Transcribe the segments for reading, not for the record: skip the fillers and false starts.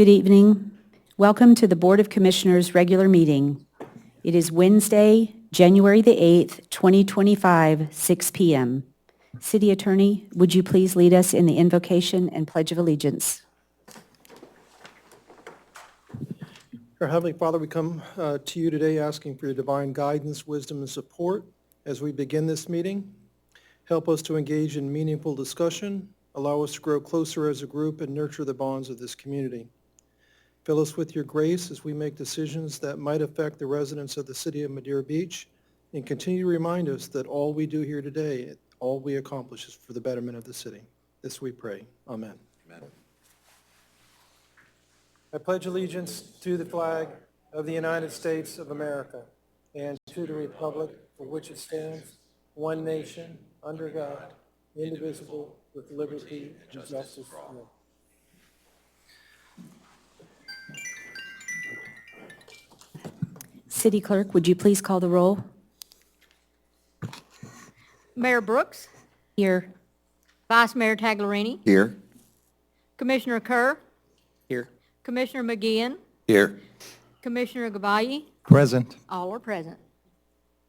Good evening. Welcome to the Board of Commissioners' regular meeting. It is Wednesday, January the 8th, 2025, 6 p.m. City Attorney, would you please lead us in the invocation and Pledge of Allegiance? Our Heavenly Father, we come to you today asking for your divine guidance, wisdom, and support as we begin this meeting. Help us to engage in meaningful discussion, allow us to grow closer as a group, and nurture the bonds of this community. Fill us with your grace as we make decisions that might affect the residents of the city of Madeira Beach, and continue to remind us that all we do here today, all we accomplish is for the betterment of the city. This we pray. Amen. Amen. I pledge allegiance to the flag of the United States of America and to the republic for which it stands, one nation, under God, indivisible, with liberty and justice for all. City Clerk, would you please call the roll? Mayor Brooks, Here. Vice Mayor Taglerini, Here. Commissioner Kerr, Here. Commissioner McGeehan, Here. Commissioner Gavayi, Present. all are present.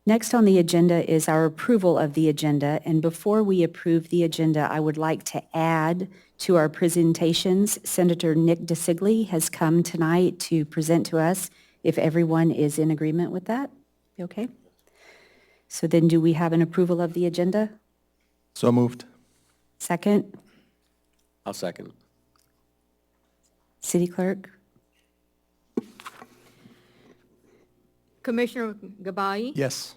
Next on the agenda is our approval of the agenda, and before we approve the agenda, I would like to add to our presentations, Senator Nick DeSigley has come tonight to present to us, if everyone is in agreement with that. Okay? So then do we have an approval of the agenda? So moved. Second? I'll second. City Clerk? Commissioner Gavayi, Yes.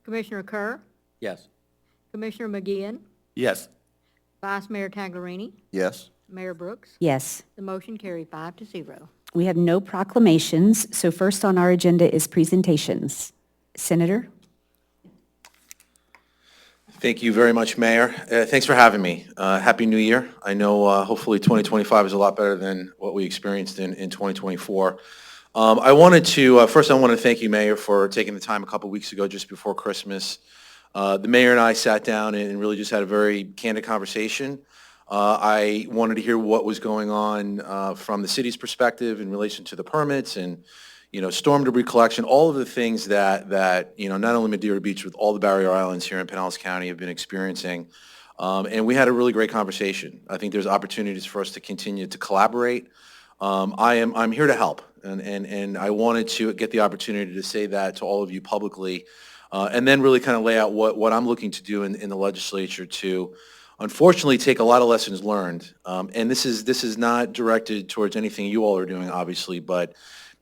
Commissioner Kerr, Yes. Commissioner McGeehan, Yes. Vice Mayor Taglerini, Yes. Mayor Brooks. Yes. The motion carried 5-0. We have no proclamations, so first on our agenda is presentations. Senator? Thank you very much, Mayor. Thanks for having me. Happy New Year. I know hopefully 2025 is a lot better than what we experienced in 2024. I wanted to, first I want to thank you, Mayor, for taking the time a couple weeks ago just before Christmas. The Mayor and I sat down and really just had a very candid conversation. I wanted to hear what was going on from the city's perspective in relation to the permits and, storm debris collection, all of the things that not only Madeira Beach, with all the barrier islands here in Pinellas County have been experiencing. And we had a really great conversation. I think there's opportunities for us to continue to collaborate. I'm here to help, and I wanted to get the opportunity to say that to all of you publicly, and then really kind of lay out what I'm looking to do in the legislature to, unfortunately, take a lot of lessons learned. And this is not directed towards anything you all are doing, obviously, but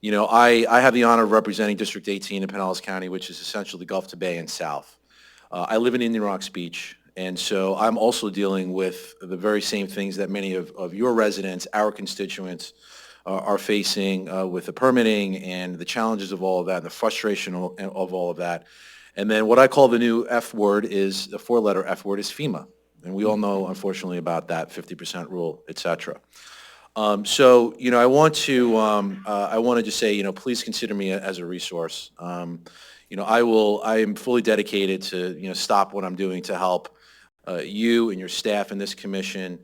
I have the honor of representing District 18 in Pinellas County, which is essentially Gulf to Bay and south. I live in Indian Rocks Beach, and so I'm also dealing with the very same things that many of your residents, our constituents, are facing with the permitting and the challenges of all of that and the frustration of all of that. And then what I call the new F word is, the four-letter F word is FEMA. And we all know, unfortunately, about that 50% rule, et cetera. So, I want to just say, please consider me as a resource. I am fully dedicated to, stop what I'm doing to help you and your staff and this commission,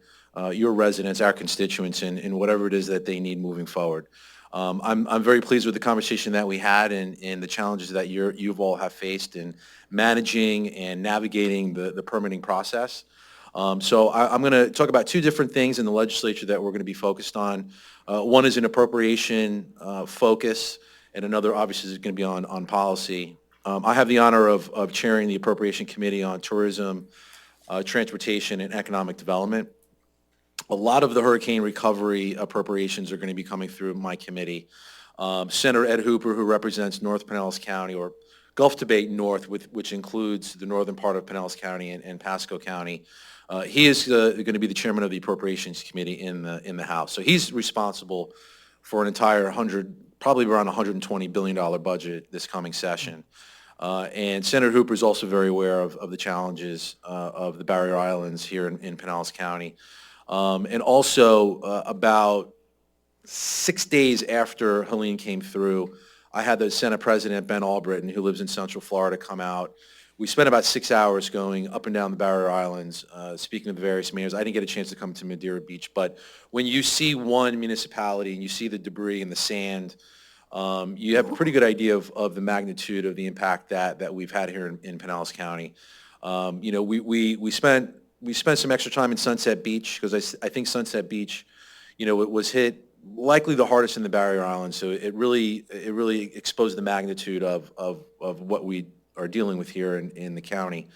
your residents, our constituents, in whatever it is that they need moving forward. I'm very pleased with the conversation that we had and the challenges that you've all have faced in managing and navigating the permitting process. So I'm going to talk about two different things in the legislature that we're going to be focused on. One is an appropriation focus, and another obviously is going to be on policy. I have the honor of chairing the Appropriation Committee on Tourism, Transportation, and Economic Development. A lot of the hurricane recovery appropriations are going to be coming through my committee. Senator Ed Hooper, who represents North Pinellas County, or Gulf to Bay North, which includes the northern part of Pinellas County and Pasco County, he is going to be the chairman of the Appropriations Committee in the House. So he's responsible for an entire probably around $120 billion budget this coming session. And Senator Hooper is also very aware of the challenges of the barrier islands here in Pinellas County. And also, about 6 days after Helene came through, I had the Senate President, Ben Albritton, who lives in Central Florida, come out We spent about 6 hours going up and down the Barrier Islands, speaking with the various mayors. I didn't get a chance to come to Madeira Beach, but when you see one municipality and you see the debris and the sand, you have a pretty good idea of the magnitude of the impact that we've had here in Pinellas County. We spent some extra time in Sunset Beach because I think Sunset Beach, it was hit likely the hardest in the Barrier Islands. So it really exposed the magnitude of what we are dealing with here in the county.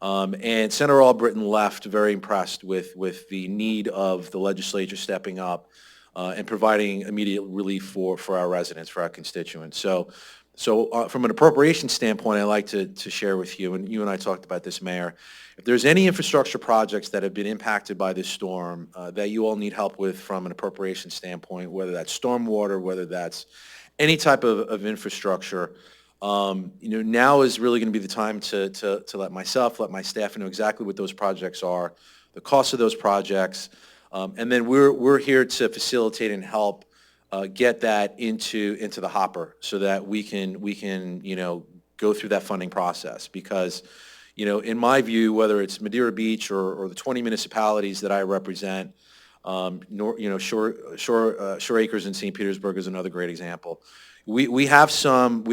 And Senator Albritton left very impressed with the need of the legislature stepping up and providing immediate relief for our residents, for our constituents. So from an appropriation standpoint, I'd like to share with you, and you and I talked about this, Mayor, if there's any infrastructure projects that have been impacted by this storm that you all need help with from an appropriation standpoint, whether that's stormwater, whether that's any type of infrastructure, now is really going to be the time to let my staff know exactly what those projects are, the cost of those projects, and then we're here to facilitate and help get that into the hopper so that we can go through that funding process. Because in my view, whether it's Madeira Beach or the 20 municipalities that I represent, Shore Acres in St. Petersburg is another great example. We have some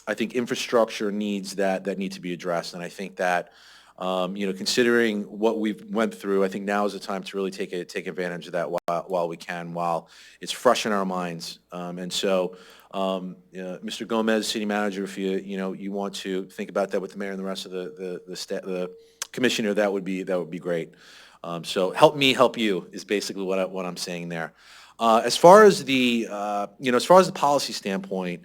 I think infrastructure needs that need to be addressed, and I think that considering what we've went through, I think now is the time to really take advantage of that while we can, while it's fresh in our minds. And so, Mr. Gomez, City Manager, if you want to think about that with the mayor and the rest of the commissioner, that would be great. So help me help you is basically what I'm saying there. As far as the policy standpoint,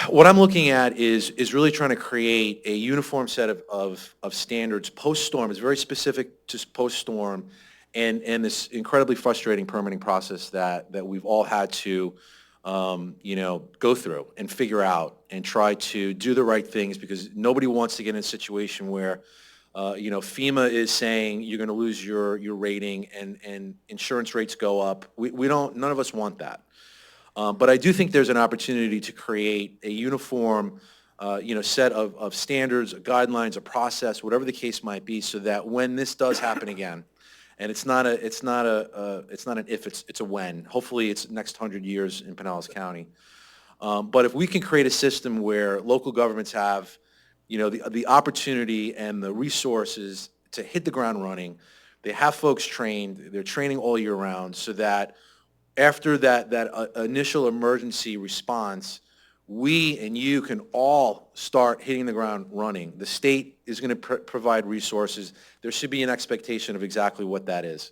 what I'm looking at is really trying to create a uniform set of standards post-storm. It's very specific to post-storm and this incredibly frustrating permitting process that we've all had to go through and figure out and try to do the right things, because nobody wants to get in a situation where FEMA is saying you're going to lose your rating and insurance rates go up. None of us want that. But I do think there's an opportunity to create a uniform, set of standards, guidelines, a process, whatever the case might be, so that when this does happen again, and it's not an if, it's a when. Hopefully, it's next 100 years in Pinellas County. But if we can create a system where local governments have, the opportunity and the resources to hit the ground running, they have folks trained, they're training all year round, so that after that initial emergency response, we and you can all start hitting the ground running. The state is going to provide resources. There should be an expectation of exactly what that is.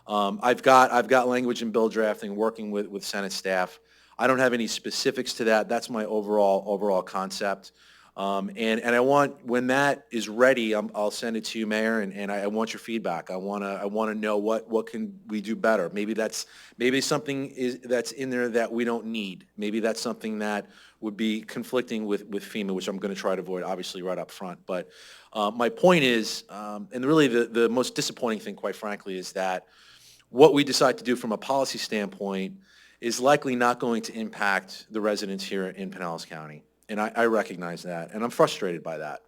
I've got language in bill drafting, working with Senate staff. I don't have any specifics to that. That's my overall concept. And I want, when that is ready, I'll send it to you, Mayor, and I want your feedback. I want to know what can we do better. Maybe something that's in there that we don't need. Maybe that's something that would be conflicting with FEMA, which I'm going to try to avoid, obviously, right up front. But my point is, and really the most disappointing thing, quite frankly, is that what we decide to do from a policy standpoint is likely not going to impact the residents here in Pinellas County. And I recognize that, and I'm frustrated by that.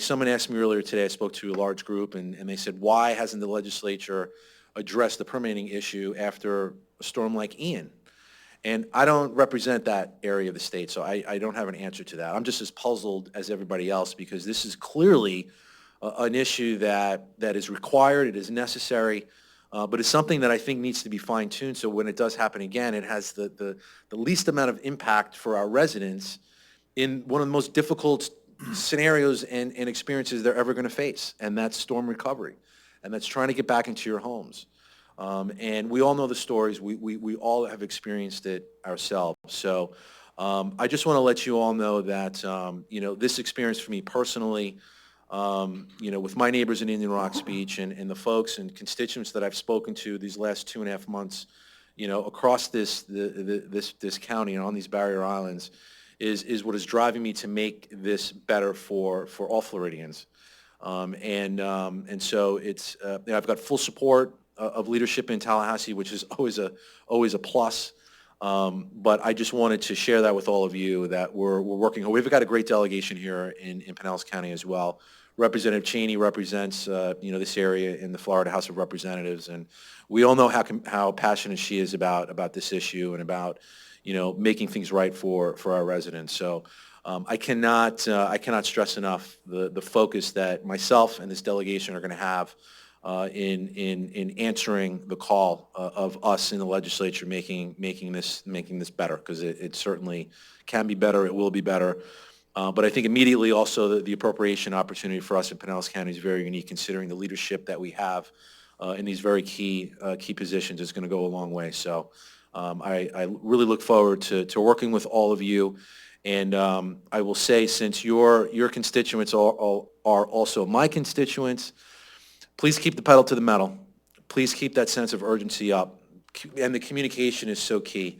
Someone asked me earlier today, I spoke to a large group, and they said, why hasn't the legislature addressed the permitting issue after a storm like Ian? And I don't represent that area of the state, so I don't have an answer to that. I'm just as puzzled as everybody else, because this is clearly an issue that is required, it is necessary, but it's something that I think needs to be fine-tuned, so when it does happen again, it has the least amount of impact for our residents in one of the most difficult scenarios and experiences they're ever going to face, and that's storm recovery, and that's trying to get back into your homes. And we all know the stories. We all have experienced it ourselves. So I just want to let you all know that, this experience for me personally, with my neighbors in Indian Rocks Beach and the folks and constituents that I've spoken to these last 2.5 months, across this county and on these barrier islands, is what is driving me to make this better for all Floridians. And so it's I've got full support of leadership in Tallahassee, which is always a plus. But I just wanted to share that with all of you, that we're working. We've got a great delegation here in Pinellas County as well. Representative Cheney represents, this area in the Florida House of Representatives, and we all know how passionate she is about this issue and about, making things right for our residents. So I cannot stress enough the focus that myself and this delegation are going to have in answering the call of us in the legislature making this better, because it certainly can be better. It will be better. But I think immediately also the appropriation opportunity for us in Pinellas County is very unique, considering the leadership that we have in these very key positions is going to go a long way. So I really look forward to working with all of you. And I will say, since your constituents are also my constituents, please keep the pedal to the metal. Please keep that sense of urgency up. And the communication is so key.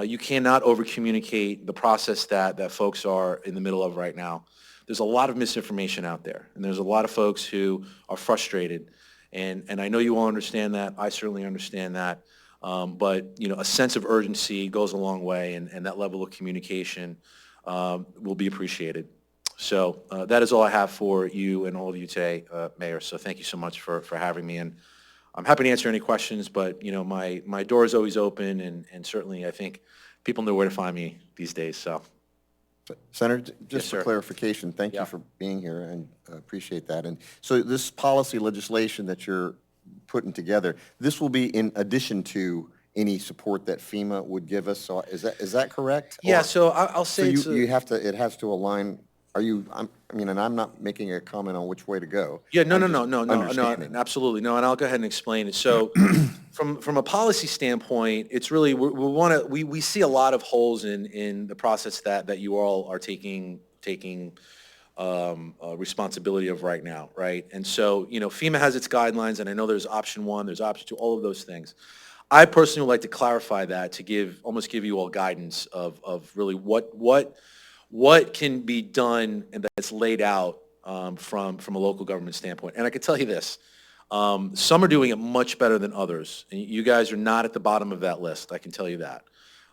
You cannot over-communicate the process that folks are in the middle of right now. There's a lot of misinformation out there, and there's a lot of folks who are frustrated. And I know you all understand that. I certainly understand that. But, a sense of urgency goes a long way, and that level of communication will be appreciated. So that is all I have for you and all of you today, Mayor. So thank you so much for having me. And I'm happy to answer any questions, but, my door is always open, and certainly I think people know where to find me these days, so. Senator, just sir. for clarification, thank Yeah. you for being here, and appreciate that. And so this policy legislation that you're putting together, this will be in addition to any support that FEMA would give us, so is that correct? Yeah, Or- so I'll So say you have to, it has to align, and I'm not making a comment on which way to go. Yeah, no, I'm no, just no, understanding. absolutely. No, and I'll go ahead and explain it. So from a policy standpoint, it's really, we see a lot of holes in the process that you all are taking responsibility of right now, right? And so, FEMA has its guidelines, and I know there's option 1, there's option 2, all of those things. I personally would like to clarify that to give you all guidance of really what can be done and that's laid out from a local government standpoint. And I can tell you this, some are doing it much better than others. And you guys are not at the bottom of that list, I can tell you that.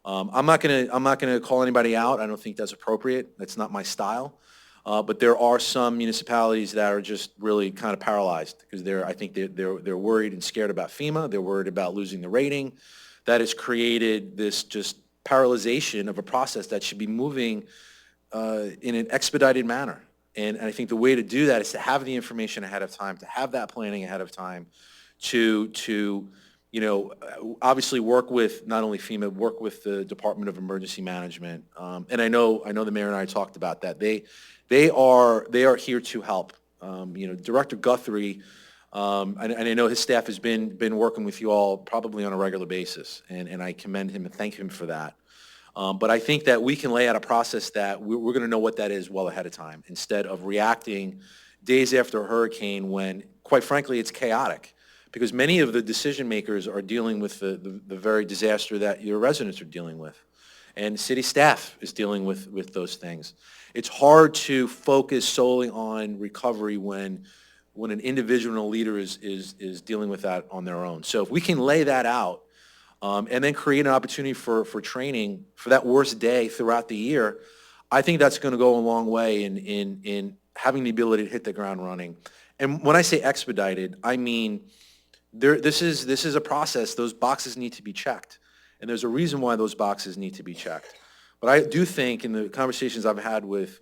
I'm not gonna call anybody out. I don't think that's appropriate. That's not my style. But there are some municipalities that are just really kind of paralyzed because I think they're worried and scared about FEMA. They're worried about losing the rating. That has created this just paralyzation of a process that should be moving in an expedited manner. And I think the way to do that is to have the information ahead of time, to have that planning ahead of time, to obviously work with not only FEMA, work with the Department of Emergency Management. And I know the mayor and I talked about that. They are here to help. Director Guthrie, and I know his staff has been working with you all probably on a regular basis, and I commend him and thank him for that. But I think that we can lay out a process that we're going to know what that is well ahead of time, instead of reacting days after a hurricane when, quite frankly, it's chaotic. Because many of the decision makers are dealing with the very disaster that your residents are dealing with. And city staff is dealing with those things. It's hard to focus solely on recovery when an individual leader is dealing with that on their own. So if we can lay that out, and then create an opportunity for training for that worst day throughout the year, I think that's going to go a long way in having the ability to hit the ground running. And when I say expedited, I mean this is a process. Those boxes need to be checked, and there's a reason why those boxes need to be checked. But I do think, in the conversations I've had with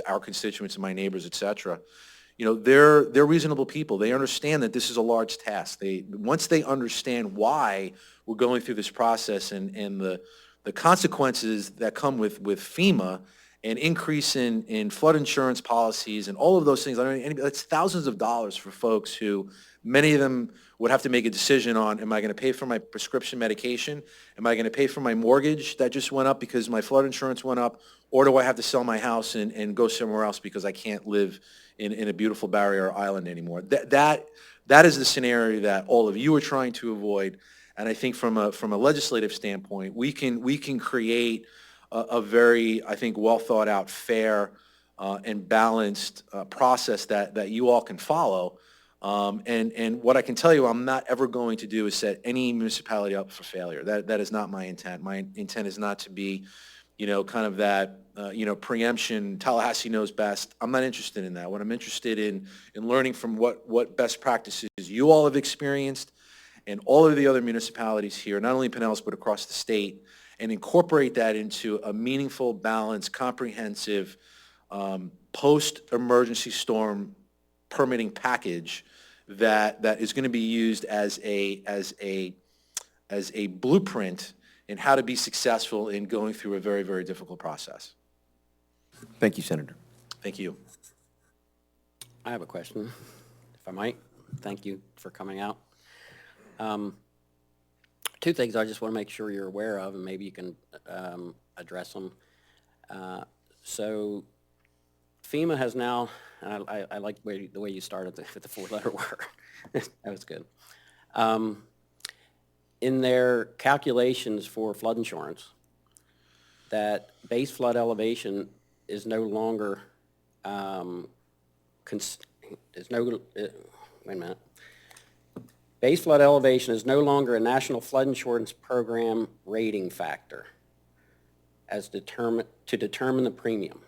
our constituents and my neighbors, et cetera, they're reasonable people. They understand that this is a large task. Once they understand why we're going through this process and the consequences that come with FEMA, an increase in flood insurance policies and all of those things, it's thousands of dollars for folks who, many of them would have to make a decision on, am I going to pay for my prescription medication? Am I going to pay for my mortgage that just went up because my flood insurance went up? Or do I have to sell my house and go somewhere else because I can't live in a beautiful barrier island anymore? That is the scenario that all of you are trying to avoid. And I think from a legislative standpoint, we can create a very, I think, well thought out, fair and balanced process that you all can follow. And what I can tell you I'm not ever going to do is set any municipality up for failure. That is not my intent. My intent is not to be, kind of that, preemption, Tallahassee knows best. I'm not interested in that. What I'm interested in learning from what best practices you all have experienced and all of the other municipalities here, not only Pinellas, but across the state, and incorporate that into a meaningful, balanced, comprehensive, post-emergency storm permitting package that is going to be used as a blueprint in how to be successful in going through a very, very difficult process. Thank you, Senator. Thank you. I have a question, if I might. Thank you for coming out. Two things I just want to make sure you're aware of, and maybe you can address them. So FEMA has now, and I like the way you started with the four-letter word. That was good. In their calculations for flood insurance, that base flood elevation is no longer, wait a minute. Base flood elevation is no longer a National Flood Insurance Program rating factor as to determine the premium.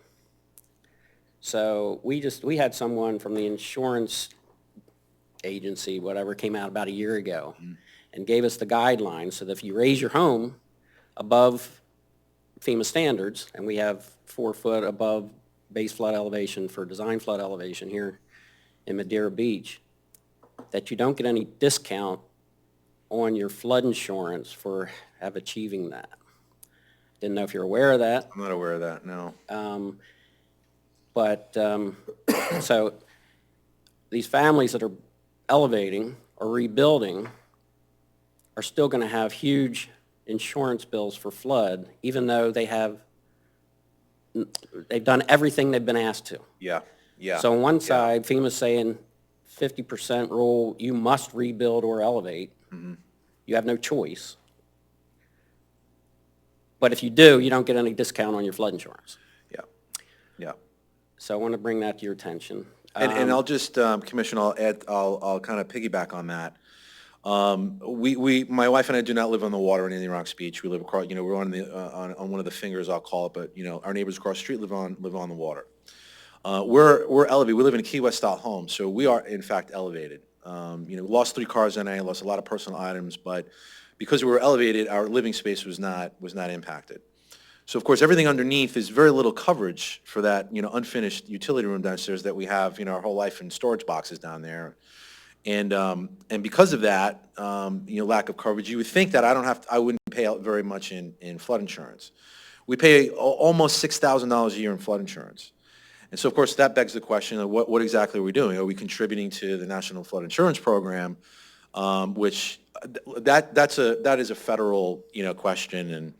So we had someone from the insurance agency, whatever, came out about a year ago and gave us the guidelines so that if you raise your home above FEMA standards, and we have 4 foot above base flood elevation for design flood elevation here in Madeira Beach, that you don't get any discount on your flood insurance for achieving that. Didn't know if you're aware of that. I'm not aware of that, no. So these families that are elevating or rebuilding are still going to have huge insurance bills for flood, even though they've done everything they've been asked to. Yeah, yeah. So on one side, FEMA's saying 50% rule, you must rebuild or elevate. You have no choice. But if you do, you don't get any discount on your flood insurance. Yeah, yeah. So I want to bring that to your attention. And I'll just, Commissioner, I'll kind of piggyback on that. My wife and I do not live on the water in Indian Rocks Beach. We live across, we're on on one of the fingers, I'll call it, but, our neighbors across the street live on the water. We're elevated. We live in a Key West style home, so we are in fact elevated. Lost 3 cars that night, lost a lot of personal items, but because we were elevated, our living space was not impacted. So of course, everything underneath is very little coverage for that, unfinished utility room downstairs that we have, our whole life in storage boxes down there. And because of that, lack of coverage, you would think that I wouldn't pay out very much in flood insurance. We pay almost $6,000 a year in flood insurance. And so, of course, that begs the question of what exactly are we doing? Are we contributing to the National Flood Insurance Program, which that is a federal, question, and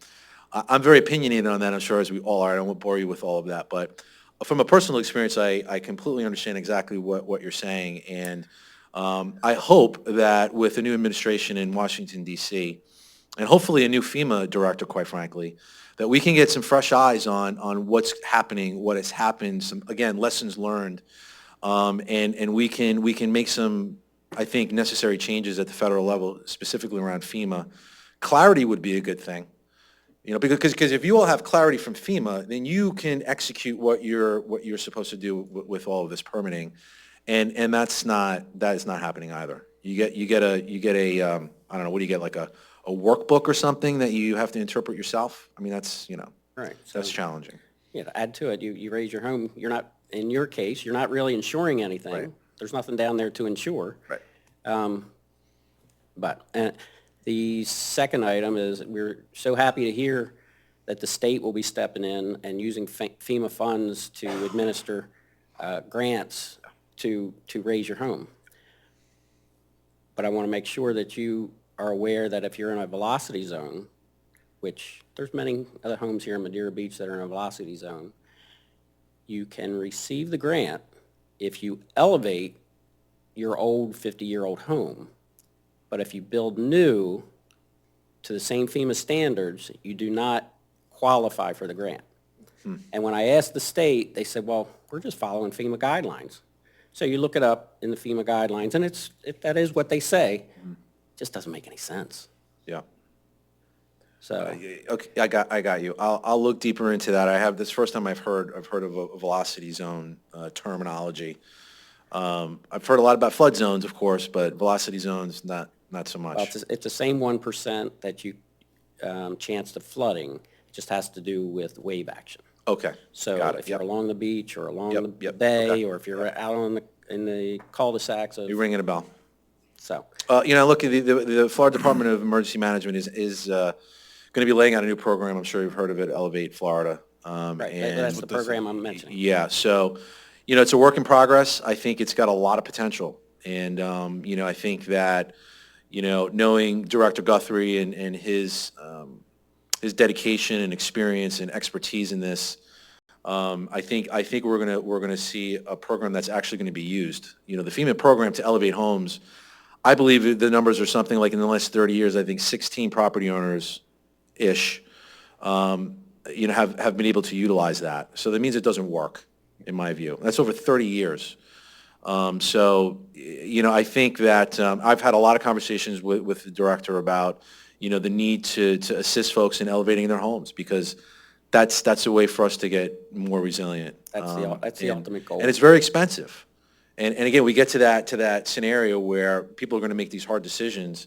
I'm very opinionated on that, I'm sure, as we all are. I won't bore you with all of that, but from a personal experience, I completely understand exactly what you're saying, and I hope that with the new administration in Washington, D.C., and hopefully a new FEMA director, quite frankly, that we can get some fresh eyes on what's happening, what has happened, some, again, lessons learned, and we can make some, I think, necessary changes at the federal level, specifically around FEMA. Clarity would be a good thing, because if you all have clarity from FEMA, then you can execute what you're supposed to do with all of this permitting, and that is not happening either. You get a I don't know, what do you get, like a workbook or something that you have to interpret yourself? I mean, that's, Right. that's challenging. Yeah, to add to it, you raise your home, you're not, in your case, you're not really insuring anything. Right. There's nothing down there to insure. Right. But the second item is we're so happy to hear that the state will be stepping in and using FEMA funds to administer grants to raise your home. But I want to make sure that you are aware that if you're in a velocity zone, which there's many other homes here in Madeira Beach that are in a velocity zone, you can receive the grant if you elevate your old 50-year-old home. But if you build new to the same FEMA standards, you do not qualify for the grant. And when I asked the state, they said, well, we're just following FEMA guidelines. So you look it up in the FEMA guidelines, and that is what they say. Just doesn't make any sense. Yeah. So, Okay, I got you. I'll look deeper into that. This first time I've heard of a velocity zone terminology. I've heard a lot about flood zones, of course, but velocity zones, not so well, much. it's the same 1% that you chance of flooding, just has to do with wave action. Okay, So got it. if you're Yep. along the beach or along the Yep, bay, okay. or if you're out in the cul-de-sacs of, You're ringing a bell. so, Look, the Florida Department of Emergency Management is going to be laying out a new program. I'm sure you've heard of it, Elevate Florida. right, And that's the program I'm mentioning. yeah, so, it's a work in progress. I think it's got a lot of potential. And, I think that, knowing Director Guthrie and his dedication and experience and expertise in this, I think we're gonna see a program that's actually gonna be used. The FEMA program to elevate homes, I believe the numbers are something like in the last 30 years, I think 16 property owners-ish, have been able to utilize that. So that means it doesn't work, in my view. That's over 30 years. I think that I've had a lot of conversations with the director about, the need to assist folks in elevating their homes, because that's a way for us to get more resilient. That's the ultimate goal. And it's very expensive. And again, we get to that scenario where people are going to make these hard decisions,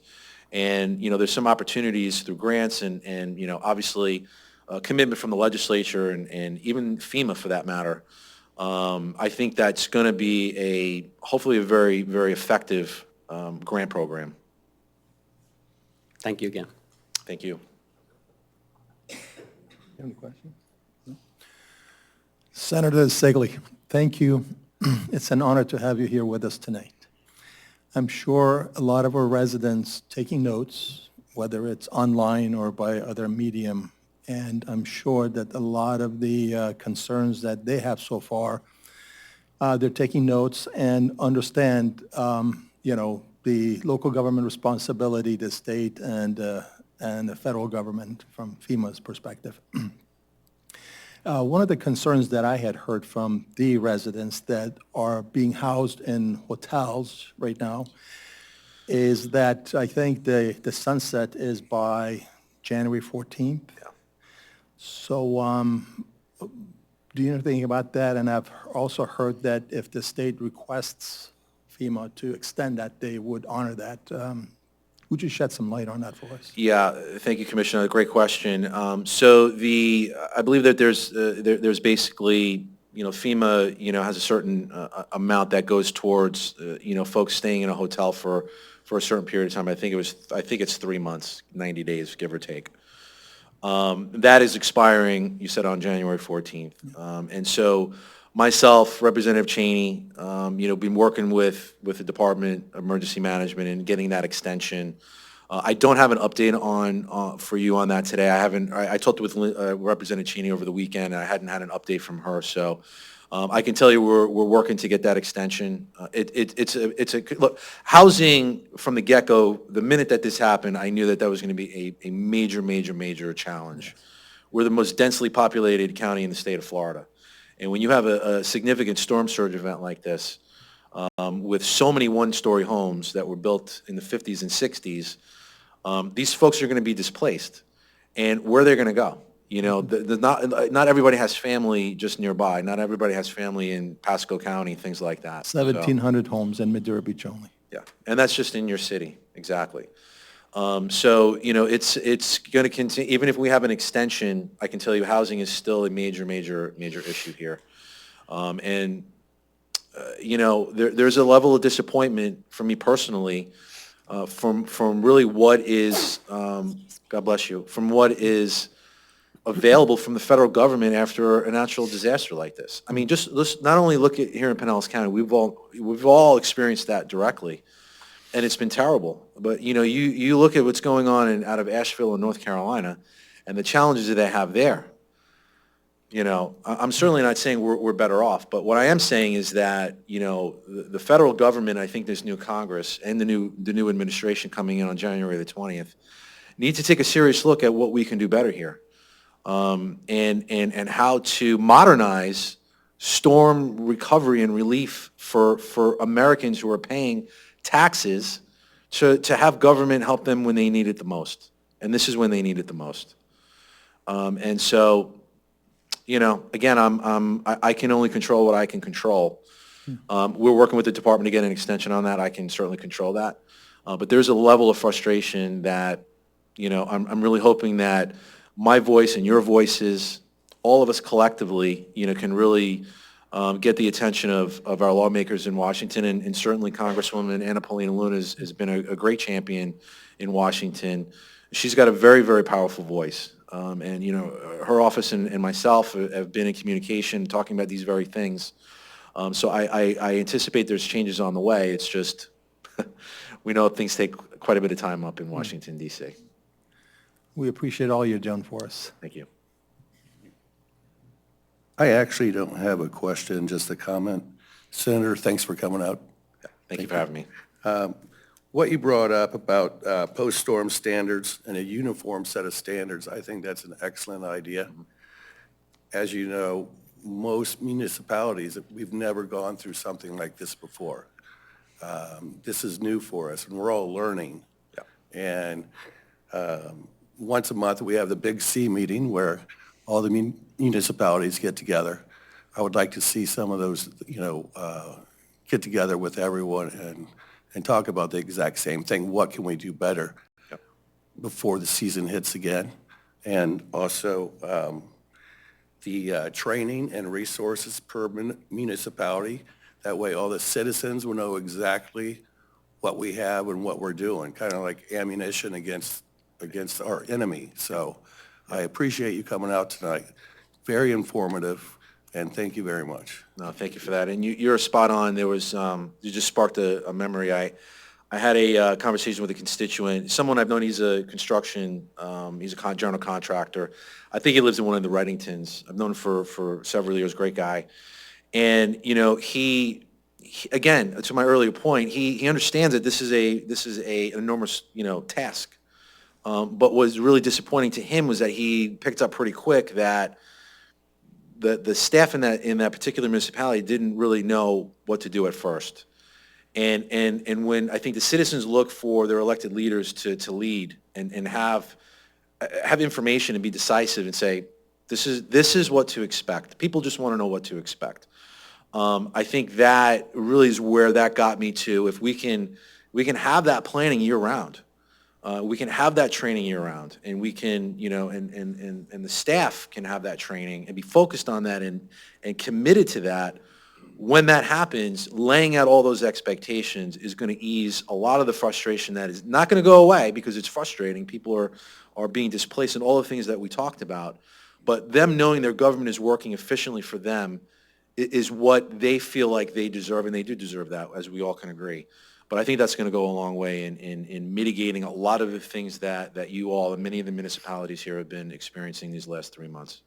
and there's some opportunities through grants and obviously commitment from the legislature and even FEMA for that matter. I think that's going to be hopefully a very, very effective grant program. Thank you again. Thank you. Any questions? No? Senator Sigley, thank you. It's an honor to have you here with us tonight. I'm sure a lot of our residents taking notes, whether it's online or by other medium, and I'm sure that a lot of the concerns that they have so far, they're taking notes and understand, the local government responsibility, the state and the federal government from FEMA's perspective. One of the concerns that I had heard from the residents that are being housed in hotels right now is that I think the sunset is by January 14th. Yeah. So do you know anything about that? And I've also heard that if the state requests FEMA to extend that, they would honor that. Would you shed some light on that for us? Yeah, thank you, Commissioner. Great question. I believe that there's basically, FEMA, has a certain amount that goes towards, folks staying in a hotel for a certain period of time. I think it's 3 months, 90 days, give or take. That is expiring, you said, on January 14th. And so myself, Representative Cheney, been working with the Department of Emergency Management and getting that extension. I don't have an update for you on that today. I talked with Representative Cheney over the weekend, and I hadn't had an update from her. So I can tell you we're working to get that extension. Look, housing from the get-go, the minute that this happened, I knew that was going to be a major, major, major challenge. We're the most densely populated county in the state of Florida. And when you have a significant storm surge event like this, with so many one-story homes that were built in the 50s and 60s, these folks are going to be displaced. And where they're going to go? Not everybody has family just nearby. Not everybody has family in Pasco County, things like that. 1,700 homes in Madeira Beach only. Yeah, and that's just in your city, exactly. It's going to continue. Even if we have an extension, I can tell you housing is still a major, major, major issue here. There's a level of disappointment for me personally from really what is, God bless you, from what is available from the federal government after a natural disaster like this. I mean, just let's not only look at here in Pinellas County, we've all experienced that directly. And it's been terrible. But, you look at what's going on out of Asheville in North Carolina and the challenges that they have there. I'm certainly not saying we're better off, but what I am saying is that, the federal government, I think this new Congress and the new administration coming in on January the 20th, need to take a serious look at what we can do better here, and how to modernize storm recovery and relief for Americans who are paying taxes to have government help them when they need it the most. And this is when they need it the most. And so, again, I can only control what I can control. We're working with the department to get an extension on that. I can certainly control that. But there's a level of frustration that, I'm really hoping that my voice and your voices, all of us collectively, can really get the attention of our lawmakers in Washington, and certainly Congresswoman Anna Paulina Luna has been a great champion in Washington. She's got a very, very powerful voice. And, her office and myself have been in communication talking about these very things. So I anticipate there's changes on the way. It's just, we know things take quite a bit of time up in Washington, D.C. We appreciate all you've done for us. Thank you. I actually don't have a question, just a comment. Senator, thanks for coming out. Thank you for having me. What you brought up about post-storm standards and a uniform set of standards, I think that's an excellent idea. As you know, most municipalities, we've never gone through something like this before. This is new for us, and we're all learning. And once a month, we have the Big C meeting where all the municipalities get together. I would like to see some of those, get together with everyone and talk about the exact same thing. What can we do better before the season hits again? And also the training and resources per municipality. That way all the citizens will know exactly what we have and what we're doing, kind of like ammunition against our enemy. So I appreciate you coming out tonight. Very informative, and thank you very much. No, thank you for that. And you're spot on. There was, you just sparked a memory. I had a conversation with a constituent, someone I've known. He's a construction, he's a general contractor. I think he lives in one of the Reddingtons. I've known him for several years, great guy. And, he again, to my earlier point, he understands that this is a enormous, task. But what was really disappointing to him was that he picked up pretty quick that the staff in that particular municipality didn't really know what to do at first. And when I think the citizens look for their elected leaders to lead and have information and be decisive and say, this is what to expect. People just want to know what to expect. I think that really is where that got me to. If we can have that planning year round, we can have that training year round, and we can, and the staff can have that training and be focused on that and committed to that. When that happens, laying out all those expectations is going to ease a lot of the frustration that is not going to go away, because it's frustrating. People are being displaced and all the things that we talked about. But them knowing their government is working efficiently for them is what they feel like they deserve, and they do deserve that, as we all can agree. But I think that's going to go a long way in mitigating a lot of the things that you all and many of the municipalities here have been experiencing these last 3 months.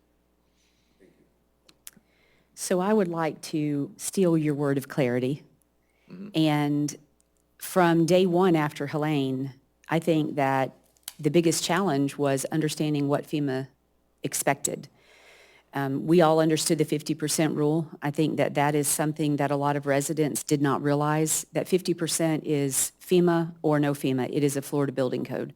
So I would like to steal your word of clarity. And from day one after Helene, I think that the biggest challenge was understanding what FEMA expected. We all understood the 50% rule. I think that is something that a lot of residents did not realize, that 50% is FEMA or no FEMA. It is a Florida building code.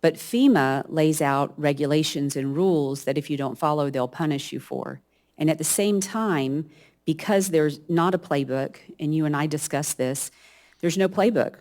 But FEMA lays out regulations and rules that if you don't follow, they'll punish you for. And at the same time, because there's not a playbook, and you and I discussed this, there's no playbook.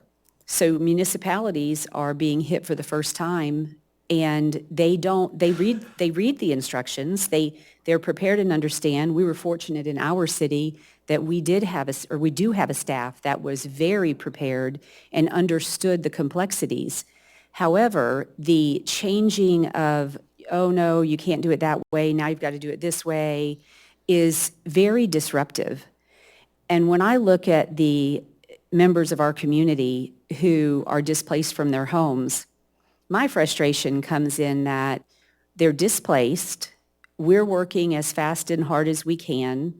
So municipalities are being hit for the first time, and they read the instructions. They're prepared and understand. We were fortunate in our city that we do have a staff that was very prepared and understood the complexities. However, the changing of, oh no, you can't do it that way, now you've got to do it this way, is very disruptive. And when I look at the members of our community who are displaced from their homes, my frustration comes in that they're displaced. We're working as fast and hard as we can.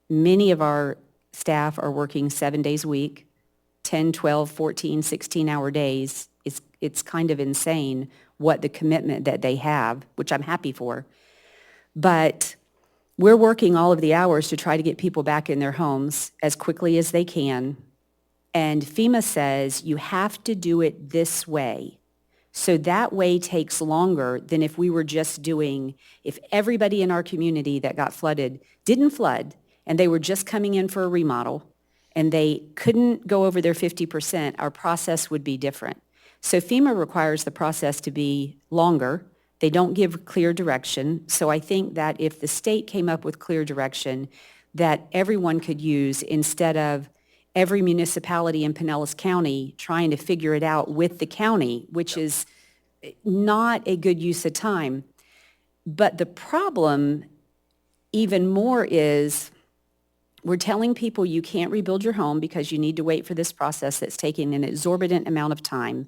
Many of our staff are working 7 days a week, 10, 12, 14, 16-hour days. It's kind of insane what the commitment that they have, which I'm happy for. But we're working all of the hours to try to get people back in their homes as quickly as they can. And FEMA says you have to do it this way. So that way takes longer than if we were just doing, if everybody in our community that got flooded didn't flood and they were just coming in for a remodel and they couldn't go over their 50%, our process would be different. So FEMA requires the process to be longer. They don't give clear direction. So I think that if the state came up with clear direction that everyone could use instead of every municipality in Pinellas County trying to figure it out with the county, which is not a good use of time. But the problem even more is we're telling people you can't rebuild your home because you need to wait for this process that's taking an exorbitant amount of time.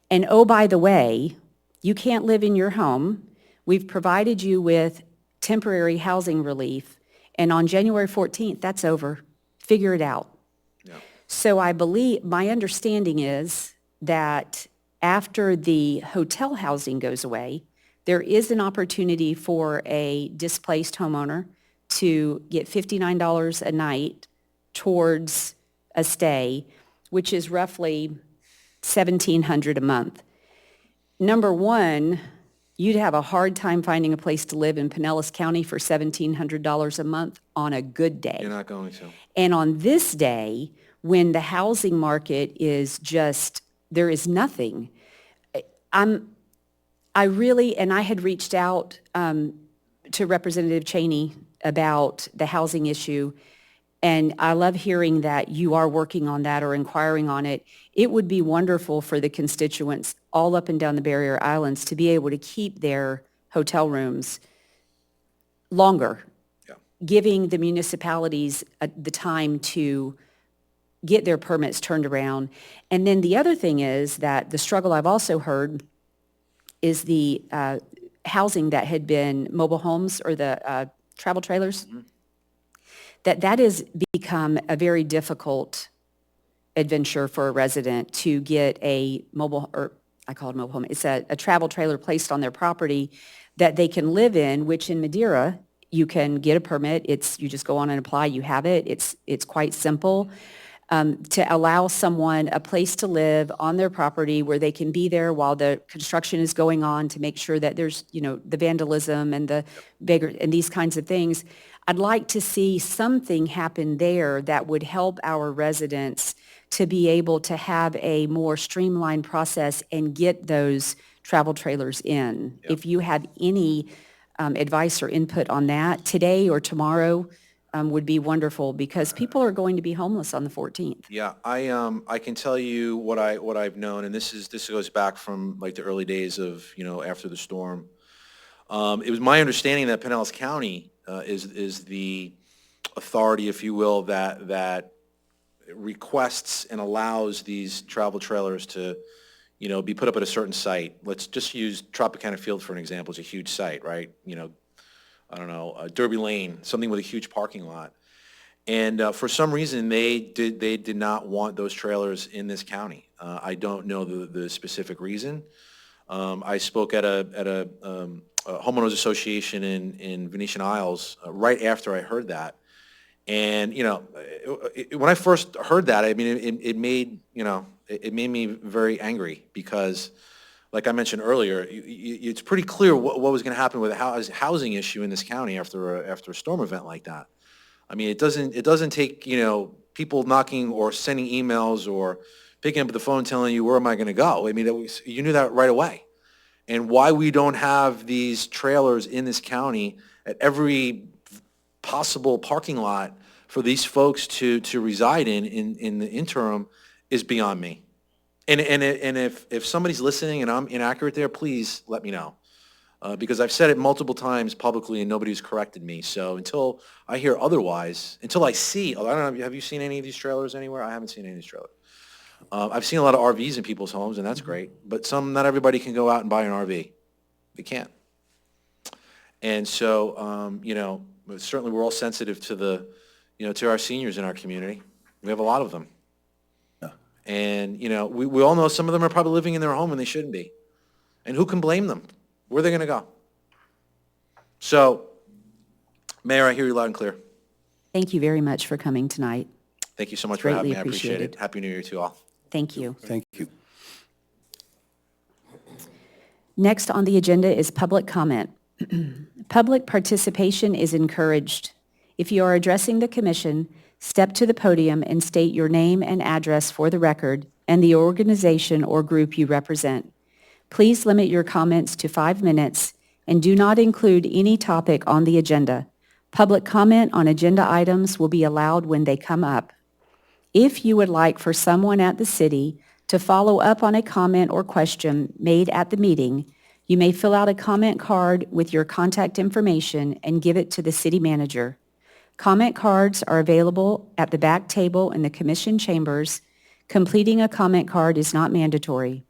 And oh, by the way, you can't live in your home. We've provided you with temporary housing relief, and on January 14th, that's over. Figure it out. So I believe, my understanding is that after the hotel housing goes away, there is an opportunity for a displaced homeowner to get $59 a night towards a stay, which is roughly $1,700 a month. Number one, you'd have a hard time finding a place to live in Pinellas County for $1,700 a month on a good day. You're not going to. And on this day, when the housing market is just, there is nothing, I really, and I had reached out to Representative Cheney about the housing issue, and I love hearing that you are working on that or inquiring on it. It would be wonderful for the constituents all up and down the Barrier Islands to be able to keep their hotel rooms longer, giving the municipalities the time to get their permits turned around. And then the other thing is that the struggle I've also heard is the housing that had been mobile homes or the travel trailers, that has become a very difficult adventure for a resident to get a mobile, or I call it a mobile home, it's a travel trailer placed on their property that they can live in, which in Madeira, you can get a permit. You just go on and apply, you have it. It's quite simple. To allow someone a place to live on their property where they can be there while the construction is going on to make sure that there's, the vandalism and the bigger and these kinds of things. I'd like to see something happen there that would help our residents to be able to have a more streamlined process and get those travel trailers in. If you have any advice or input on that today or tomorrow, would be wonderful, because people are going to be homeless on the 14th. Yeah, I can tell you what I've known, and this goes back from like the early days of, after the storm. It was my understanding that Pinellas County is the authority, if you will, that requests and allows these travel trailers to, be put up at a certain site. Let's just use Tropicana Field for an example. It's a huge site, right? I don't know, Derby Lane, something with a huge parking lot. And for some reason, they did not want those trailers in this county. I don't know the specific reason. I spoke at a homeowners association in Venetian Isles right after I heard that. And, when I first heard that, I mean, it made me very angry because, like I mentioned earlier, it's pretty clear what was going to happen with a housing issue in this county after a storm event like that. I mean, it doesn't take, people knocking or sending emails or picking up the phone telling you, where am I going to go? I mean, you knew that right away. And why we don't have these trailers in this county at every possible parking lot for these folks to reside in the interim is beyond me. And if somebody's listening and I'm inaccurate there, please let me know. Because I've said it multiple times publicly and nobody's corrected me. So until I hear otherwise, until I see, I don't know, have you seen any of these trailers anywhere? I haven't seen any of these trailers. I've seen a lot of RVs in people's homes, and that's great. But not everybody can go out and buy an RV. They can't. And so, certainly we're all sensitive to to our seniors in our community. We have a lot of them. And, we all know some of them are probably living in their home when they shouldn't be. And who can blame them? Where are they going to go? So Mayor, I hear you loud and clear. Thank you very much for coming tonight. Thank you so much It's for having greatly me. I appreciate it. appreciated. Happy New Year to you all. Thank you. Thank you. Next on the agenda is public comment. Public participation is encouraged. If you are addressing the commission, step to the podium and state your name and address for the record and the organization or group you represent. Please limit your comments to 5 minutes and do not include any topic on the agenda. Public comment on agenda items will be allowed when they come up. If you would like for someone at the city to follow up on a comment or question made at the meeting, you may fill out a comment card with your contact information and give it to the city manager. Comment cards are available at the back table in the commission chambers. Completing a comment card is not mandatory.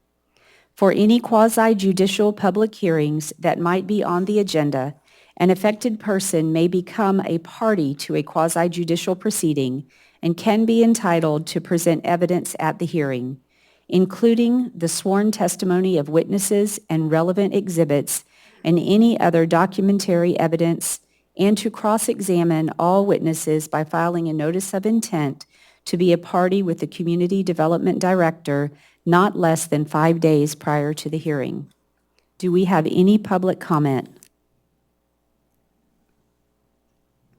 For any quasi-judicial public hearings that might be on the agenda, an affected person may become a party to a quasi-judicial proceeding and can be entitled to present evidence at the hearing, including the sworn testimony of witnesses and relevant exhibits and any other documentary evidence, and to cross-examine all witnesses by filing a notice of intent to be a party with the Community Development Director not less than 5 days prior to the hearing. Do we have any public comment?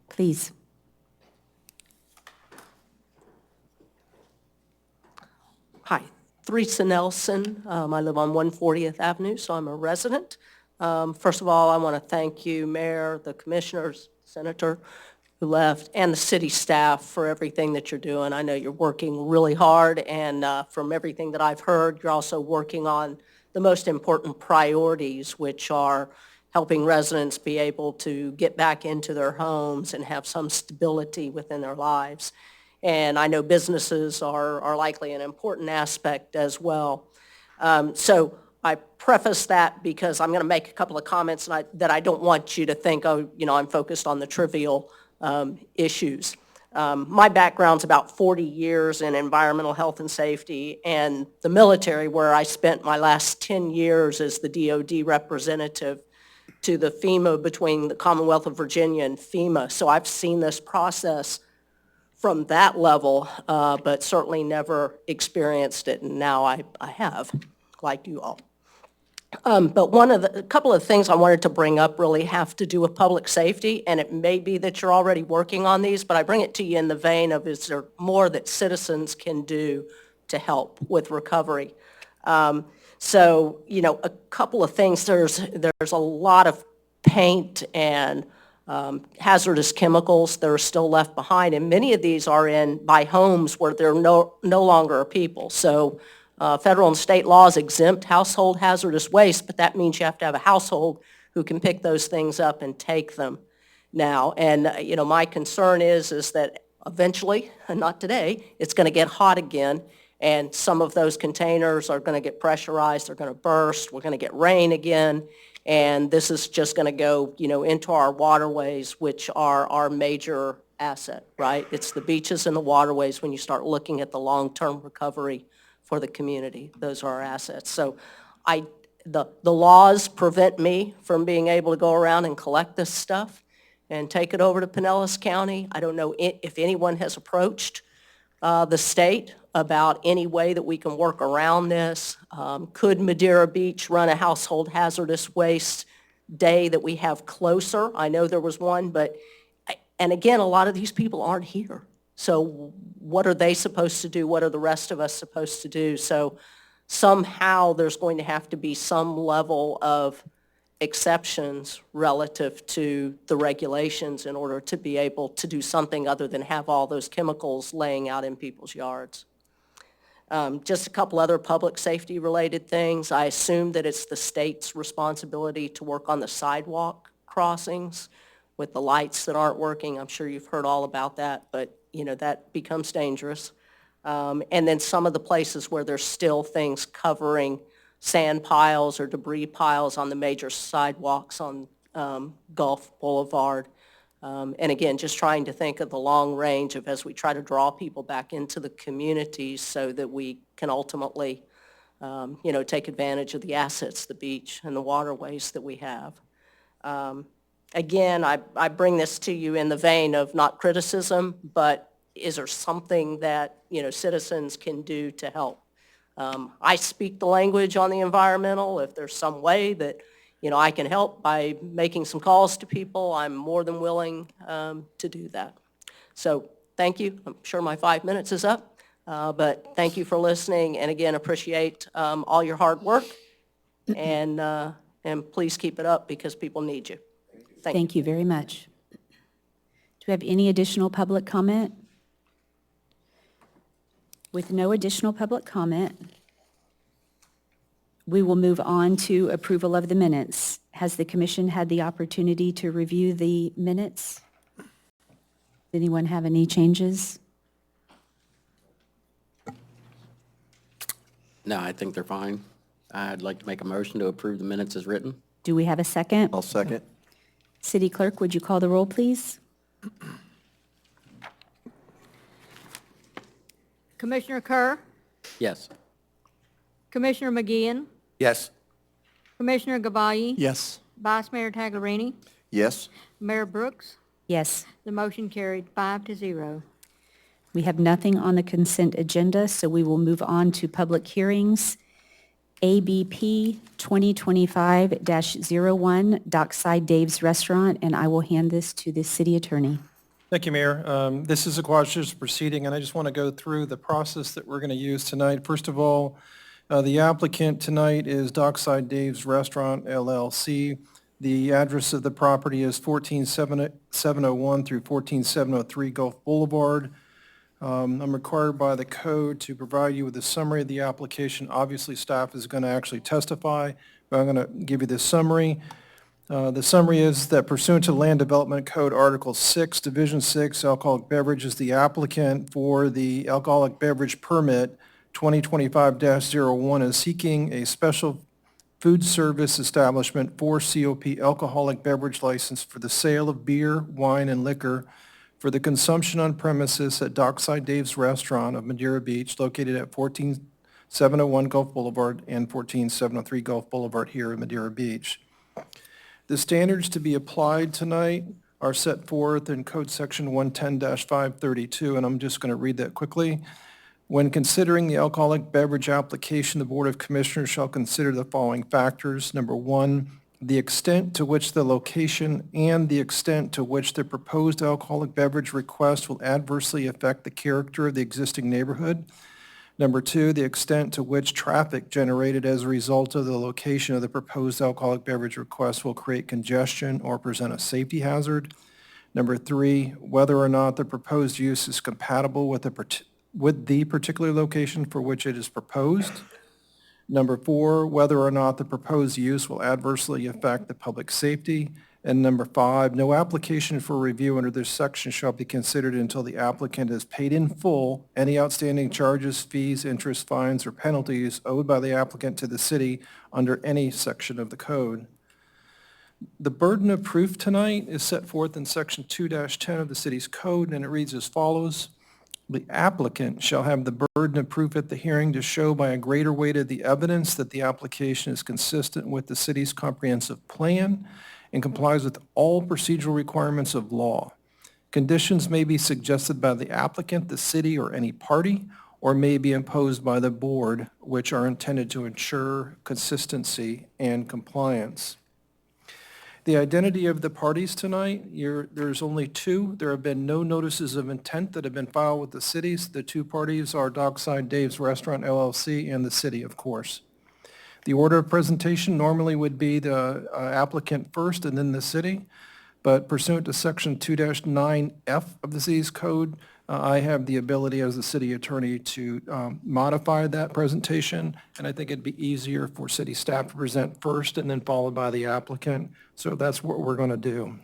Please. Hi, Theresa Nelson. I live on 140th Avenue, so I'm a resident. First of all, I want to thank you, Mayor, the commissioners, Senator who left, and the city staff for everything that you're doing. I know you're working really hard, and from everything that I've heard, you're also working on the most important priorities, which are helping residents be able to get back into their homes and have some stability within their lives. And I know businesses are likely an important aspect as well. So I preface that because I'm going to make a couple of comments that I don't want you to think, oh, I'm focused on the trivial issues. My background's about 40 years in environmental health and safety and the military, where I spent my last 10 years as the DOD representative to the FEMA between the Commonwealth of Virginia and FEMA. So I've seen this process from that level, but certainly never experienced it, and now I have, like you all. But a couple of things I wanted to bring up really have to do with public safety, and it may be that you're already working on these, but I bring it to you in the vein of, is there more that citizens can do to help with recovery? So, a couple of things. There's a lot of paint and hazardous chemicals that are still left behind, and many of these are by homes where there no longer are people. So federal and state laws exempt household hazardous waste, but that means you have to have a household who can pick those things up and take them now. And, my concern is that eventually, and not today, it's going to get hot again, and some of those containers are going to get pressurized, they're going to burst, we're going to get rain again, and this is just going to go, into our waterways, which are our major asset, right? It's the beaches and the waterways when you start looking at the long-term recovery for the community. Those are our assets. So the laws prevent me from being able to go around and collect this stuff and take it over to Pinellas County. I don't know if anyone has approached the state about any way that we can work around this. Could Madeira Beach run a household hazardous waste day that we have closer? I know there was one, and again, a lot of these people aren't here. So what are they supposed to do? What are the rest of us supposed to do? So somehow there's going to have to be some level of exceptions relative to the regulations in order to be able to do something other than have all those chemicals laying out in people's yards. Just a couple other public safety related things. I assume that it's the state's responsibility to work on the sidewalk crossings with the lights that aren't working. I'm sure you've heard all about that, but that becomes dangerous. And then some of the places where there's still things covering sand piles or debris piles on the major sidewalks on Gulf Boulevard. And again, just trying to think of the long range of as we try to draw people back into the communities so that we can ultimately, take advantage of the assets, the beach and the waterways that we have. Again, I bring this to you in the vein of not criticism, but is there something that, citizens can do to help? I speak the language on the environmental. If there's some way that, I can help by making some calls to people, I'm more than willing to do that. So thank you. I'm sure my 5 minutes is up, but thank you for listening, and again, appreciate all your hard work, and please keep it up because people need you. Thank you. Thank you very much. Do we have any additional public comment? With no additional public comment, we will move on to approval of the minutes. Has the commission had the opportunity to review the minutes? Does anyone have any changes? No, I think they're fine. I'd like to make a motion to approve the minutes as written. Do we have a second? I'll second. City Clerk, would you call the roll, please? Commissioner Kerr, Yes. Commissioner McGeehan, Yes. Commissioner Gavayi, Yes. Vice Mayor Taglerini, Yes? Mayor Brooks. Yes. The motion carried 5-0. We have nothing on the consent agenda, so we will move on to public hearings. ABP 2025-01, Dockside Dave's Restaurant, and I will hand this to the city attorney. Thank you, Mayor. This is a quasi-judicial proceeding, and I just want to go through the process that we're going to use tonight. First of all, the applicant tonight is Dockside Dave's Restaurant, LLC. The address of the property is 14701 through 14703 Gulf Boulevard. I'm required by the code to provide you with a summary of the application. Obviously, staff is going to actually testify, but I'm going to give you the summary. The summary is that pursuant to Land Development Code Article 6, Division 6, alcoholic beverages, the applicant for the alcoholic beverage permit 2025-01 is seeking a special food service establishment for COP alcoholic beverage license for the sale of beer, wine, and liquor for the consumption on premises at Dockside Dave's Restaurant of Madeira Beach, located at 14701 Gulf Boulevard and 14703 Gulf Boulevard here in Madeira Beach. The standards to be applied tonight are set forth in Code Section 110-532, and I'm just going to read that quickly. When considering the alcoholic beverage application, the Board of Commissioners shall consider the following factors. Number one, the extent to which the location and the extent to which the proposed alcoholic beverage request will adversely affect the character of the existing neighborhood. Number two, the extent to which traffic generated as a result of the location of the proposed alcoholic beverage request will create congestion or present a safety hazard. Number three, whether or not the proposed use is compatible with the particular location for which it is proposed. Number four, whether or not the proposed use will adversely affect the public safety. And number five, no application for review under this section shall be considered until the applicant has paid in full any outstanding charges, fees, interest, fines, or penalties owed by the applicant to the city under any section of the code. The burden of proof tonight is set forth in Section 2-10 of the city's code, and it reads as follows. The applicant shall have the burden of proof at the hearing to show by a greater weight of the evidence that the application is consistent with the city's comprehensive plan and complies with all procedural requirements of law. Conditions may be suggested by the applicant, the city, or any party, or may be imposed by the board, which are intended to ensure consistency and compliance. The identity of the parties tonight, there's only two. There have been no notices of intent that have been filed with the cities. The two parties are Dockside Dave's Restaurant LLC and the city, of course. The order of presentation normally would be the applicant first and then the city, but pursuant to Section 2-9F of the city's code, I have the ability as the city attorney to modify that presentation, and I think it'd be easier for city staff to present first and then followed by the applicant. So that's what we're going to do.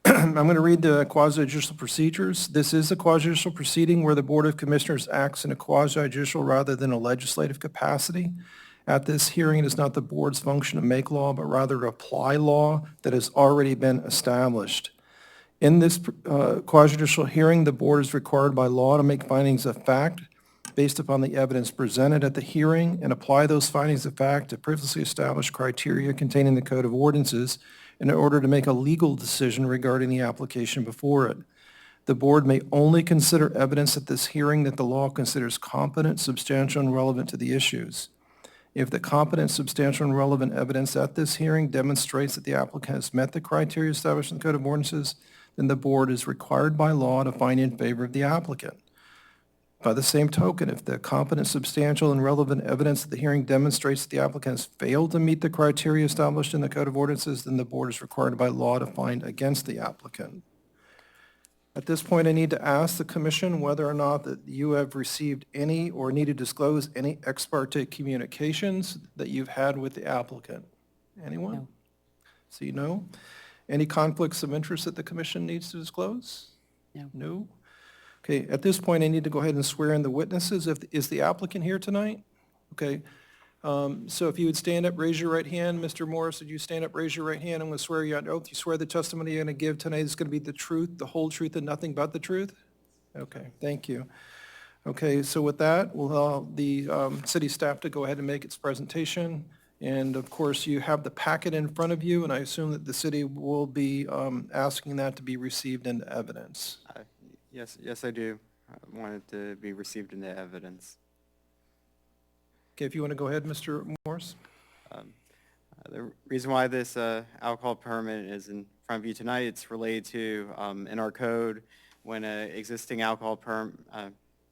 I'm going to read the quasi-judicial procedures. This is a quasi-judicial proceeding where the Board of Commissioners acts in a quasi-judicial rather than a legislative capacity. At this hearing, it is not the board's function to make law, but rather to apply law that has already been established. In this quasi-judicial hearing, the board is required by law to make findings of fact based upon the evidence presented at the hearing and apply those findings of fact to previously established criteria contained in the Code of Ordinances in order to make a legal decision regarding the application before it. The board may only consider evidence at this hearing that the law considers competent, substantial, and relevant to the issues. If the competent, substantial, and relevant evidence at this hearing demonstrates that the applicant has met the criteria established in the Code of Ordinances, then the board is required by law to find in favor of the applicant. By the same token, if the competent, substantial, and relevant evidence at the hearing demonstrates that the applicant has failed to meet the criteria established in the Code of Ordinances, then the board is required by law to find against the applicant. At this point, I need to ask the commission whether or not that you have received any or need to disclose any ex parte communications that you've had with the applicant. Anyone? No. See, no. Any conflicts of interest that the commission needs to disclose? No. No? Okay, at this point, I need to go ahead and swear in the witnesses. Is the applicant here tonight? Okay. So if you would stand up, raise your right hand. Mr. Morris, would you stand up, raise your right hand? I'm going to swear you on oath. You swear the testimony you're going to give tonight is going to be the truth, the whole truth, and nothing but the truth? Okay, thank you. Okay, so with that, we'll allow the city staff to go ahead and make its presentation. And of course, you have the packet in front of you, and I assume that the city will be asking that to be received into evidence. Yes, I do. I want it to be received into evidence. Okay, if you want to go ahead, Mr. Morris. The reason why this alcohol permit is in front of you tonight, it's related to, in our code, when an existing alcohol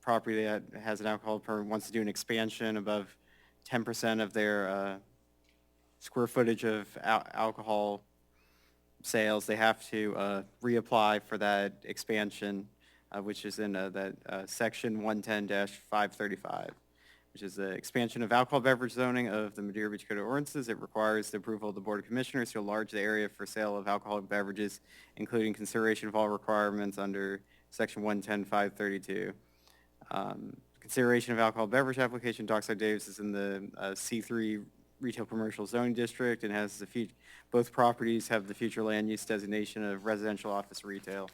property that has an alcohol permit wants to do an expansion above 10% of their square footage of alcohol sales, they have to reapply for that expansion, which is in that section 110-535. Which is the expansion of alcohol beverage zoning of the Madeira Beach Code of Ordinances. It requires the approval of the Board of Commissioners to enlarge the area for sale of alcoholic beverages, including consideration of all requirements under section 110-532. Consideration of alcohol beverage application, Dockside Davis is in the C3 Retail Commercial Zoning District and has both properties have the future land use designation of residential office retail.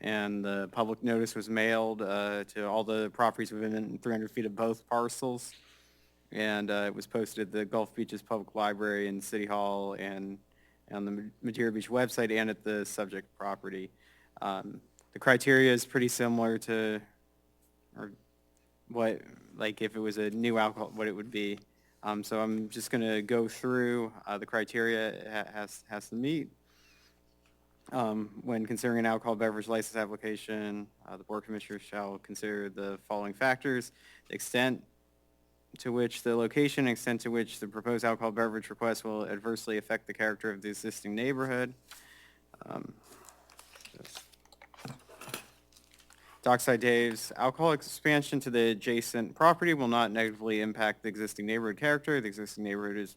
And the public notice was mailed to all the properties within 300 feet of both parcels. And it was posted at the Gulf Beaches Public Library and City Hall and on the Madeira Beach website and at the subject property. The criteria is pretty similar to or what, like if it was a new alcohol, what it would be. So I'm just going to go through the criteria it has to meet. When considering an alcohol beverage license application, the Board of Commissioners shall consider the following factors: the extent to which the location, extent to which the proposed alcohol beverage request will adversely affect the character of the existing neighborhood. Dockside Dave's alcohol expansion to the adjacent property will not negatively impact the existing neighborhood character. The existing neighborhood is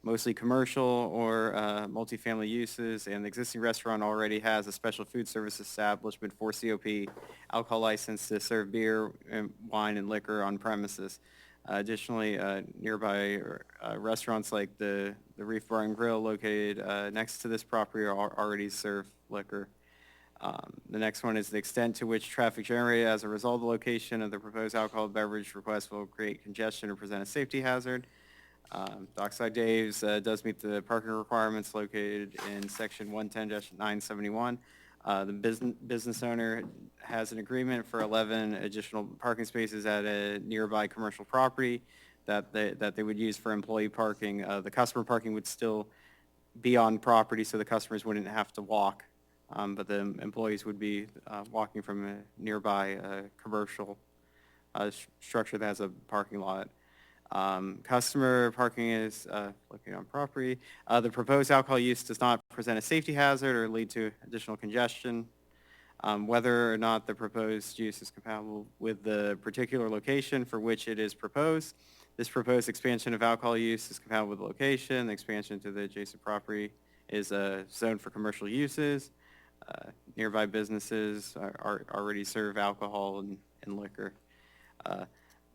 mostly commercial or multifamily uses, and the existing restaurant already has a special food service establishment for COP alcohol license to serve beer, and wine, and liquor on premises. Additionally, nearby restaurants like the Reef Bar and Grill located next to this property already serve liquor. The next one is the extent to which traffic generated as a result of the location of the proposed alcohol beverage request will create congestion or present a safety hazard. Dockside Dave's does meet the parking requirements located in section 110-971. The business owner has an agreement for 11 additional parking spaces at a nearby commercial property that they would use for employee parking. The customer parking would still be on property, so the customers wouldn't have to walk, but the employees would be walking from a nearby commercial structure that has a parking lot. Customer parking is located on property. The proposed alcohol use does not present a safety hazard or lead to additional congestion. Whether or not the proposed use is compatible with the particular location for which it is proposed. This proposed expansion of alcohol use is compatible with the location. The expansion to the adjacent property is zoned for commercial uses. Nearby businesses already serve alcohol and liquor.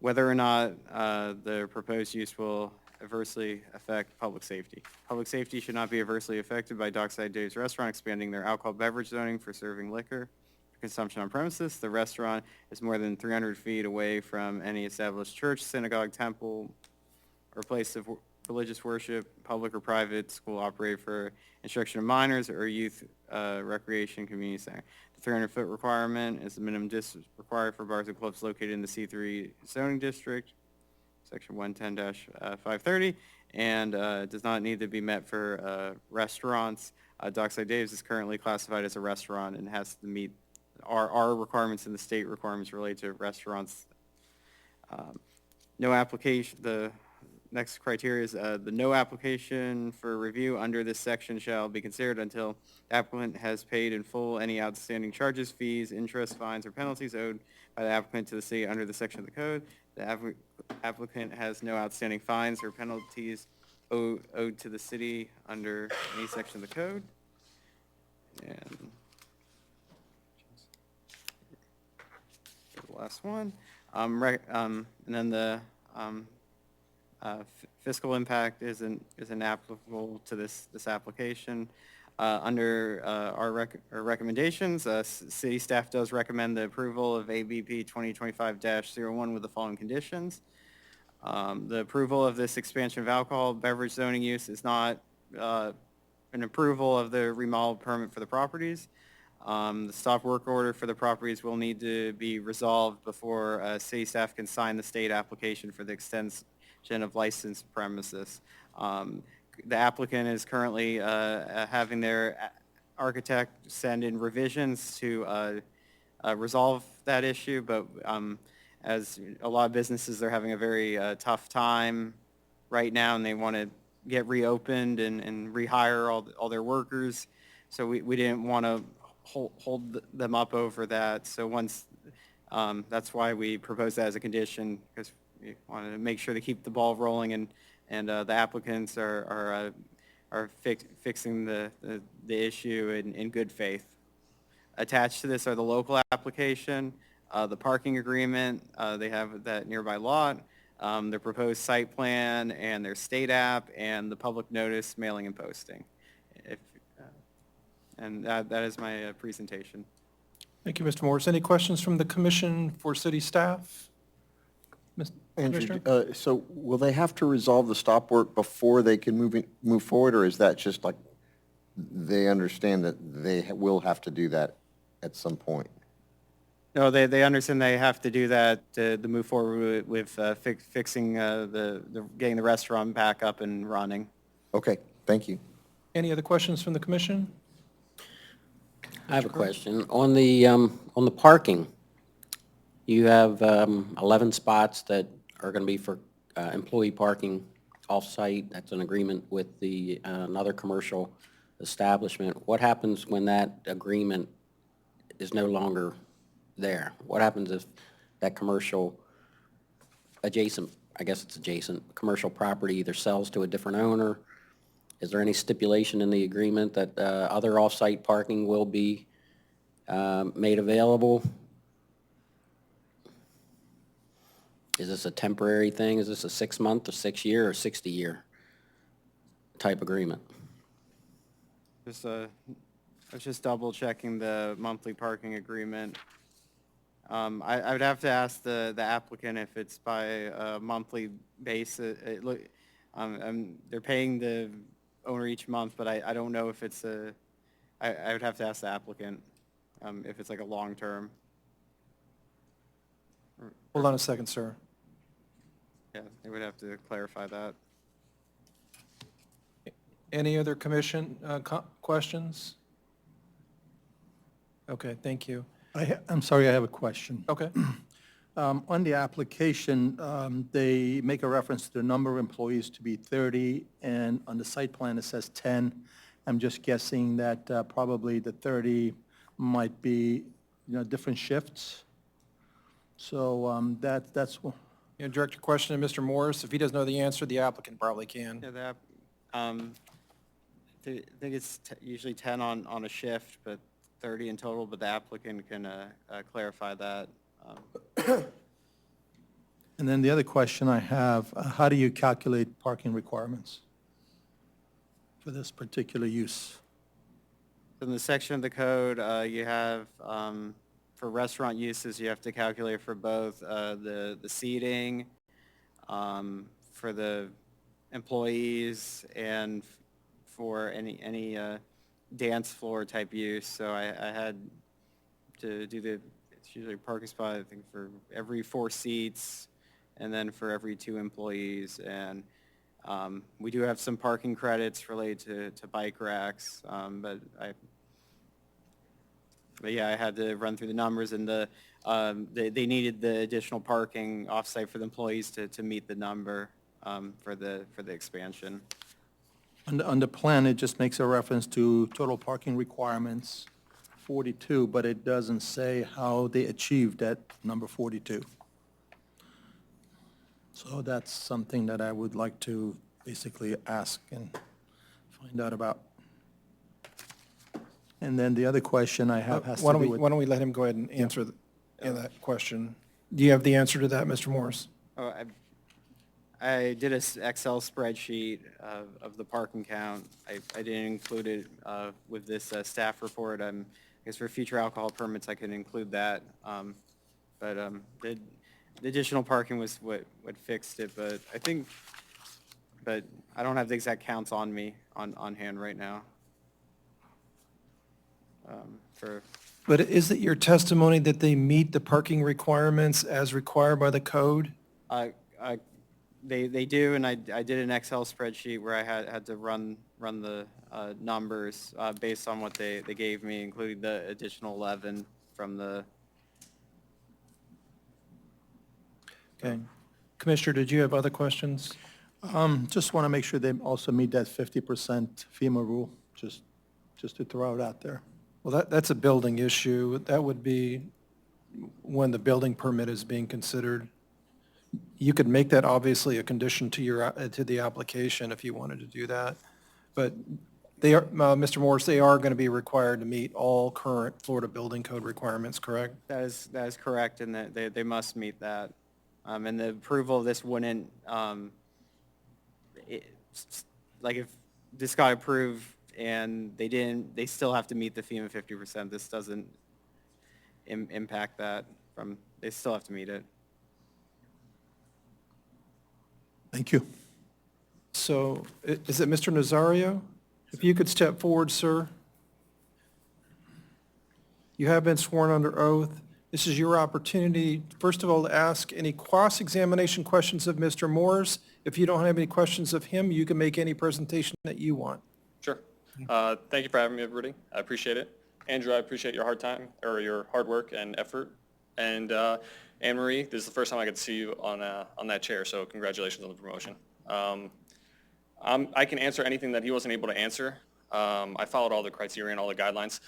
Whether or not the proposed use will adversely affect public safety. Public safety should not be adversely affected by Dockside Dave's restaurant expanding their alcohol beverage zoning for serving liquor for consumption on premises. The restaurant is more than 300 feet away from any established church, synagogue, temple, or place of religious worship, public or private school operated for instruction of minors or youth recreation community center. The 300-foot requirement is the minimum distance required for bars and clubs located in the C3 zoning district, section 110-530, and does not need to be met for restaurants. Dockside Dave's is currently classified as a restaurant and has to meet our requirements and the state requirements related to restaurants. No application, the next criteria is the no application for review under this section shall be considered until the applicant has paid in full any outstanding charges, fees, interest, fines, or penalties owed by the applicant to the city under the section of the code. The applicant has no outstanding fines or penalties owed to the city under any section of the code. And the last one. And then the fiscal impact isn't applicable to this application. Under our recommendations, city staff does recommend the approval of ABP 2025-01 with the following conditions. The approval of this expansion of alcohol beverage zoning use is not an approval of the remodel permit for the properties. The stop work order for the properties will need to be resolved before city staff can sign the state application for the extension of licensed premises. The applicant is currently having their architect send in revisions to resolve that issue, but as a lot of businesses, they're having a very tough time right now, and they want to get reopened and rehire all their workers. So we didn't want to hold them up over that. So once, that's why we proposed that as a condition, because we wanted to make sure to keep the ball rolling, and the applicants are fixing the issue in good faith. Attached to this are the local application, the parking agreement, they have that nearby lot, their proposed site plan, and their state app, and the public notice mailing and posting. And that is my presentation. Thank you, Mr. Morris. Any questions from the commission for city staff? Andrew, Commissioner? so will they have to resolve the stop work before they can move forward, or is that just like they understand that they will have to do that at some point? No, they understand they have to do that to move forward with fixing getting the restaurant back up and running. Okay, thank you. Any other questions from the commission? I have a question. On the parking, you have 11 spots that are going to be for employee parking off-site. That's an agreement with another commercial establishment. What happens when that agreement is no longer there? What happens if that commercial adjacent, I guess it's adjacent, commercial property either sells to a different owner? Is there any stipulation in the agreement that other off-site parking will be made available? Is this a temporary thing? Is this a 6-month, or 6-year, or 60-year type agreement? I was just double checking the monthly parking agreement. I would have to ask the applicant if it's by a monthly basis. They're paying the owner each month, but I don't know if it's I would have to ask the applicant if it's like a long term. Hold on a second, sir. Yeah, they would have to clarify that. Any other commission questions? Okay, thank you. I'm sorry, I have a question. Okay. On the application, they make a reference to the number of employees to be 30, and on the site plan it says 10. I'm just guessing that probably the 30 might be, different shifts. So that's. Direct your question to Mr. Morris. If he doesn't know the answer, the applicant probably can. Yeah, I think it's usually 10 on a shift, but 30 in total, but the applicant can clarify that. And then the other question I have, how do you calculate parking requirements for this particular use? In the section of the code, you have, for restaurant uses, you have to calculate for both the seating, for the employees and for any dance floor type use. So I had to do it's usually a parking spot, I think, for every 4 seats and then for every 2 employees. And we do have some parking credits related to bike racks, but yeah, I had to run through the numbers, and they needed the additional parking offsite for the employees to meet the number for the expansion. On the plan, it just makes a reference to total parking requirements, 42, but it doesn't say how they achieved that number 42. So that's something that I would like to basically ask and find out about. And then the other question I have has to Why do don't we, with... why don't we let him go ahead and answer that question? Do you have the answer to that, Mr. Morris? Oh, I did a Excel spreadsheet of the parking count. I didn't include it with this staff report. I guess for future alcohol permits, I could include that. But the additional parking was what fixed it. But I don't have the exact counts on me, on hand right now. But is it your testimony that they meet the parking requirements as required by the code? They do, and I did an Excel spreadsheet where I had to run the numbers based on what they gave me, including the additional 11 from the... Okay. Commissioner, did you have other questions? Just want to make sure they also meet that 50% FEMA rule, just to throw it out there. Well, that's a building issue. That would be when the building permit is being considered. You could make that obviously a condition to the application if you wanted to do that. But they are, Mr. Morris, they are going to be required to meet all current Florida building code requirements, correct? That is correct, and that they must meet that. And the approval of this wouldn't, like if this got approved and they didn't, they still have to meet the FEMA 50%. This doesn't impact that they still have to meet it. Thank you. So is it Mr. Nazario? If you could step forward, sir. You have been sworn under oath. This is your opportunity, first of all, to ask any cross-examination questions of Mr. Morris. If you don't have any questions of him, you can make any presentation that you want. Sure. Thank you for having me, everybody. I appreciate it. Andrew, I appreciate your your hard work and effort. And Anne Marie, this is the first time I get to see you on that chair, so congratulations on the promotion. I can answer anything that he wasn't able to answer. I followed all the criteria and all the guidelines.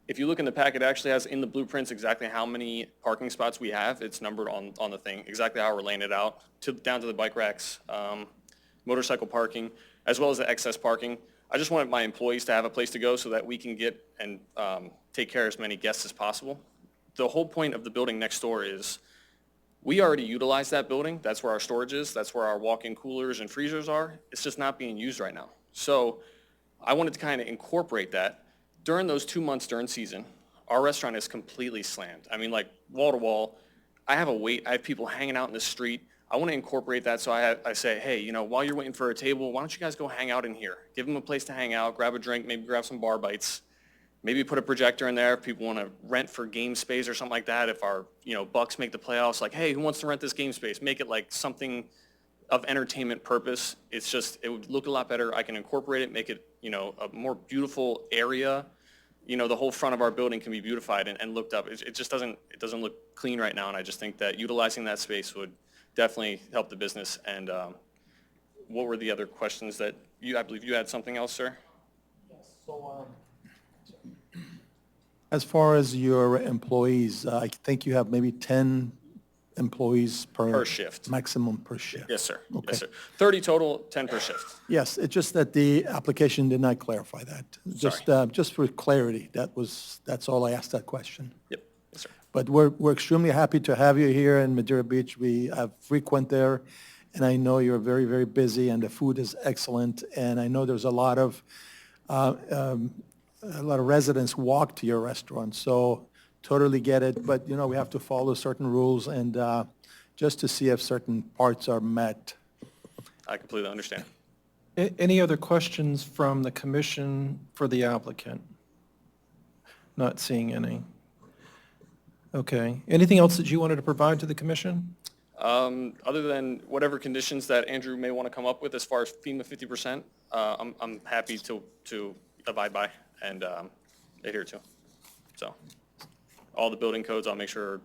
If you look in the packet, it actually has in the blueprints exactly how many parking spots we have. It's numbered on the thing, exactly how we're laying it out, down to the bike racks, motorcycle parking, as well as the excess parking. I just wanted my employees to have a place to go so that we can get and take care of as many guests as possible. The whole point of the building next door is we already utilize that building. That's where our storage is. That's where our walk-in coolers and freezers are. It's just not being used right now. So I wanted to kind of incorporate that. During those 2 months during season, our restaurant is completely slammed. I mean, like wall to wall. I have people hanging out in the street. I want to incorporate that, so I say, hey, you know, while you're waiting for a table, why don't you guys go hang out in here? Give them a place to hang out, grab a drink, maybe grab some bar bites. Maybe put a projector in there if people want to rent for game space or something like that. If our, Bucks make the playoffs, like, hey, who wants to rent this game space? Make it like something of entertainment purpose. It's just, it would look a lot better. I can incorporate it, make it, a more beautiful area. The whole front of our building can be beautified and looked up. It just doesn't look clean right now. And I just think that utilizing that space would definitely help the business. And what were the other questions that I believe you had something else, sir? As far as your employees, I think you have maybe 10 employees Per shift. Maximum per shift. Yes, sir. Okay. Yes, sir. 30 total, 10 per shift. Yes, it's just that the application did not clarify that. Just for clarity, that's all I asked that question. Yep. Yes, sir. But we're extremely happy to have you here in Madeira Beach. We have frequent there, and I know you're very, very busy, and the food is excellent. And I know there's a lot of residents walk to your restaurant, so totally get it. But, we have to follow certain rules and just to see if certain parts are met. I completely understand. Any other questions from the commission for the applicant? Not seeing any. Okay. Anything else that you wanted to provide to the commission? Other than whatever conditions that Andrew may want to come up with as far as FEMA 50%, I'm happy to abide by and adhere to. So all the building codes, I'll make sure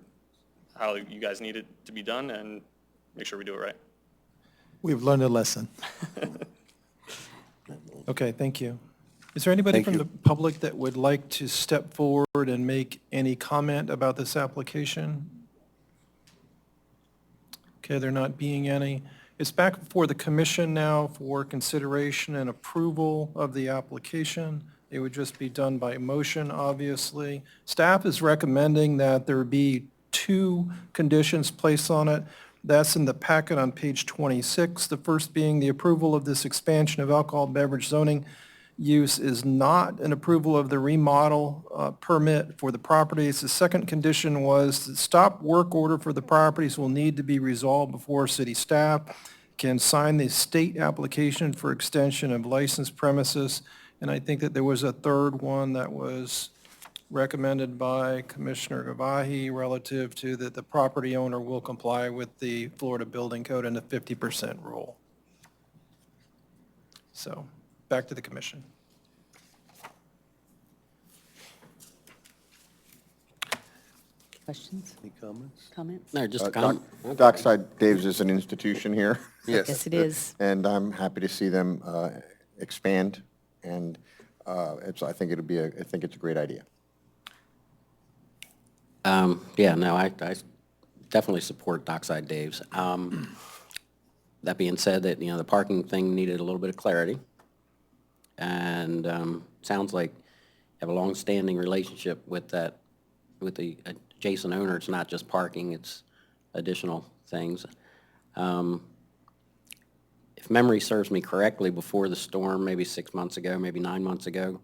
how you guys need it to be done and make sure we do it right. We've learned a lesson. Okay, thank you. Is there anybody Thank from you. the public that would like to step forward and make any comment about this application? Okay, there not being any. It's back before the commission now for consideration and approval of the application. It would just be done by motion, obviously. Staff is recommending that there be 2 conditions placed on it. That's in the packet on page 26. The first being the approval of this expansion of alcohol beverage zoning use is not an approval of the remodel permit for the properties. The second condition was the stop work order for the properties will need to be resolved before city staff can sign the state application for extension of licensed premises. And I think that there was a third one that was recommended by Commissioner Gavahi relative to that the property owner will comply with the Florida Building Code and the 50% rule. So, back to the commission. Questions, Any comments? comments? No, just a comment. Dockside Dave's is an institution here, Yes, it is. and I'm happy to see them expand, and I think it's a great idea. Yeah, no, I definitely support Dockside Dave's. That being said, that, the parking thing needed a little bit of clarity. And sounds like you have a long-standing relationship with the adjacent owner. It's not just parking, it's additional things. If memory serves me correctly, before the storm, maybe 6 months ago, maybe 9 months ago,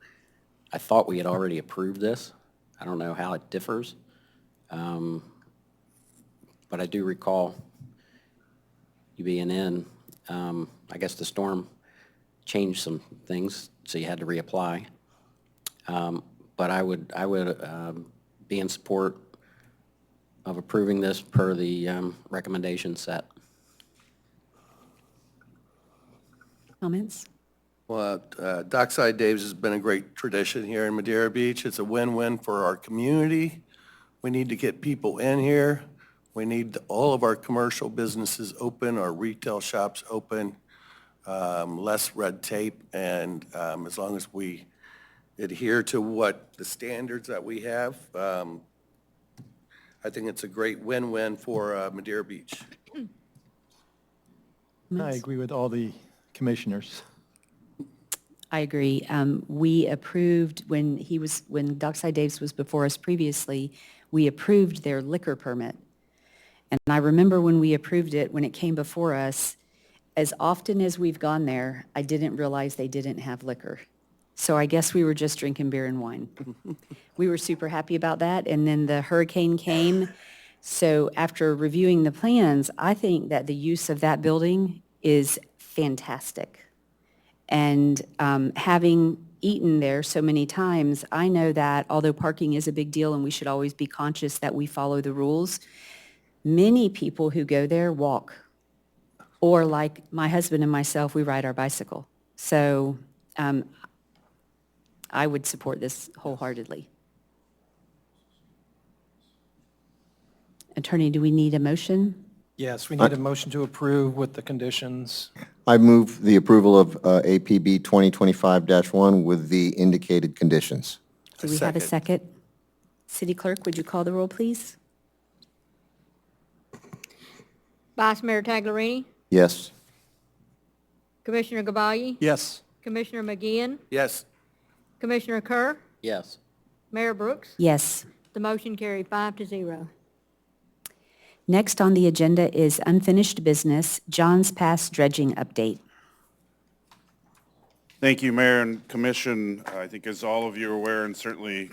I thought we had already approved this. I don't know how it differs. But I do recall you being in. I guess the storm changed some things, so you had to reapply. But I would be in support of approving this per the recommendation set. Comments? Well, Dockside Dave's has been a great tradition here in Madeira Beach. It's a win-win for our community. We need to get people in here. We need all of our commercial businesses open, our retail shops open, less red tape, and as long as we adhere to what the standards that we have, I think it's a great win-win for Madeira Beach. I agree with all the commissioners. I agree. We approved, when Dockside Dave's was before us previously, we approved their liquor permit. And I remember when we approved it, when it came before us, as often as we've gone there, I didn't realize they didn't have liquor. So I guess we were just drinking beer and wine. We were super happy about that, and then the hurricane came. So after reviewing the plans, I think that the use of that building is fantastic. And having eaten there so many times, I know that although parking is a big deal and we should always be conscious that we follow the rules, many people who go there walk. Or like my husband and myself, we ride our bicycle. So I would support this wholeheartedly. Attorney, do we need a motion? Yes, we need a motion to approve with the conditions. I move the approval of APB 2025-1 with the indicated conditions. Do we have a second? City Clerk, would you call the roll, please? Vice Mayor Taglerini, Yes. Commissioner Gavayi, Yes. Commissioner McGeehan, Yes. Commissioner Kerr, Yes. Mayor Brooks. Yes. The motion carried 5-0. Next on the agenda is unfinished business, Johns Pass dredging update. Thank you, Mayor and Commission. I think as all of you are aware, and certainly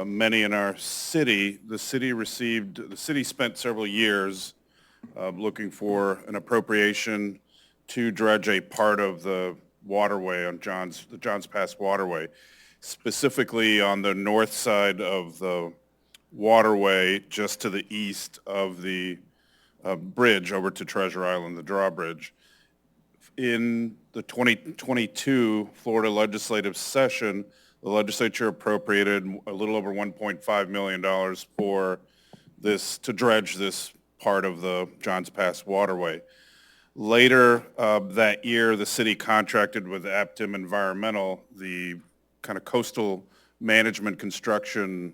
many in our city, the city spent several years looking for an appropriation to dredge a part of the waterway on the Johns Pass waterway, specifically on the north side of the waterway, just to the east of the bridge over to Treasure Island, the drawbridge. In the 2022 Florida legislative session, the legislature appropriated a little over $1.5 million for this, to dredge this part of the Johns Pass waterway. Later that year, the city contracted with Aptim Environmental, the kind of coastal management construction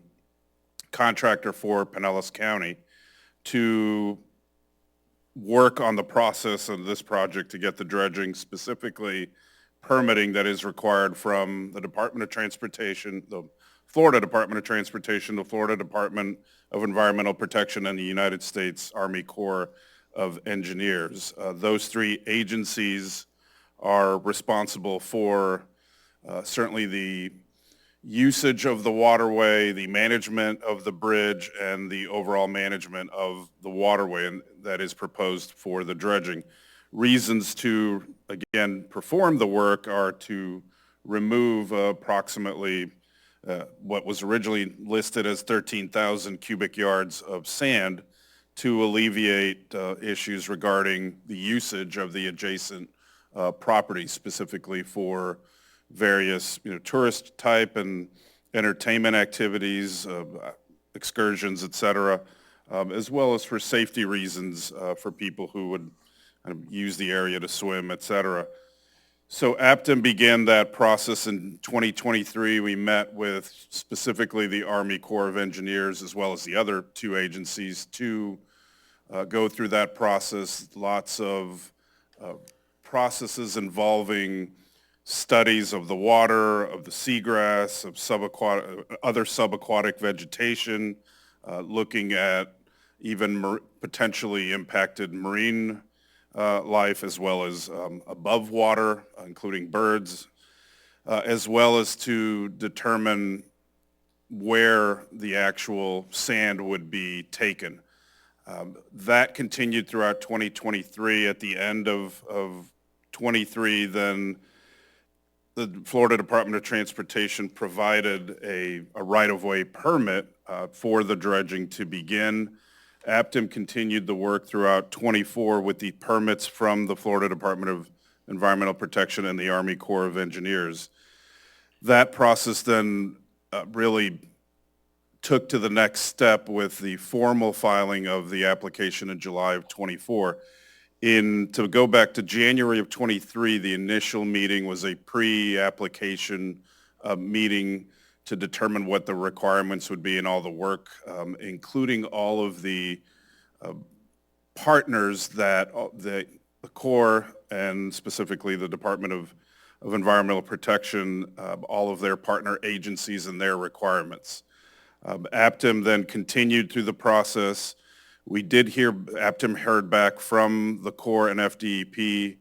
contractor for Pinellas County, to work on the process of this project to get the dredging, specifically permitting that is required from the Department of Transportation, the Florida Department of Transportation, the Florida Department of Environmental Protection, and the United States Army Corps of Engineers. Those three agencies are responsible for certainly the usage of the waterway, the management of the bridge, and the overall management of the waterway, and that is proposed for the dredging. Reasons to, again, perform the work are to remove approximately what was originally listed as 13,000 cubic yards of sand to alleviate issues regarding the usage of the adjacent property, specifically for various tourist type and entertainment activities, excursions, et cetera, as well as for safety reasons for people who would use the area to swim, et cetera. So Aptim began that process in 2023. We met with specifically the Army Corps of Engineers as well as the other two agencies to go through that process. Lots of processes involving studies of the water, of the seagrass, of other subaquatic vegetation, looking at even potentially impacted marine life, as well as above water, including birds, as well as to determine where the actual sand would be taken. That continued throughout 2023. At the end of 23, then the Florida Department of Transportation provided a right-of-way permit for the dredging to begin. Aptim continued the work throughout 24 with the permits from the Florida Department of Environmental Protection and the Army Corps of Engineers. That process then really took to the next step with the formal filing of the application in July of 24. To go back to January of 23, the initial meeting was a pre-application meeting to determine what the requirements would be and all the work, including all of the partners that the Corps and specifically the Department of Environmental Protection, all of their partner agencies and their requirements. Aptim then continued through the process. Aptim heard back from the Corps and FDEP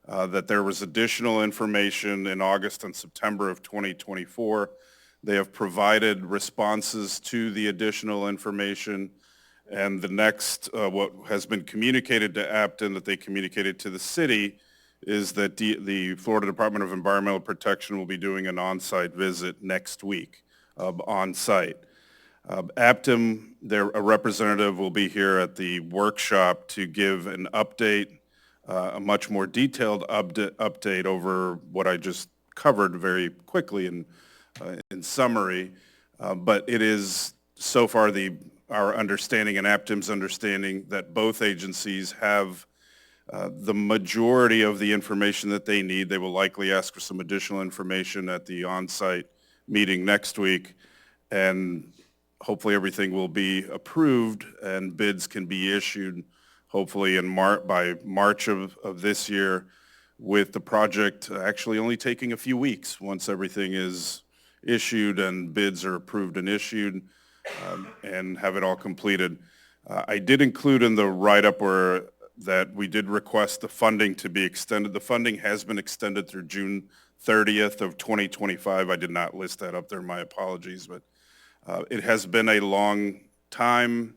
that there was additional information in August and September of 2024. They have provided responses to the additional information, and the next, what has been communicated to Aptim that they communicated to the city is that the Florida Department of Environmental Protection will be doing an on-site visit next week on-site. Aptim, a representative will be here at the workshop to give an update, a much more detailed update over what I just covered very quickly in summary. But it is so far our understanding and Aptim's understanding that both agencies have the majority of the information that they need. They will likely ask for some additional information at the on-site meeting next week, and hopefully everything will be approved and bids can be issued hopefully by March of this year, with the project actually only taking a few weeks once everything is issued and bids are approved and issued, and have it all completed. I did include in the write-up that we did request the funding to be extended. The funding has been extended through June 30th of 2025. I did not list that up there, my apologies, but it has been a long time,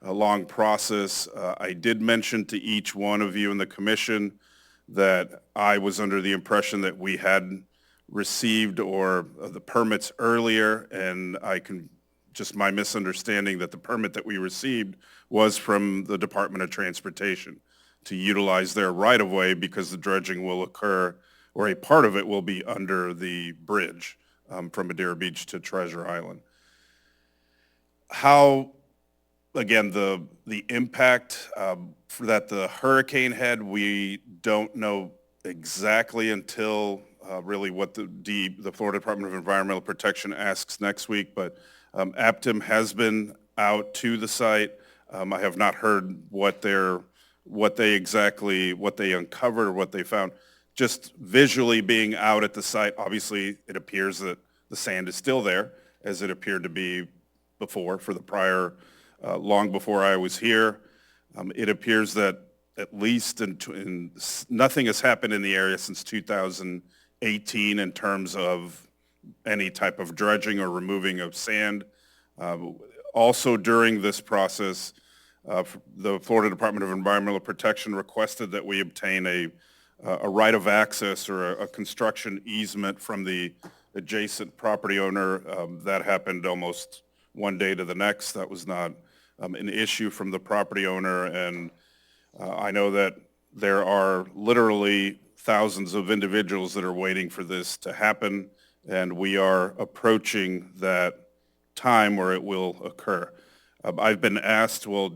a long process. I did mention to each one of you in the commission that I was under the impression that we had received or the permits earlier, and just my misunderstanding that the permit that we received was from the Department of Transportation to utilize their right-of-way because the dredging will occur, or a part of it will be under the bridge from Madeira Beach to Treasure Island. How, again, the impact that the hurricane had, we don't know exactly until really what the Florida Department of Environmental Protection asks next week, but Aptim has been out to the site. I have not heard what they uncovered or what they found. Just visually being out at the site, obviously it appears that the sand is still there, as it appeared to be before, for the prior, long before I was here. It appears that at least nothing has happened in the area since 2018 in terms of any type of dredging or removing of sand. Also during this process, the Florida Department of Environmental Protection requested that we obtain a right of access or a construction easement from the adjacent property owner. That happened almost one day to the next. That was not an issue from the property owner, and I know that there are literally thousands of individuals that are waiting for this to happen, and we are approaching that time where it will occur. I've been asked, well,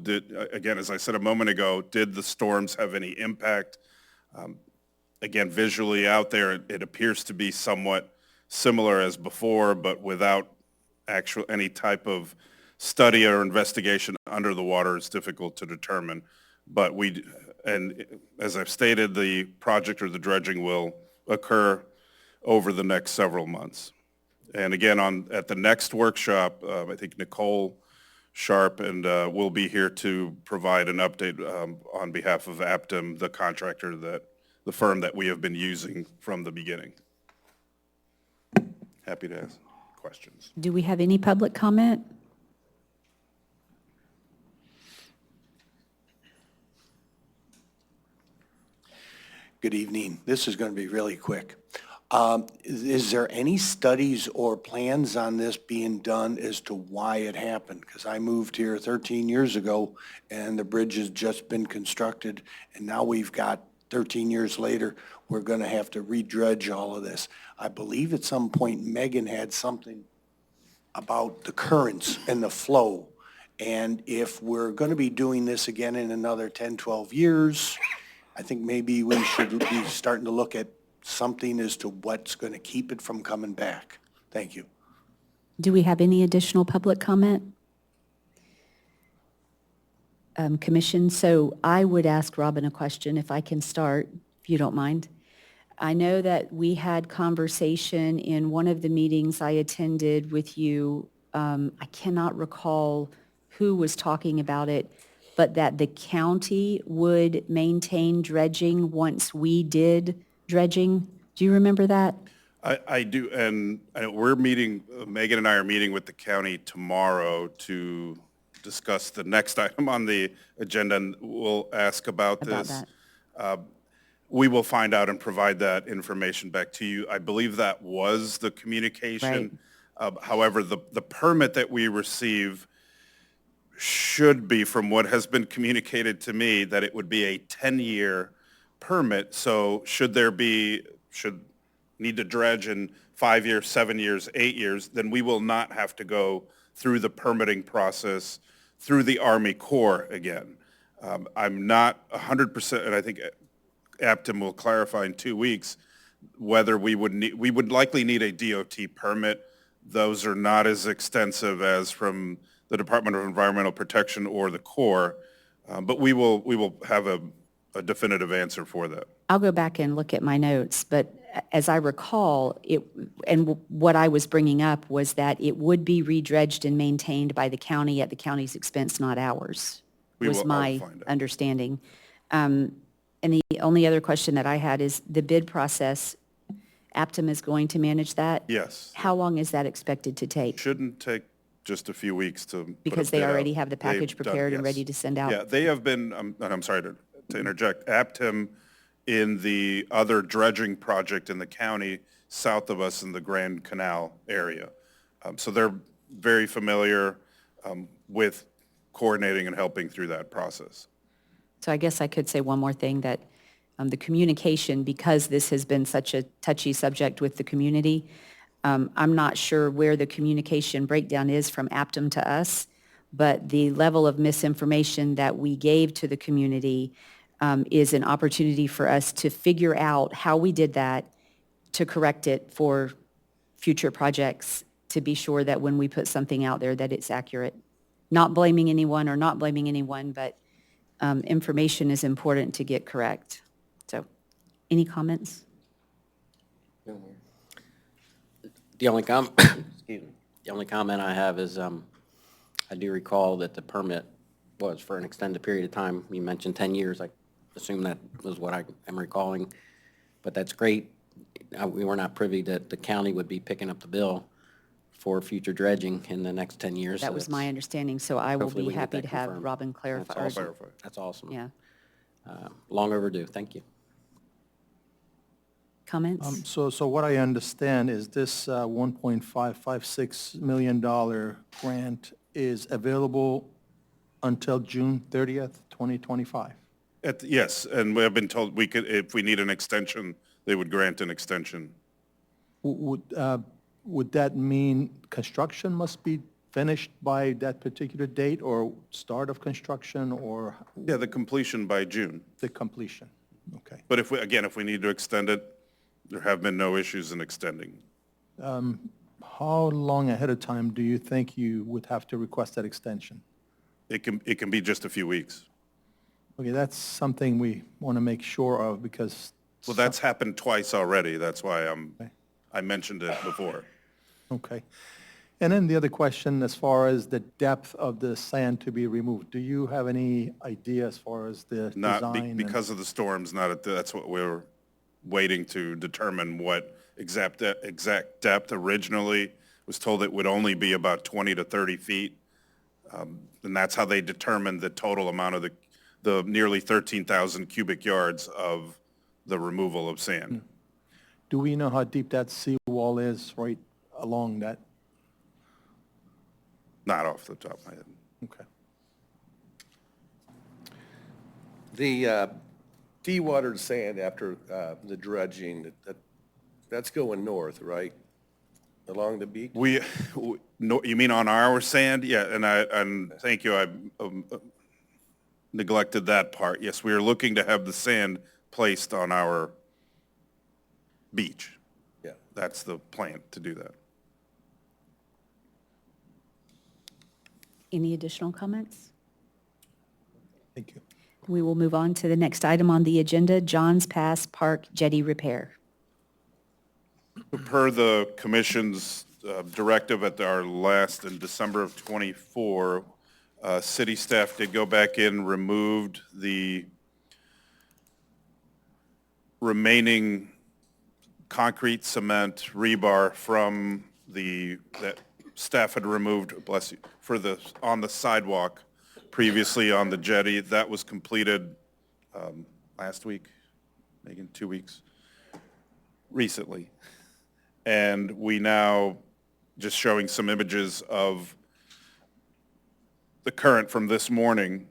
again, as I said a moment ago, did the storms have any impact? Again, visually out there, it appears to be somewhat similar as before, but without any type of study or investigation under the water, it's difficult to determine. But and as I've stated, the project or the dredging will occur over the next several months. And again, at the next workshop, I think Nicole Sharp and will be here to provide an update on behalf of Aptim, the contractor, the firm that we have been using from the beginning. Happy to ask questions. Do we have any public comment? Good evening. This is going to be really quick. Is there any studies or plans on this being done as to why it happened? Because I moved here 13 years ago, and the bridge has just been constructed, and now we've got 13 years later, we're going to have to redredge all of this. I believe at some point Megan had something about the currents and the flow, and if we're going to be doing this again in another 10, 12 years, I think maybe we should be starting to look at something as to what's going to keep it from coming back. Thank you. Do we have any additional public comment? Commission, so I would ask Robin a question if I can start, if you don't mind. I know that we had conversation in one of the meetings I attended with you. I cannot recall who was talking about it, but that the county would maintain dredging once we did dredging. Do you remember that? I do, and we're meeting, Megan and I are meeting with the county tomorrow to discuss the next item on the agenda, and we'll ask about this. We will find out and provide that information back to you. I believe that was the communication. Right. However, the permit that we receive should be, from what has been communicated to me, that it would be a 10-year permit. So should need to dredge in 5 years, 7 years, 8 years, then we will not have to go through the permitting process through the Army Corps again. I'm not 100%, and I think Aptim will clarify in 2 weeks whether we would likely need a DOT permit. Those are not as extensive as from the Department of Environmental Protection or the Corps, but we will have a definitive answer for that. I'll go back and look at my notes, but as I recall, what I was bringing up was that it would be redredged and maintained by the county at the county's expense, not ours, was my understanding. And the only other question that I had is the bid process, Aptim is going to manage that? Yes. How long is that expected to take? Shouldn't take just a few weeks to Because they already have the package prepared and ready to send out? Yeah, they have been, and I'm sorry to interject, Aptim in the other dredging project in the county south of us in the Grand Canal area. So they're very familiar with coordinating and helping through that process. So I guess I could say one more thing, that the communication, because this has been such a touchy subject with the community, I'm not sure where the communication breakdown is from Aptum to us, but the level of misinformation that we gave to the community is an opportunity for us to figure out how we did that, to correct it for future projects, to be sure that when we put something out there that it's accurate. Not blaming anyone, but information is important to get correct. So, any comments? The only excuse me, the only comment I have is, I do recall that the permit was for an extended period of time. You mentioned 10 years. I assume that was what I am recalling. But that's great. We were not privy that the county would be picking up the bill for future dredging in the next 10 years. That so was that's- my understanding, so I will hopefully be we can get happy that to have confirmed. Robin clarify. That's awesome. That's awesome. Yeah. Long overdue. Thank you. Comments? So what I understand is this $1.556 million grant is available until June 30th, 2025. Yes, and we have been told we could, if we need an extension, they would grant an extension. Would that mean construction must be finished by that particular date, or start of construction, or Yeah, the completion by June. the completion? Okay. But if we, again, if we need to extend it, there have been no issues in extending. How long ahead of time do you think you would have to request that extension? It can be just a few weeks. Okay, that's something we want to make sure of, because... Well, that's happened twice already. That's why I mentioned it before. Okay. And then the other question, as far as the depth of the sand to be removed, do you have any idea as far as the Not design? and- because of the storms, not at that's what we're waiting to determine what exact depth. Originally was told it would only be about 20 to 30 feet. And that's how they determined the total amount of the nearly 13,000 cubic yards of the removal of sand. Do we know how deep that seawall is right along that? Not off the top of my head. Okay. The dewatered sand after the dredging, that's going north, right? Along the beach? No, you mean on our sand? Yeah, and thank you, I neglected that part. Yes, we are looking to have the sand placed on our beach. Yeah. That's the plan, to do that. Any additional comments? Thank you. We will move on to the next item on the agenda, Johns Pass Park Jetty Repair. Per the commission's directive at our last in December of '24, city staff did go back in, removed the remaining concrete, cement, rebar from that staff had removed, bless you, on the sidewalk previously on the jetty. That was completed last week, Megan, 2 weeks, recently. And we now, just showing some images of the current from this morning,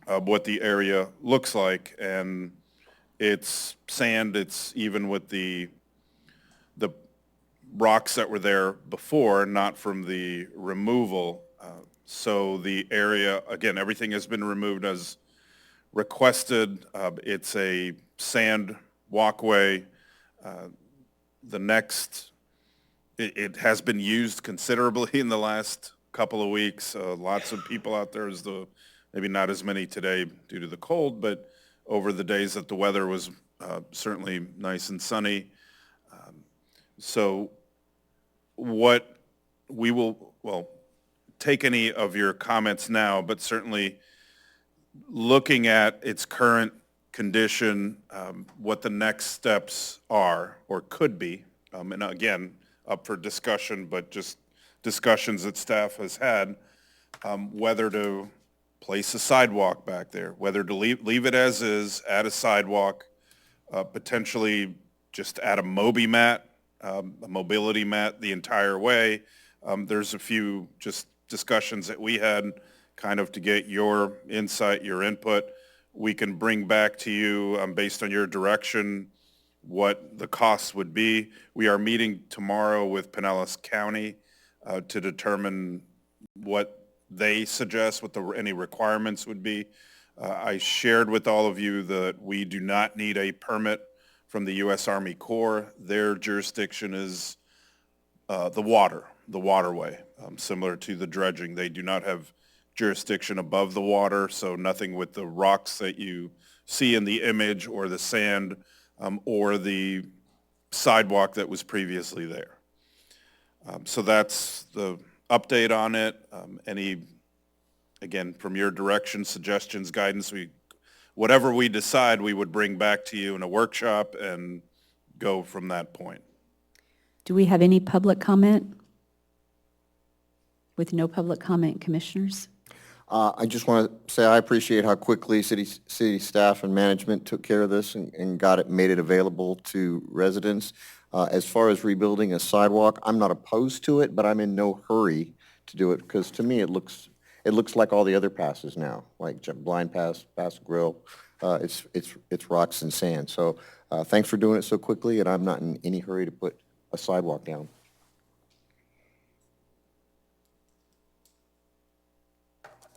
of what the area looks like. And it's sand, it's even with the rocks that were there before, not from the removal. So the area, again, everything has been removed as requested. It's a sand walkway. It has been used considerably in the last couple of weeks. Lots of people out there, maybe not as many today due to the cold, but over the days that the weather was certainly nice and sunny. So what we will, take any of your comments now, but certainly looking at its current condition, what the next steps are or could be, and again, up for discussion, but just discussions that staff has had, whether to place a sidewalk back there, whether to leave it as is, add a sidewalk, potentially just add a Moby mat, a mobility mat the entire way. There's a few just discussions that we had kind of to get your insight, your input. We can bring back to you, based on your direction, what the costs would be. We are meeting tomorrow with Pinellas County to determine what they suggest, what any requirements would be. I shared with all of you that we do not need a permit from the U.S. Army Corps. Their jurisdiction is the waterway, similar to the dredging. They do not have jurisdiction above the water, so nothing with the rocks that you see in the image or the sand or the sidewalk that was previously there. So that's the update on it. Any, again, from your direction, suggestions, guidance, whatever we decide, we would bring back to you in a workshop and go from that point. Do we have any public comment? With no public comment, commissioners? I just want to say I appreciate how quickly city staff and management took care of this and made it available to residents. As far as rebuilding a sidewalk, I'm not opposed to it, but I'm in no hurry to do it because to me it looks like all the other passes now, like Blind Pass, Pass Grill. It's rocks and sand. So thanks for doing it so quickly, and I'm not in any hurry to put a sidewalk down.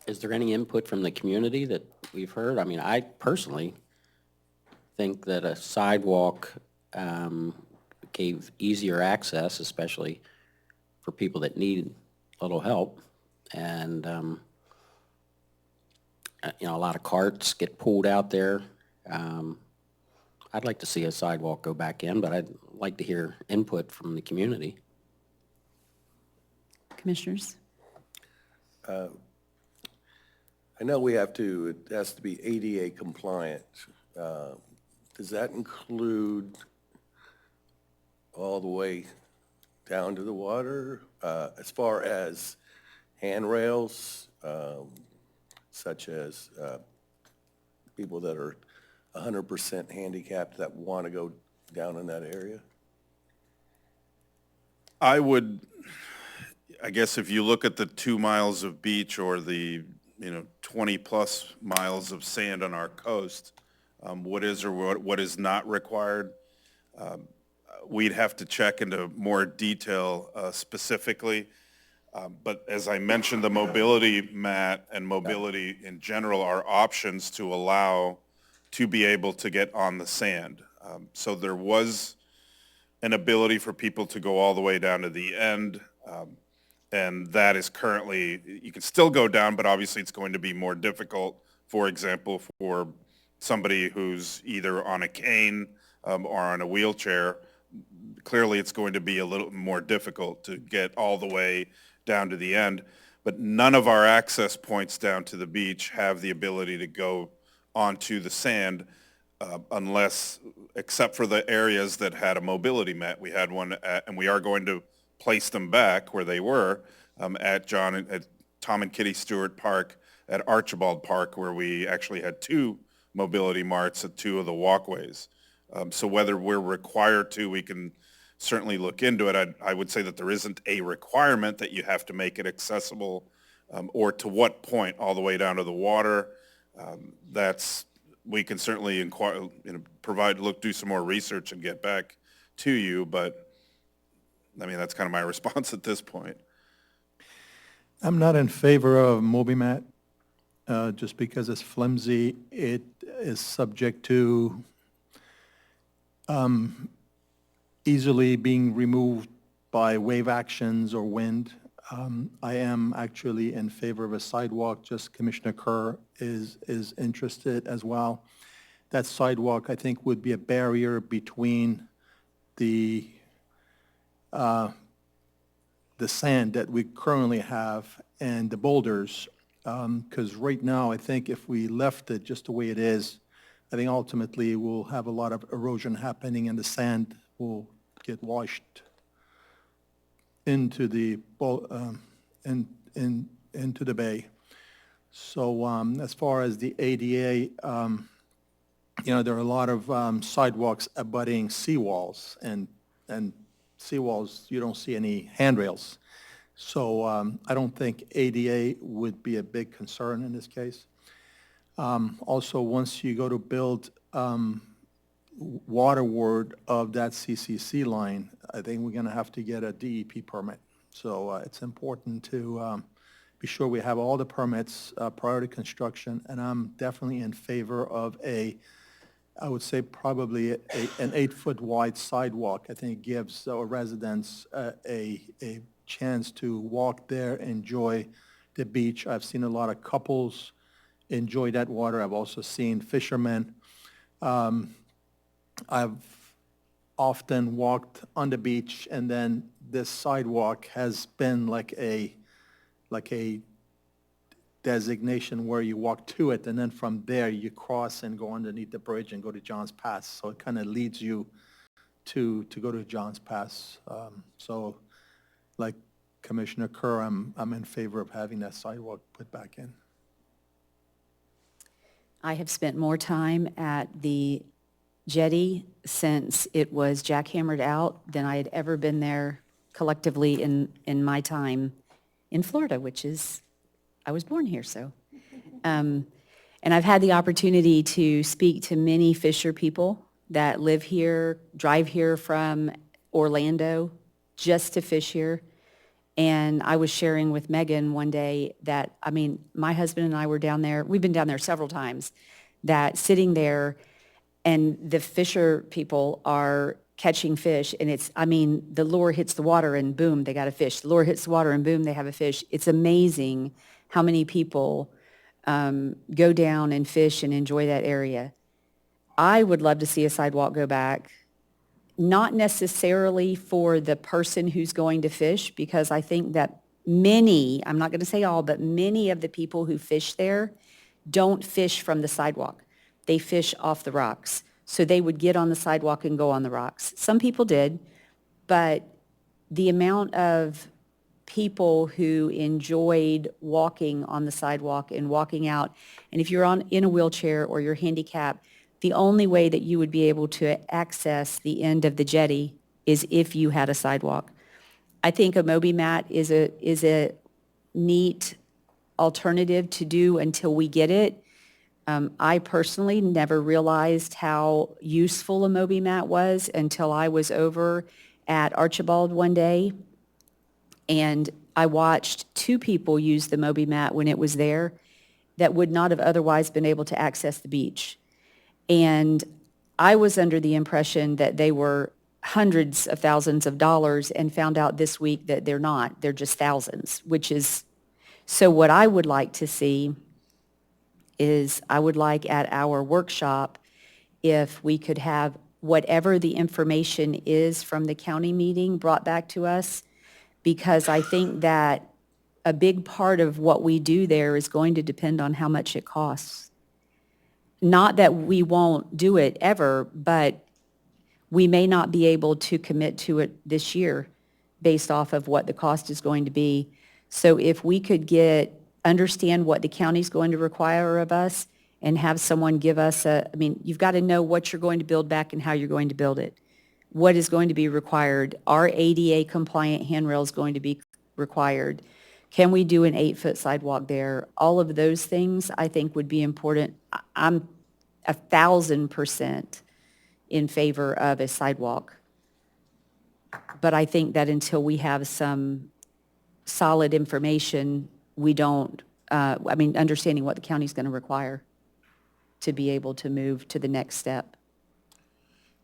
Is there any input from the community that we've heard? I mean, I personally think that a sidewalk gave easier access, especially for people that need a little help. And, you know, a lot of carts get pulled out there. I'd like to see a sidewalk go back in, but I'd like to hear input from the community. Commissioners? I know it has to be ADA compliant. Does that include all the way down to the water? As far as handrails, such as people that are 100% handicapped that want to go down in that area? I guess if you look at the 2 miles of beach or the 20 plus miles of sand on our coast, what is or what is not required, we'd have to check into more detail specifically. But as I mentioned, the mobility mat and mobility in general are options to allow to be able to get on the sand. So there was an ability for people to go all the way down to the end. And that is currently, you can still go down, but obviously it's going to be more difficult, for example, for somebody who's either on a cane or on a wheelchair. Clearly it's going to be a little more difficult to get all the way down to the end. But none of our access points down to the beach have the ability to go onto the sand except for the areas that had a mobility mat. We had one and we are going to place them back where they were at Tom and Kitty Stewart Park, at Archibald Park, where we actually had 2 mobility marts at 2 of the walkways. So whether we're required to, we can certainly look into it. I would say that there isn't a requirement that you have to make it accessible or to what point all the way down to the water. We can certainly inquire, do some more research and get back to you, but I mean, that's kind of my response at this point. I'm not in favor of MobiMat just because it's flimsy. It is subject to easily being removed by wave actions or wind. I am actually in favor of a sidewalk, just Commissioner Kerr is interested as well. That sidewalk, I think, would be a barrier between the sand that we currently have and the boulders, because right now, I think if we left it just the way it is, I think ultimately we'll have a lot of erosion happening and the sand will get washed into the into the bay. So as far as the ADA there are a lot of sidewalks abutting seawalls, and seawalls, you don't see any handrails. So I don't think ADA would be a big concern in this case. Also, once you go to build waterward of that CCC line, I think we're going to have to get a DEP permit. So it's important to be sure we have all the permits prior to construction, and I'm definitely in favor of I would say probably an 8-foot wide sidewalk. I think it gives our residents a chance to walk there, enjoy the beach. I've seen a lot of couples enjoy that water. I've also seen fishermen. I've often walked on the beach, and then this sidewalk has been like a designation where you walk to it, and then from there you cross and go underneath the bridge and go to John's Pass. So it kind of leads you to go to John's Pass. So like Commissioner Kerr, I'm in favor of having that sidewalk put back in. I have spent more time at the jetty since it was jackhammered out than I had ever been there collectively in my time in Florida, which is, I was born here, so. And I've had the opportunity to speak to many Fisher people that live here, drive here from Orlando just to fish here. And I was sharing with Megan one day that, I mean, my husband and I were down there, we've been down there several times, that sitting there and the Fisher people are catching fish, and it's, I mean, the lure hits the water and boom, they got a fish. The lure hits the water and boom, they have a fish. It's amazing how many people go down and fish and enjoy that area. I would love to see a sidewalk go back, not necessarily for the person who's going to fish, because I think that many, I'm not going to say all, but many of the people who fish there don't fish from the sidewalk. They fish off the rocks. So they would get on the sidewalk and go on the rocks. Some people did, but the amount of people who enjoyed walking on the sidewalk and walking out, and if you're in a wheelchair or you're handicapped, the only way that you would be able to access the end of the jetty is if you had a sidewalk. I think a Moby mat is a neat alternative to do until we get it. I personally never realized how useful a Moby mat was until I was over at Archibald one day, and I watched 2 people use the Moby mat when it was there that would not have otherwise been able to access the beach. And I was under the impression that they were hundreds of thousands of dollars, and found out this week that they're not. They're just thousands, which is, so what I would like to see is, I would like at our workshop, if we could have whatever the information is from the county meeting brought back to us, because I think that a big part of what we do there is going to depend on how much it costs. Not that we won't do it ever, but we may not be able to commit to it this year based off of what the cost is going to be. So if we could understand what the county's going to require of us and have someone give us I mean, you've got to know what you're going to build back and how you're going to build it. What is going to be required? Are ADA compliant handrails going to be required? Can we do an 8-foot sidewalk there? All of those things I think would be important. I'm 1,000% in favor of a sidewalk. But I think that until we have some solid information, we don't, understanding what the county's going to require to be able to move to the next step.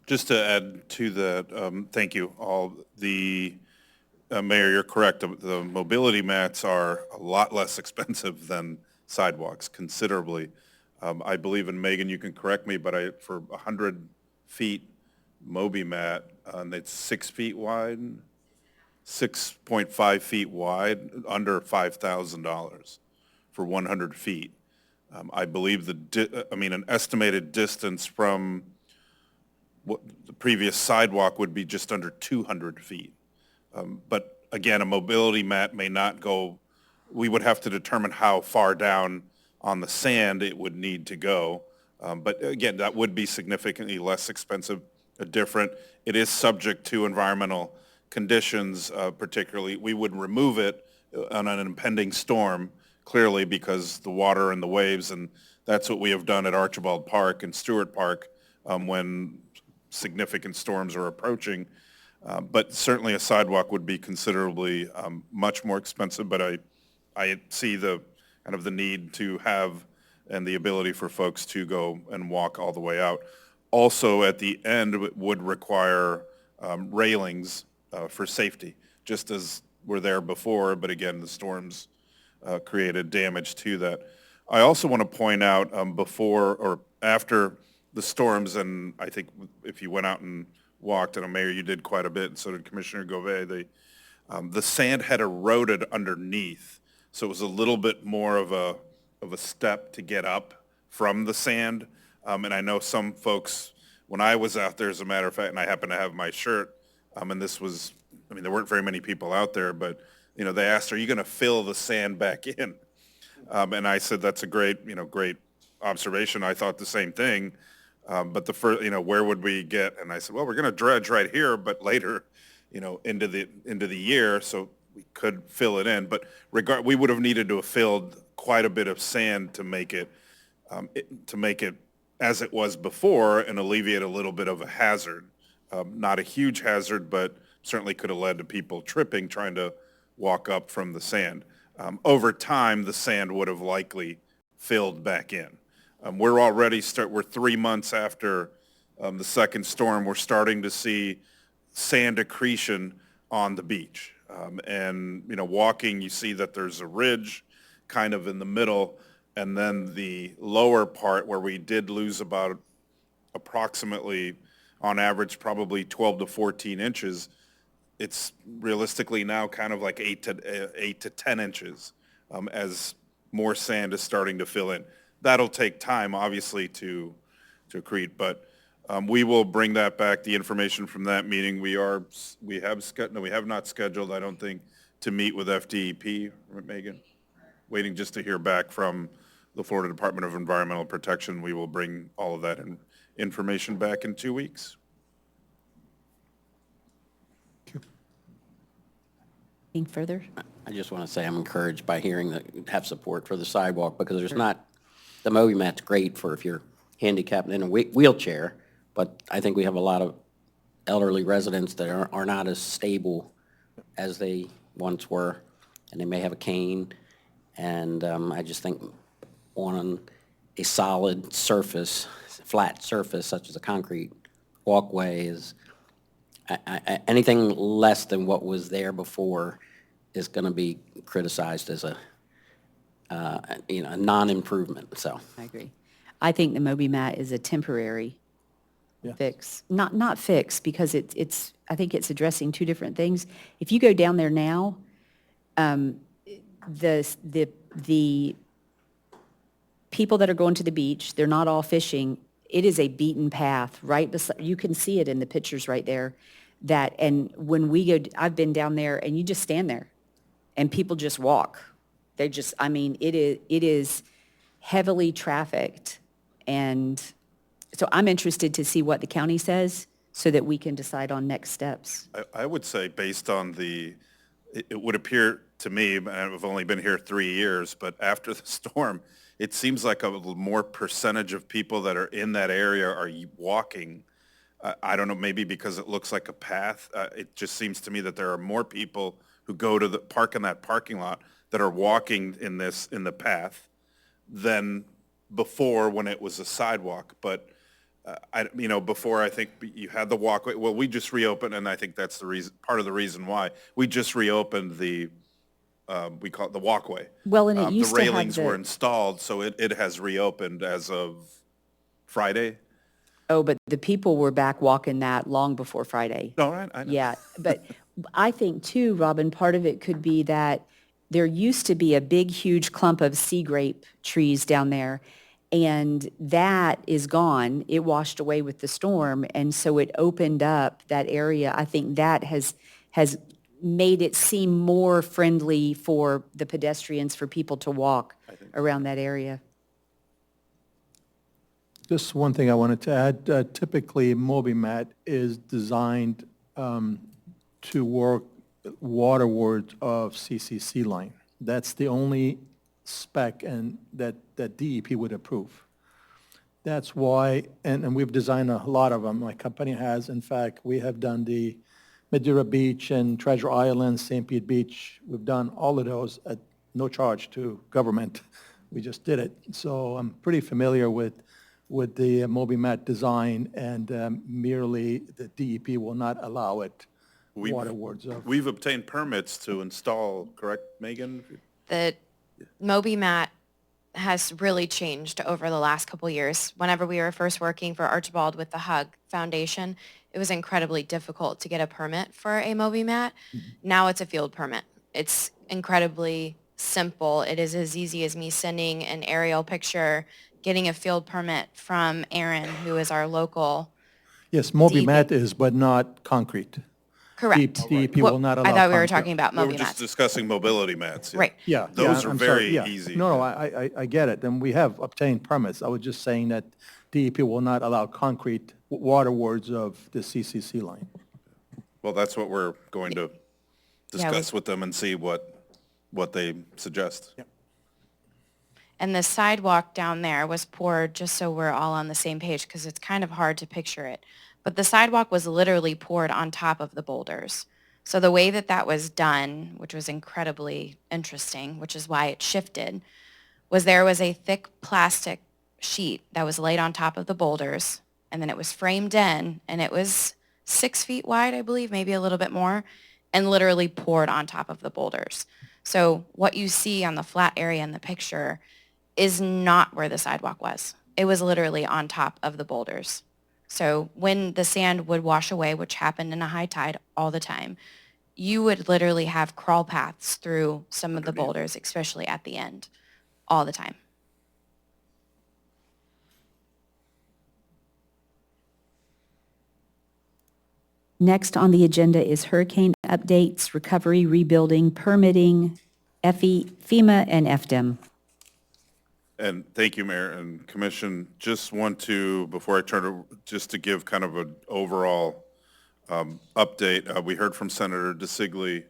Just to add to that, thank you all. Mayor, you're correct. The mobility mats are a lot less expensive than sidewalks, considerably. I believe, and Megan, you can correct me, but for 100 feet Moby mat, and it's 6 feet wide, 6.5 feet wide, under $5,000 for 100 feet. I believe an estimated distance from what the previous sidewalk would be just under 200 feet. But again, a mobility mat may not go, we would have to determine how far down on the sand it would need to go. But again, that would be significantly less expensive, different. It is subject to environmental conditions, particularly. We would remove it on an impending storm, clearly, because the water and the waves, and that's what we have done at Archibald Park and Stewart Park when significant storms are approaching. But certainly a sidewalk would be considerably much more expensive, but I see the kind of the need to have and the ability for folks to go and walk all the way out. Also, at the end, it would require railings for safety, just as were there before, but again, the storms created damage to that. I also want to point out before or after the storms, and I think if you went out and walked, and Mayor, you did quite a bit, and so did Commissioner Gouvet, the sand had eroded underneath, so it was a little bit more of a step to get up from the sand. And I know some folks, when I was out there, as a matter of fact, and I happened to have my shirt, and this was, I mean, there weren't very many people out there, but, you know, they asked, are you going to fill the sand back in? And I said, that's a great observation. I thought the same thing. But the first, where would we get? And I said, well, we're going to dredge right here, but later, into the year, so we could fill it in. But we would have needed to have filled quite a bit of sand to make it as it was before and alleviate a little bit of a hazard. Not a huge hazard, but certainly could have led to people tripping trying to walk up from the sand. Over time, the sand would have likely filled back in. We're 3 months after the second storm. We're starting to see sand accretion on the beach. Walking, you see that there's a ridge kind of in the middle, and then the lower part where we did lose about approximately, on average, probably 12 to 14 inches. It's realistically now kind of like 8 to 10 inches as more sand is starting to fill in. That'll take time, obviously, to accrete, but we will bring that back, the information from that meeting. We have not scheduled, I don't think, to meet with FDEP, Megan. Waiting just to hear back from the Florida Department of Environmental Protection. We will bring all of that information back in 2 weeks. Anything further? I just want to say I'm encouraged by hearing that you have support for the sidewalk, because there's not, the Moby Mat's great for if you're handicapped in a wheelchair, but I think we have a lot of elderly residents that are not as stable as they once were, and they may have a cane, and I just think on a solid surface, flat surface, such as a concrete walkway, is anything less than what was there before is going to be criticized as a non-improvement. So I agree. I think the Moby Mat is a temporary fix. Not fix, because it's I think it's addressing two different things. If you go down there now, the people that are going to the beach, they're not all fishing. It is a beaten path right beside, you can see it in the pictures right there. And when we go, I've been down there, and you just stand there and people just walk. They just, I mean, it is heavily trafficked. And so I'm interested to see what the county says so that we can decide on next steps. I would say based on it would appear to me, and I've only been here 3 years, but after the storm, it seems like a little more percentage of people that are in that area are walking. I don't know, maybe because it looks like a path. It just seems to me that there are more people who go to the park in that parking lot that are walking in the path than before when it was a sidewalk. But before, I think you had the walkway. Well, we just reopened, and I think that's the reason, part of the reason why we just reopened we call it the walkway. Well, and it used to have the railings were installed, so it has reopened as of Friday. Oh, but the people were back walking that long before Friday. No, I know. Yeah, but I think too, Robin, part of it could be that there used to be a big, huge clump of sea grape trees down there, and that is gone. It washed away with the storm, and so it opened up that area. I think that has made it seem more friendly for the pedestrians, for people to walk around that area. Just one thing I wanted to add. Typically, MobiMat is designed to work waterwards of CCC line. That's the only spec and that DEP would approve. That's why, and we've designed a lot of them. My company has. In fact, we have done the Madeira Beach and Treasure Island, St. Pete Beach. We've done all of those at no charge to government. We just did it. So I'm pretty familiar with the MobiMat design, and merely the DEP will not allow it waterwards of. We've obtained permits to install, correct, Megan? The MobiMat has really changed over the last couple years. Whenever we were first working for Archibald with the HUG Foundation, it was incredibly difficult to get a permit for a MobiMat. Now it's a field permit. It's incredibly simple. It is as easy as me sending an aerial picture, getting a field permit from Aaron, who is our local. Yes, MobiMat is, but not concrete. Correct. DEP will not allow I thought we were concrete. talking about We were just MobiMats. discussing mobility mats. Right. Yeah. Those yeah, are I'm sorry, very yeah. easy. No, I get it, and we have obtained permits. I was just saying that DEP will not allow concrete waterwards of the CCC line. Well, that's what we're going to Yeah, discuss with them and see what they suggest. And the sidewalk down there was poured, just so we're all on the same page, because it's kind of hard to picture it. But the sidewalk was literally poured on top of the boulders. So the way that that was done, which was incredibly interesting, which is why it shifted, was there was a thick plastic sheet that was laid on top of the boulders, and then it was framed in, and it was 6 feet wide, I believe, maybe a little bit more, and literally poured on top of the boulders. So what you see on the flat area in the picture is not where the sidewalk was. It was literally on top of the boulders. So when the sand would wash away, which happened in a high tide all the time, you would literally have crawl paths through some of the boulders, especially at the end, all the time. Next on the agenda is hurricane updates, recovery, rebuilding, permitting, FEMA, and FDEM. And thank you, Mayor and Commission. Just want to, before I turn to, just to give kind of an overall update. We heard from Senator DeSigley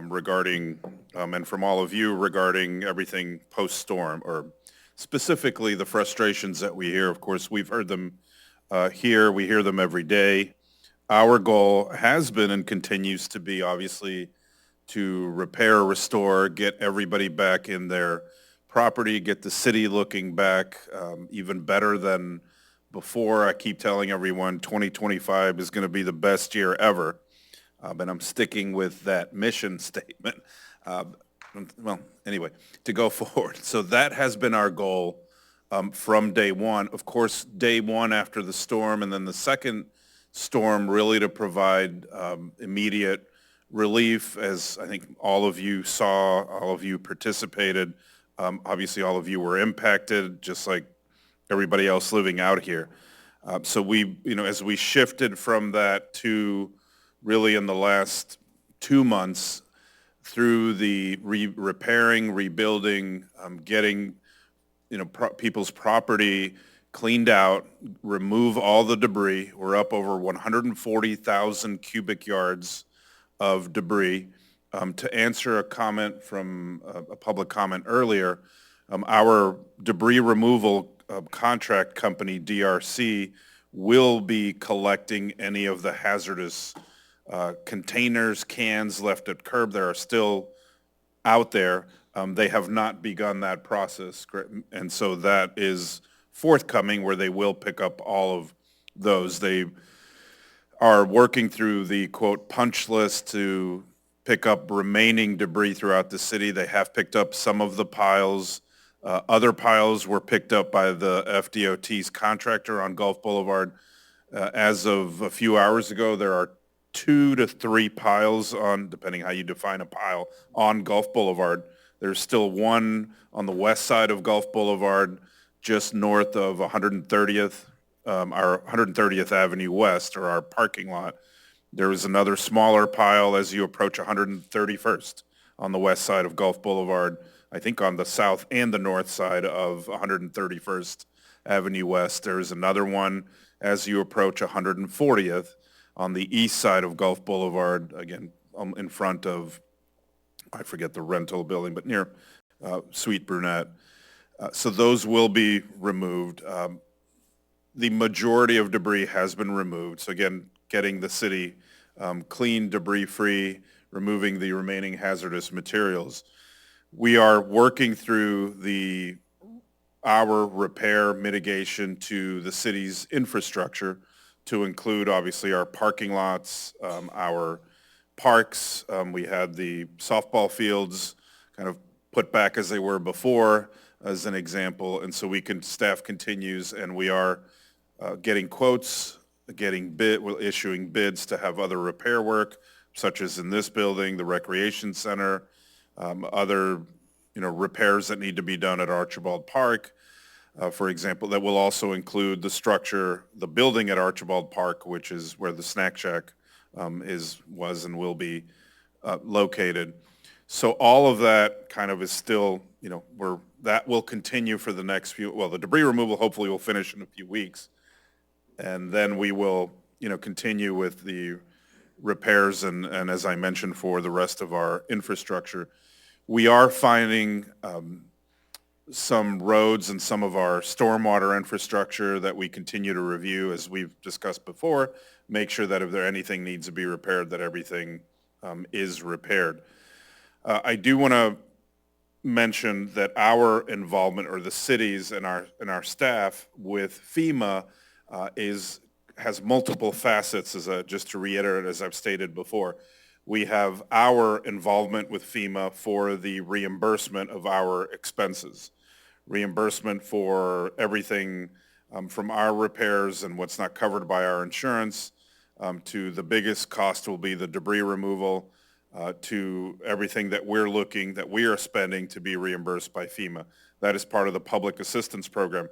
regarding, and from all of you regarding everything post-storm, or specifically the frustrations that we hear. Of course, we've heard them here. We hear them every day. Our goal has been and continues to be, obviously, to repair, restore, get everybody back in their property, get the city looking back even better than before. I keep telling everyone 2025 is going to be the best year ever, and I'm sticking with that mission statement. Well, anyway, to go forward. So that has been our goal from day one. Of course, day one after the storm, and then the second storm really to provide immediate relief, as I think all of you saw, all of you participated. Obviously, all of you were impacted, just like everybody else living out here. So we, as we shifted from that to really in the last 2 months through the repairing, rebuilding, getting, people's property cleaned out, remove all the debris. We're up over 140,000 cubic yards of debris. To answer a comment from a public comment earlier, our debris removal contract company, DRC, will be collecting any of the hazardous containers, cans left at curb that are still out there. They have not begun that process, and so that is forthcoming, where they will pick up all of those. They are working through the, quote, punch list to pick up remaining debris throughout the city. They have picked up some of the piles. Other piles were picked up by the FDOT's contractor on Gulf Boulevard. As of a few hours ago, there are 2 to 3 piles on, depending how you define a pile, on Gulf Boulevard. There's still one on the west side of Gulf Boulevard, just north of 130th, our 130th Avenue West, or our parking lot. There is another smaller pile as you approach 131st on the west side of Gulf Boulevard, I think on the south and the north side of 131st Avenue West. There's another one as you approach 140th on the east side of Gulf Boulevard, again, in front of, I forget the rental building, but near Sweet Brunette. So those will be removed. The majority of debris has been removed. So again, getting the city clean, debris-free, removing the remaining hazardous materials. We are working through our repair mitigation to the city's infrastructure to include obviously our parking lots, our parks. We had the softball fields kind of put back as they were before as an example. And so staff continues, and we are getting quotes, we're issuing bids to have other repair work, such as in this building, the recreation center, other repairs that need to be done at Archibald Park, for example. That will also include the structure, the building at Archibald Park, which is where the snack shack was and will be located. So all of that kind of is still, that will continue for the next the debris removal hopefully will finish in a few weeks. And then we will, continue with the repairs and as I mentioned, for the rest of our infrastructure. We are finding some roads and some of our stormwater infrastructure that we continue to review, as we've discussed before, make sure that if anything needs to be repaired, that everything is repaired. I do want to mention that our involvement, or the cities and our staff with FEMA, has multiple facets, just to reiterate, as I've stated before. We have our involvement with FEMA for the reimbursement of our expenses, reimbursement for everything from our repairs and what's not covered by our insurance, to the biggest cost will be the debris removal, to everything that we are spending to be reimbursed by FEMA. That is part of the public assistance program.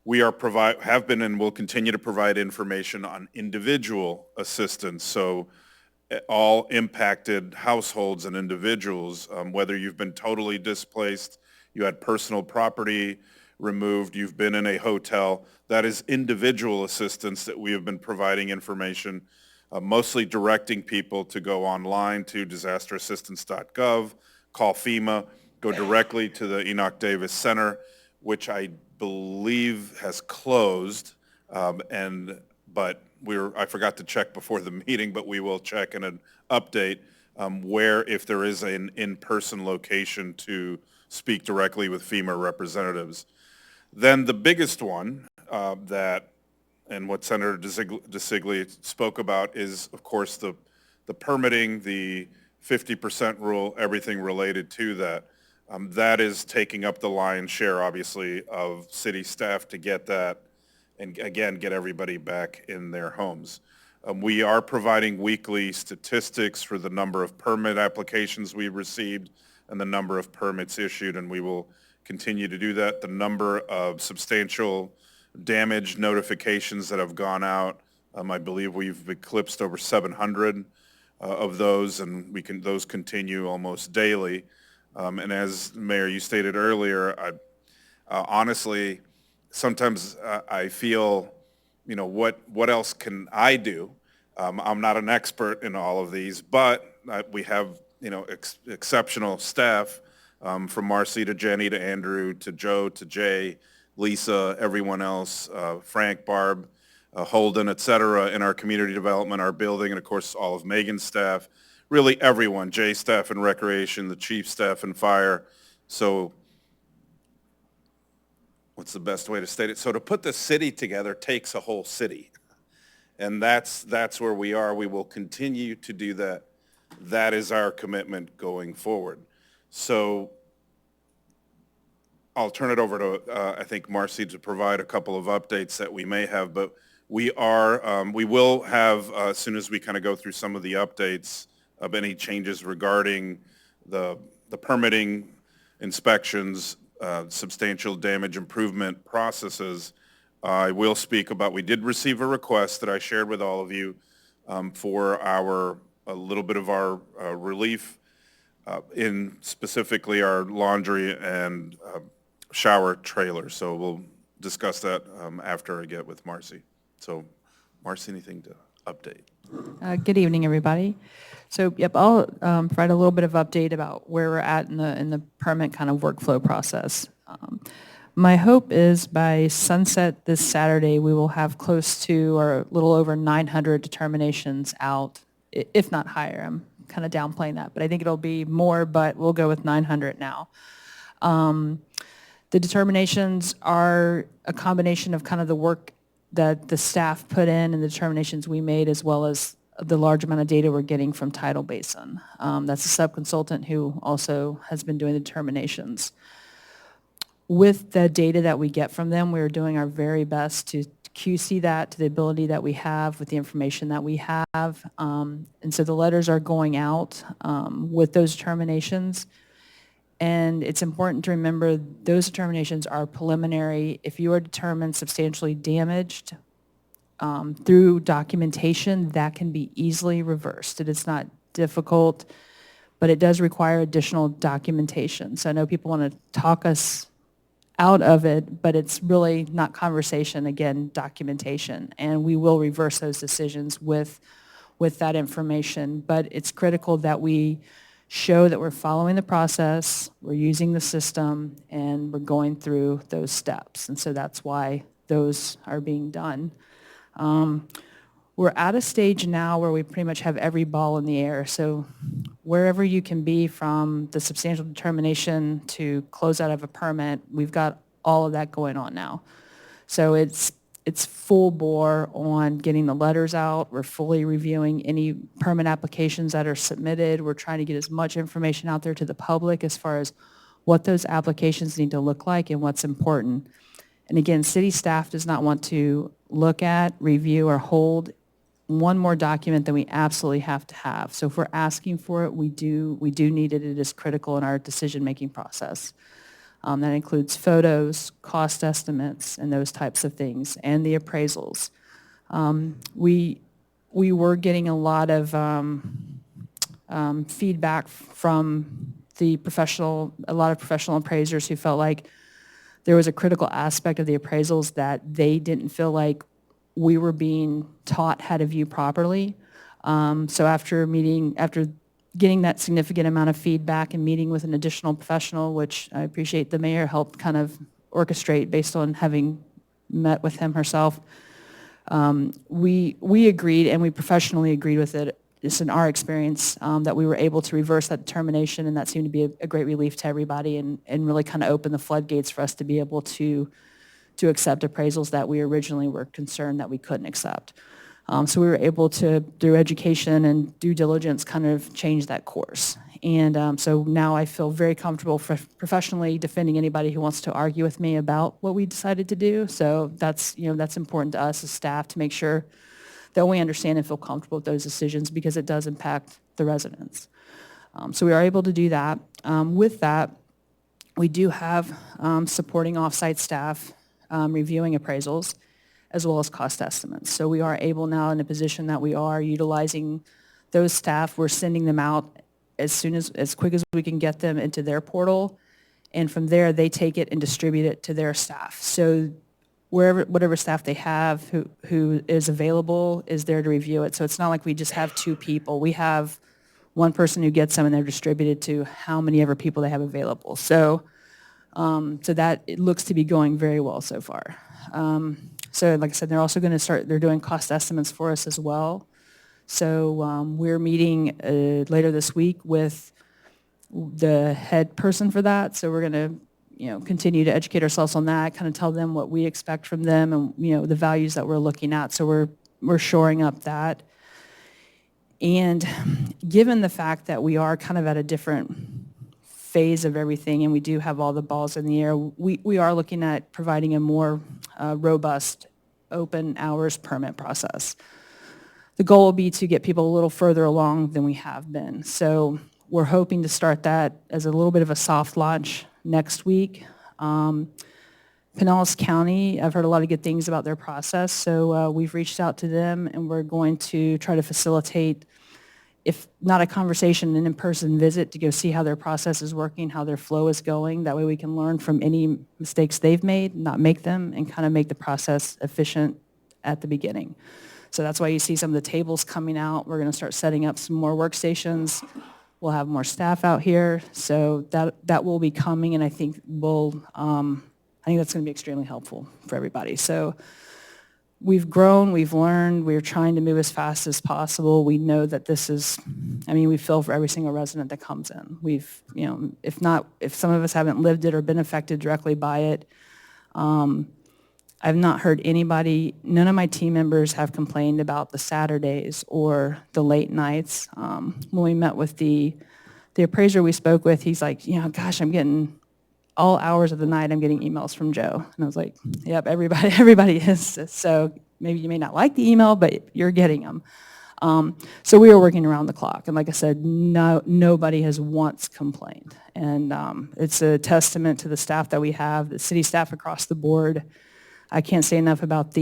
We have been and will continue to provide information on individual assistance. So all impacted households and individuals, whether you've been totally displaced, you had personal property removed, you've been in a hotel, that is individual assistance that we have been providing information, mostly directing people to go online to disasterassistance.gov, call FEMA, go directly to the Enoch Davis Center, which I believe has closed, but I forgot to check before the meeting, but we will check in an update where, if there is an in-person location to speak directly with FEMA representatives. Then the biggest one and what Senator DeSigli spoke about is, of course, the permitting, the 50% rule, everything related to that. That is taking up the lion's share, obviously, of city staff to get that and, again, get everybody back in their homes. We are providing weekly statistics for the number of permit applications we've received and the number of permits issued, and we will continue to do that. The number of substantial damage notifications that have gone out, I believe we've eclipsed over 700 of those, and those continue almost daily. And as Mayor, you stated earlier, honestly, sometimes I feel, what else can I do? I'm not an expert in all of these, but we have, exceptional staff, from Marcy to Jenny to Andrew to Joe to Jay, Lisa, everyone else, Frank, Barb, Holden, et cetera, in our community development, our building, and of course all of Megan's staff, really everyone, Jay staff and recreation, the chief staff and fire. So what's the best way to state it? So to put the city together takes a whole city. And that's where we are. We will continue to do that. That is our commitment going forward. So I'll turn it over to, I think, Marcy to provide a couple of updates that we may have, but we will have, as soon as we kind of go through some of the updates of any changes regarding the permitting, inspections, substantial damage improvement processes, I will speak about, we did receive a request that I shared with all of you for a little bit of our relief in specifically our laundry and shower trailer. So discuss that after I get with Marcy. So, Marcy, anything to update? Good evening, everybody. So, yep, I'll provide a little bit of update about where we're at in the permit kind of workflow process. My hope is by sunset this Saturday, we will have close to or a little over 900 determinations out, if not higher. I'm kind of downplaying that, but I think it'll be more, but we'll go with 900 now. The determinations are a combination of kind of the work that the staff put in and the determinations we made, as well as the large amount of data we're getting from Tidal Basin. That's a sub-consultant who also has been doing the determinations. With the data that we get from them, we're doing our very best to QC that to the ability that we have with the information that we have. And so the letters are going out with those determinations. And it's important to remember those determinations are preliminary. If you are determined substantially damaged through documentation, that can be easily reversed. It is not difficult, but it does require additional documentation. So I know people want to talk us out of it, but it's really not conversation, again, documentation. And we will reverse those decisions with that information. But it's critical that we show that we're following the process, we're using the system, and we're going through those steps. And so that's why those are being done. We're at a stage now where we pretty much have every ball in the air. So wherever you can be from the substantial determination to close out of a permit, we've got all of that going on now. So it's full bore on getting the letters out. We're fully reviewing any permit applications that are submitted. We're trying to get as much information out there to the public as far as what those applications need to look like and what's important. And again, city staff does not want to look at, review, or hold one more document than we absolutely have to have. So if we're asking for it, we do need it. It is critical in our decision-making process. That includes photos, cost estimates, and those types of things, and the appraisals. We were getting a lot of feedback from a lot of professional appraisers who felt like there was a critical aspect of the appraisals that they didn't feel like we were being taught how to view properly. So after getting that significant amount of feedback and meeting with an additional professional, which I appreciate the mayor helped kind of orchestrate based on having met with him herself, we agreed, and we professionally agreed with it, just in our experience, that we were able to reverse that determination, and that seemed to be a great relief to everybody and really kind of open the floodgates for us to be able to accept appraisals that we originally were concerned that we couldn't accept. So we were able to, through education and due diligence, kind of change that course. And so now I feel very comfortable professionally defending anybody who wants to argue with me about what we decided to do. So that's important to us as staff to make sure that we understand and feel comfortable with those decisions, because it does impact the residents. So we are able to do that. With that, we do have supporting offsite staff reviewing appraisals, as well as cost estimates. So we are able now in a position that we are utilizing those staff. We're sending them out as quick as we can get them into their portal, and from there they take it and distribute it to their staff. So whatever staff they have who is available is there to review it. So it's not like we just have two people. We have one person who gets them, and they're distributed to how many ever people they have available. So that it looks to be going very well so far. So like I said, they're also going to they're doing cost estimates for us as well. So we're meeting later this week with the head person for that. So we're going to continue to educate ourselves on that, kind of tell them what we expect from them and the values that we're looking at. So we're shoring up that. And given the fact that we are kind of at a different phase of everything, and we do have all the balls in the air, we are looking at providing a more robust open hours permit process. The goal will be to get people a little further along than we have been. So we're hoping to start that as a little bit of a soft launch next week. Pinellas County, I've heard a lot of good things about their process, so we've reached out to them, and we're going to try to facilitate if not a conversation, an in-person visit to go see how their process is working, how their flow is going. That way we can learn from any mistakes they've made, not make them, and kind of make the process efficient at the beginning. So that's why you see some of the tables coming out. We're going to start setting up some more workstations. We'll have more staff out here. So that will be coming, and I think I think that's going to be extremely helpful for everybody. So we've grown, we've learned, we're trying to move as fast as possible. We know that this is, I mean, we feel for every single resident that comes in. We've, you know, if some of us haven't lived it or been affected directly by it, I've not heard anybody, none of my team members have complained about the Saturdays or the late nights. When we met with the appraiser we spoke with, he's like, you know, gosh, I'm getting all hours of the night, I'm getting emails from Joe. And I was like, yep, everybody is. So maybe you may not like the email, but you're getting them. So we are working around the clock. And like I said, nobody has once complained. And it's a testament to the staff that we have, the city staff across the board. I can't say enough about the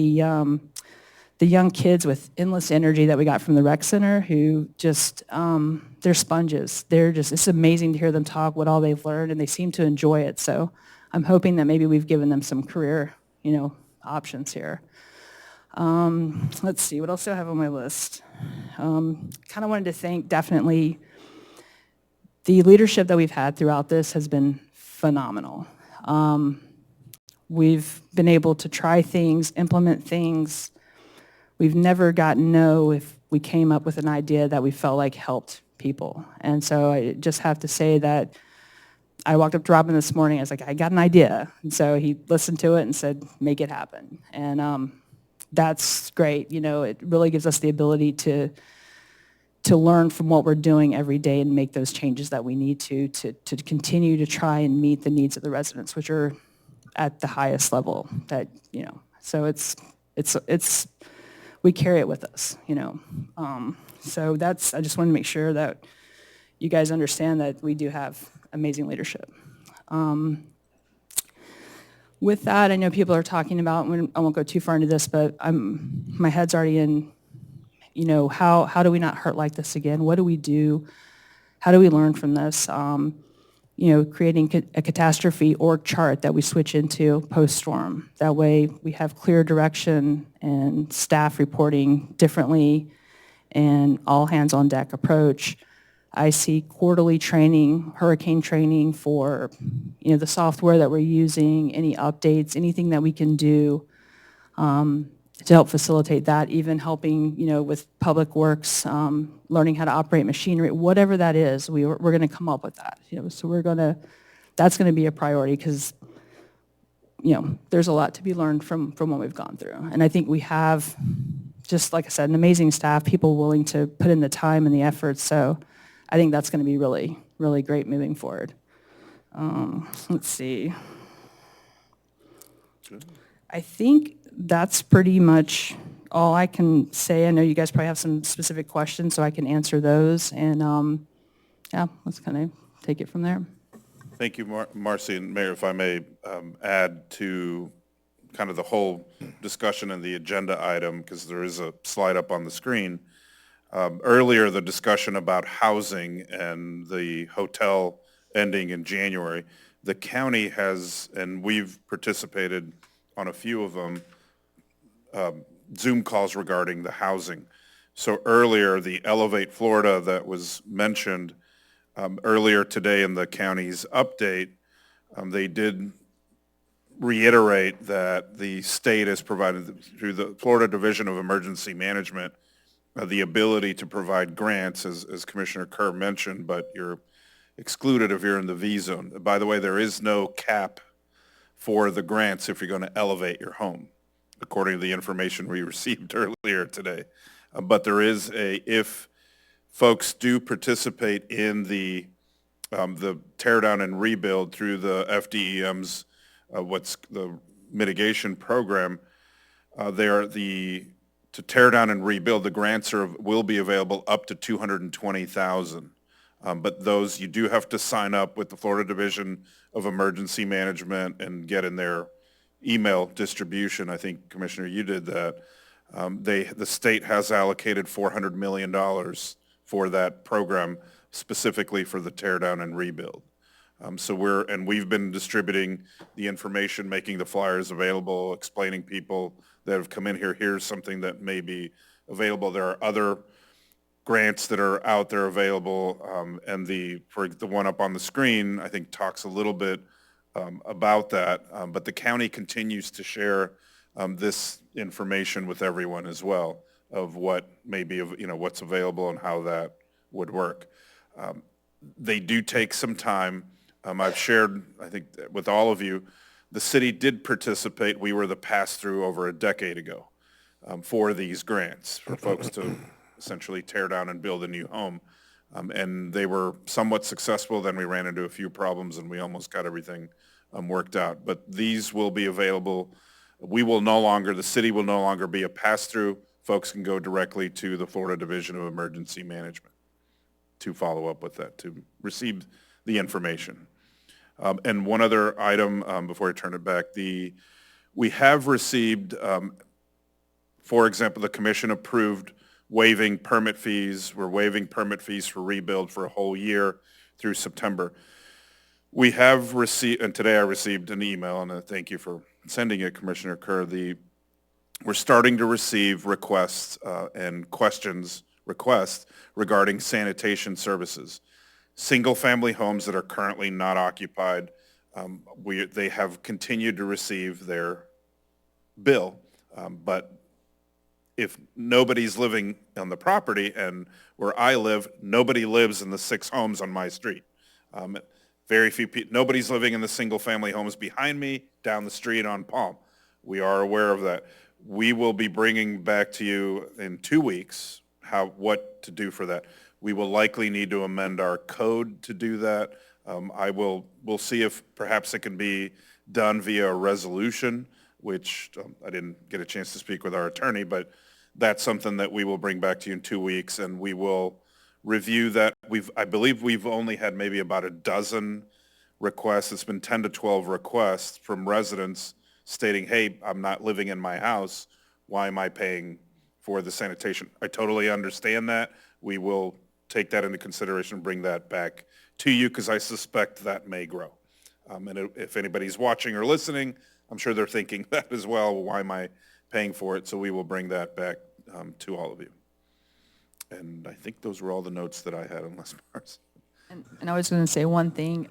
young kids with endless energy that we got from the rec center who just, they're sponges. It's amazing to hear them talk, what all they've learned, and they seem to enjoy it. So I'm hoping that maybe we've given them some career, options here. Let's see, what else do I have on my list? Kind of wanted to thank definitely the leadership that we've had throughout this has been phenomenal. We've been able to try things, implement things. We've never gotten no if we came up with an idea that we felt like helped people. And so I just have to say that I walked up to Robin this morning, I was like, I got an idea. And so he listened to it and said, make it happen. And that's great. It really gives us the ability to learn from what we're doing every day and make those changes that we need to continue to try and meet the needs of the residents, which are at the highest level so it's we carry it with us, so I just want to make sure that you guys understand that we do have amazing leadership. With that, I know people are talking about, I won't go too far into this, but my head's already in, how do we not hurt like this again? What do we do? How do we learn from this? Creating a catastrophe org chart that we switch into post-storm. That way we have clear direction and staff reporting differently and all hands on deck approach. I see quarterly training, hurricane training for, the software that we're using, any updates, anything that we can do to help facilitate that, even helping, with public works, learning how to operate machinery, whatever that is, we're going to come up with that. So that's going to be a priority because, there's a lot to be learned from what we've gone through. And I think we have, just like I said, an amazing staff, people willing to put in the time and the effort. So I think that's going to be really, really great moving forward. Let's see. I think that's pretty much all I can say. I know you guys probably have some specific questions, so I can answer those. And let's kind of take it from there. Thank you, Marcy, and Mayor, if I may add to kind of the whole discussion and the agenda item, because there is a slide up on the screen. Earlier, the discussion about housing and the hotel ending in January, the county has, and we've participated on a few of them, Zoom calls regarding the housing. So earlier, the Elevate Florida that was mentioned earlier today in the county's update, they did reiterate that the state has provided, through the Florida Division of Emergency Management, the ability to provide grants, as Commissioner Kerr mentioned, but you're excluded if you're in the V zone. By the way, there is no cap for the grants if you're going to elevate your home, according to the information we received earlier today. But there is if folks do participate in the tear down and rebuild through the FDEM's what's the mitigation program, to tear down and rebuild, the grants will be available up to $220,000. But those, you do have to sign up with the Florida Division of Emergency Management and get in their email distribution. I think, Commissioner, you did that. The state has allocated $400 million for that program, specifically for the tear down and rebuild. So we've been distributing the information, making the flyers available, explaining people that have come in here, here's something that may be available. There are other grants that are out there available, and for the one up on the screen, I think talks a little bit about that, but the county continues to share this information with everyone as well of what may be, what's available and how that would work. They do take some time. I've shared, I think, with all of you, the city did participate. We were the pass-through over a decade ago for these grants for folks to essentially tear down and build a new home. And they were somewhat successful. Then we ran into a few problems and we almost got everything worked out. But these will be available. The city will no longer be a pass-through. Folks can go directly to the Florida Division of Emergency Management to follow up with that, to receive the information. And one other item before I turn it back, we have received, for example, the commission approved waiving permit fees. We're waiving permit fees for rebuild for a whole year through September. We have received, and today I received an email, and thank you for sending it, Commissioner Kerr. We're starting to receive requests and requests regarding sanitation services. Single-family homes that are currently not occupied, they have continued to receive their bill, but if nobody's living on the property, and where I live, nobody lives in the 6 homes on my street. Very few people, nobody's living in the single-family homes behind me, down the street on Palm. We are aware of that. We will be bringing back to you in 2 weeks what to do for that. We will likely need to amend our code to do that. We'll see if perhaps it can be done via a resolution, which I didn't get a chance to speak with our attorney, but that's something that we will bring back to you in 2 weeks, and we will review that. I believe we've only had maybe about a dozen requests. It's been 10 to 12 requests from residents stating, hey, I'm not living in my house. Why am I paying for the sanitation? I totally understand that. We will take that into consideration and bring that back to you because I suspect that may grow. And if anybody's watching or listening, I'm sure they're thinking that as well. Why am I paying for it? So we will bring that back to all of you. And I think those were all the notes that I had, unless Mars. And I was going to say one thing.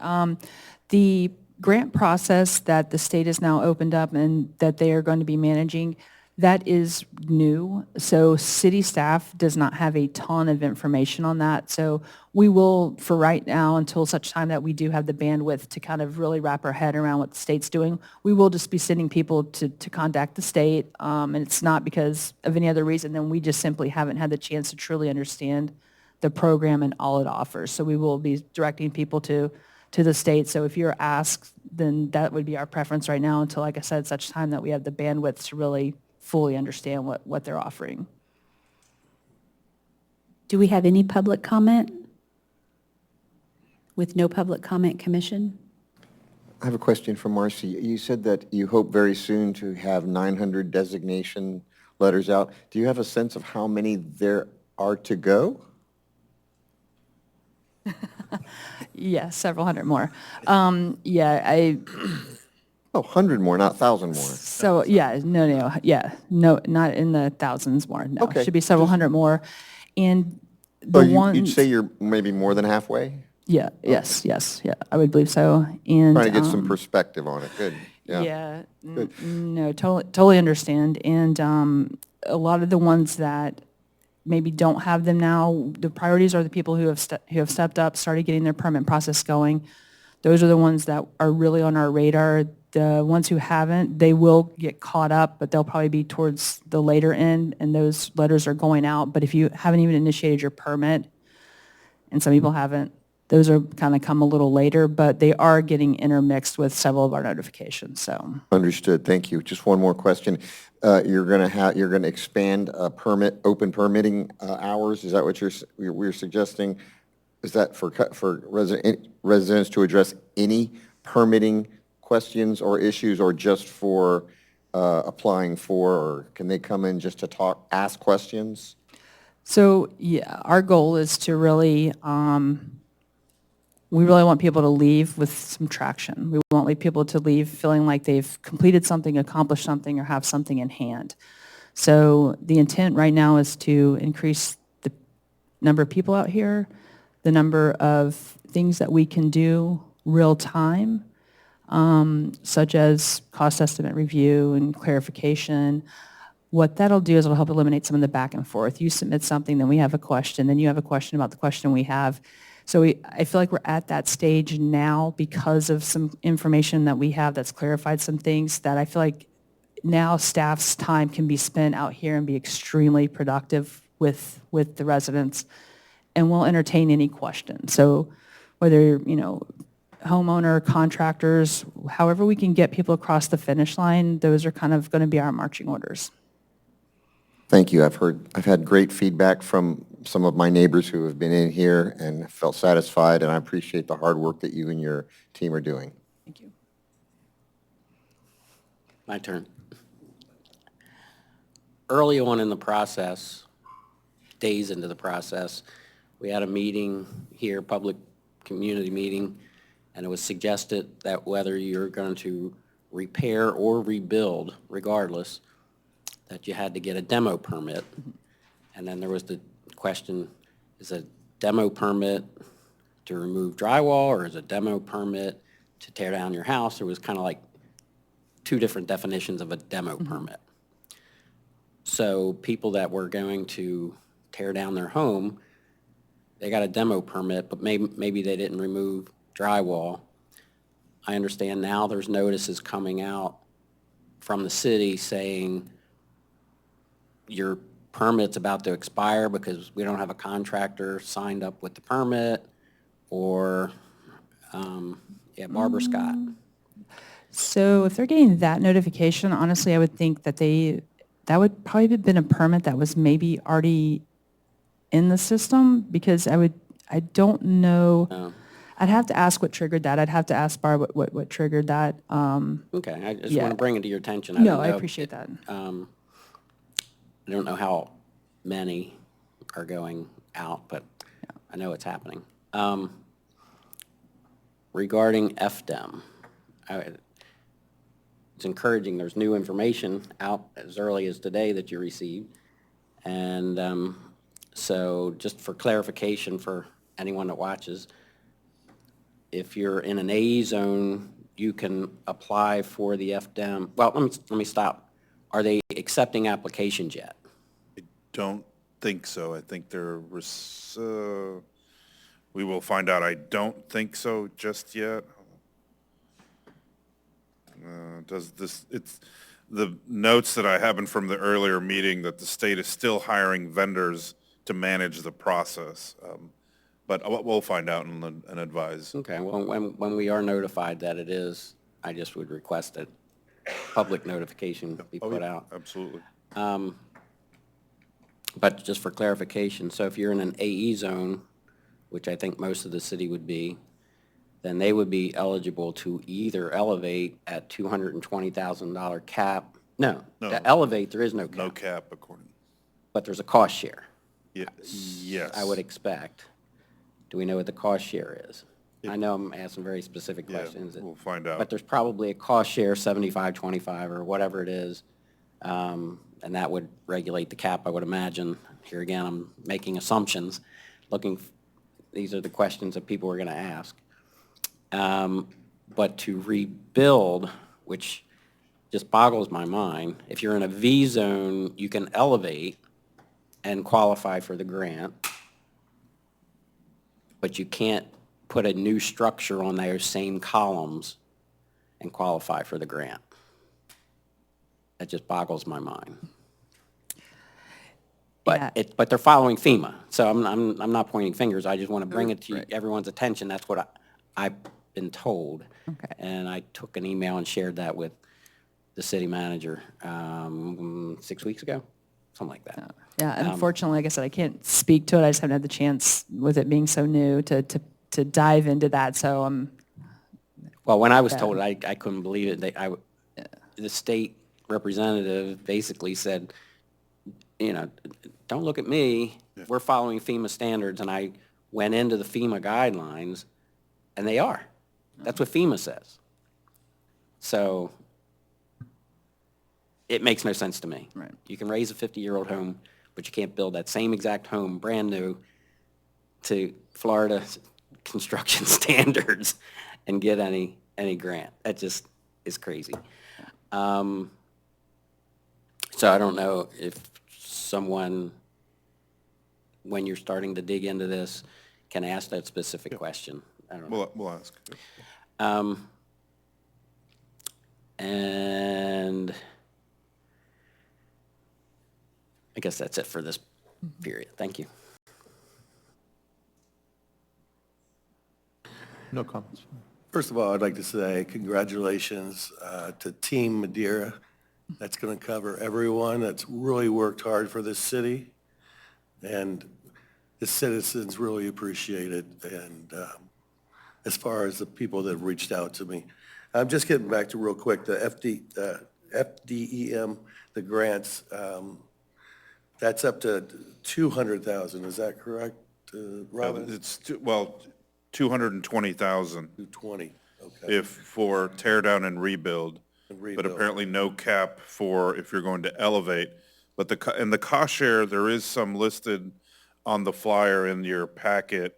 The grant process that the state has now opened up and that they are going to be managing, that is new. So city staff does not have a ton of information on that. So we will, for right now, until such time that we do have the bandwidth to kind of really wrap our head around what the state's doing, we will just be sending people to contact the state. And it's not because of any other reason than we just simply haven't had the chance to truly understand the program and all it offers. So we will be directing people to the state. So if you're asked, then that would be our preference right now until, like I said, such time that we have the bandwidth to really fully understand what they're offering. Do we have any public comment? With no public comment, Commission? I have a question for Marcy. You said that you hope very soon to have 900 designation letters out. Do you have a sense of how many there are to go? Yeah, several hundred more. Oh, 100 more, not 1,000 more. So, not in the thousands more, no. Okay. Should be several hundred more. And So the ones... you'd say you're maybe more than halfway? Yeah, yes, I would believe so. And Trying to get some perspective on it, good. No, totally understand. And a lot of the ones that maybe don't have them now, the priorities are the people who have stepped up, started getting their permit process going. Those are the ones that are really on our radar. The ones who haven't, they will get caught up, but they'll probably be towards the later end, and those letters are going out. But if you haven't even initiated your permit, and some people haven't, those are kind of come a little later, but they are getting intermixed with several of our notifications, so. Understood, thank you. Just one more question. You're going to expand open permitting hours? Is that what we're suggesting? Is that for residents to address any permitting questions or issues, or just for applying for, or can they come in just to ask questions? So, yeah, our goal is to really, we really want people to leave with some traction. We want people to leave feeling like they've completed something, accomplished something, or have something in hand. So the intent right now is to increase the number of people out here, the number of things that we can do real time, such as cost estimate review and clarification. What that'll do is it'll help eliminate some of the back and forth. You submit something, then we have a question, then you have a question about the question we have. So I feel like we're at that stage now because of some information that we have that's clarified some things that I feel like now staff's time can be spent out here and be extremely productive with the residents, and we'll entertain any question. So whether, homeowner, contractors, however we can get people across the finish line, those are kind of going to be our marching orders. Thank you. I've had great feedback from some of my neighbors who have been in here and felt satisfied, and I appreciate the hard work that you and your team are doing. Thank you. My turn. Early on in the process, days into the process, we had a meeting here, public community meeting, and it was suggested that whether you're going to repair or rebuild, regardless, that you had to get a demo permit. And then there was the question, is a demo permit to remove drywall, or is a demo permit to tear down your house? There was kind of like two different definitions of a demo permit. So people that were going to tear down their home, they got a demo permit, but maybe they didn't remove drywall. I understand now there's notices coming out from the city saying your permit's about to expire because we don't have a contractor signed up with the permit, or, Barbara Scott. So if they're getting that notification, honestly, I would think that that would probably have been a permit that was maybe already in the system, because I don't know. I'd have to ask what triggered that. I'd have to ask Barb what triggered that. Okay, I just want to bring it to your attention. No, I appreciate that. I don't know how many are going out, but I know it's happening. Regarding FDEM, it's encouraging. There's new information out as early as today that you received. And so just for clarification for anyone that watches, if you're in an AE zone, you can apply for the FDEM. Well, let me stop. Are they accepting applications yet? Don't think so. I think we will find out. I don't think so just yet. It's the notes that I have from the earlier meeting that the state is still hiring vendors to manage the process. But we'll find out and advise. Okay, well, when we are notified that it is, I just would request that public notification be put out. Absolutely. But just for clarification, so if you're in an AE zone, which I think most of the city would be, then they would be eligible to either elevate at $220,000 cap. No, to elevate, there is no cap. No cap, according. But there's a cost share. Yes. I would expect. Do we know what the cost share is? I know I'm asking very specific questions. We'll find out. But there's probably a cost share, 75-25 or whatever it is, and that would regulate the cap, I would imagine. Here again, I'm making assumptions. These are the questions that people are going to ask. But to rebuild, which just boggles my mind, if you're in a V zone, you can elevate and qualify for the grant, but you can't put a new structure on those same columns and qualify for the grant. That just boggles my mind. But they're following FEMA, so I'm not pointing fingers. I just want to bring it to everyone's attention. That's what I've been told. Okay. And I took an email and shared that with the city manager 6 weeks ago, something like that. Yeah, unfortunately, like I said, I can't speak to it. I just haven't had the chance, with it being so new, to dive into that. So Well, when I was told it, I couldn't believe it. The state representative basically said, don't look at me. We're following FEMA standards, and I went into the FEMA guidelines, and they are. That's what FEMA says. So it makes no sense to me. Right. You can raise a 50-year-old home, but you can't build that same exact home, brand new, to Florida construction standards and get any grant. That just is crazy. So I don't know if someone, when you're starting to dig into this, can ask that specific question. I don't know. We'll ask. And I guess that's it for this period. Thank you. No comments. First of all, I'd like to say congratulations to Team Madeira. That's going to cover everyone that's really worked hard for this city, and the citizens really appreciate it, and as far as the people that have reached out to me. I'm just getting back to real quick, the FDEM, the grants, that's up to 200,000, is that correct, Robin? It's, 220,000 220, okay. if for tear down and rebuild. And But rebuild. apparently no cap for if you're going to elevate. But and the cost share, there is some listed on the flyer in your packet.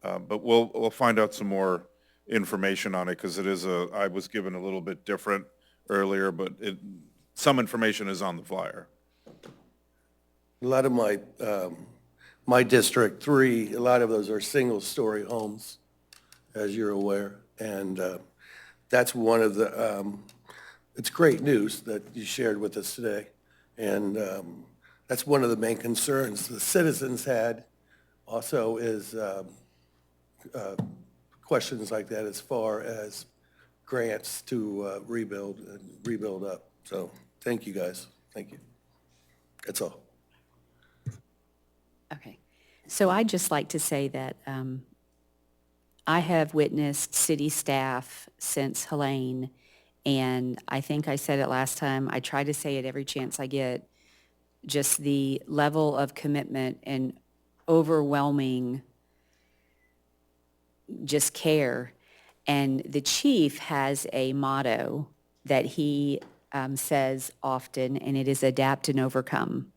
But we'll find out some more information on it, because I was given a little bit different earlier, but some information is on the flyer. A lot of my District 3, a lot of those are single-story homes, as you're aware. And that's one of the, it's great news that you shared with us today. And that's one of the main concerns the citizens had also is questions like that as far as grants to rebuild up. So thank you, guys. Thank you. That's all. Okay. So I'd just like to say that I have witnessed city staff since Helene, and I think I said it last time, I try to say it every chance I get, just the level of commitment and overwhelming just care. And the chief has a motto that he says often, and it is adapt and overcome.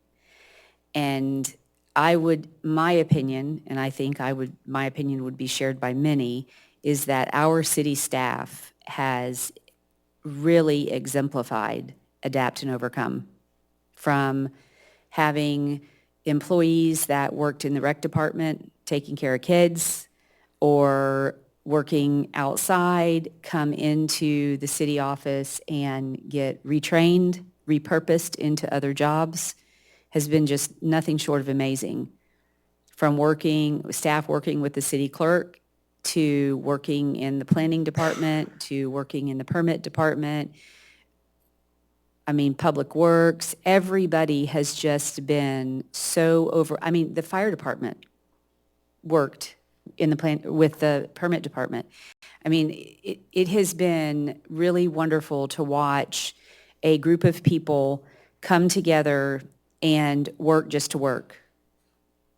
And my opinion, and I think my opinion would be shared by many, is that our city staff has really exemplified adapt and overcome. From having employees that worked in the rec department taking care of kids, or working outside, come into the city office and get retrained, repurposed into other jobs, has been just nothing short of amazing. From staff working with the city clerk, to working in the planning department, to working in the permit department, Public Works, everybody has just been so the fire department worked with the permit department. It has been really wonderful to watch a group of people come together and work just to work,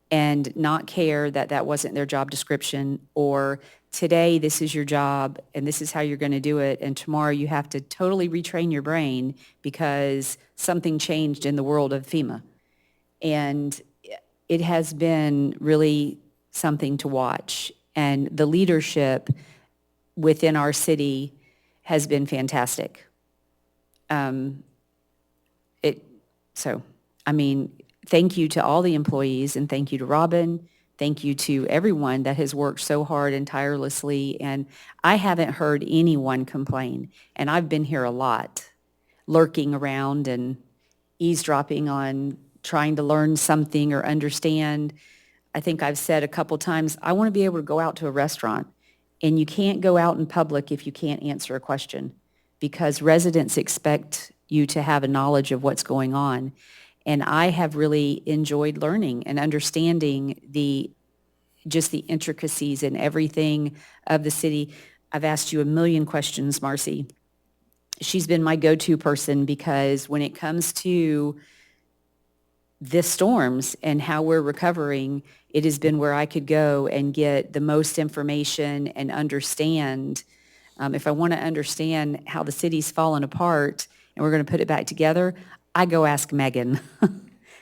and not care that that wasn't their job description, or today this is your job and this is how you're going to do it, and tomorrow you have to totally retrain your brain because something changed in the world of FEMA. And it has been really something to watch. And the leadership within our city has been fantastic. Thank you to all the employees, and thank you to Robin. Thank you to everyone that has worked so hard and tirelessly. And I haven't heard anyone complain. And I've been here a lot, lurking around and eavesdropping on trying to learn something or understand. I think I've said a couple times, I want to be able to go out to a restaurant, and you can't go out in public if you can't answer a question, because residents expect you to have a knowledge of what's going on. And I have really enjoyed learning and understanding the intricacies and everything of the city. I've asked you a million questions, Marcy. She's been my go-to person, because when it comes to the storms and how we're recovering, it has been where I could go and get the most information and understand. If I want to understand how the city's fallen apart and we're going to put it back together, I go ask Megan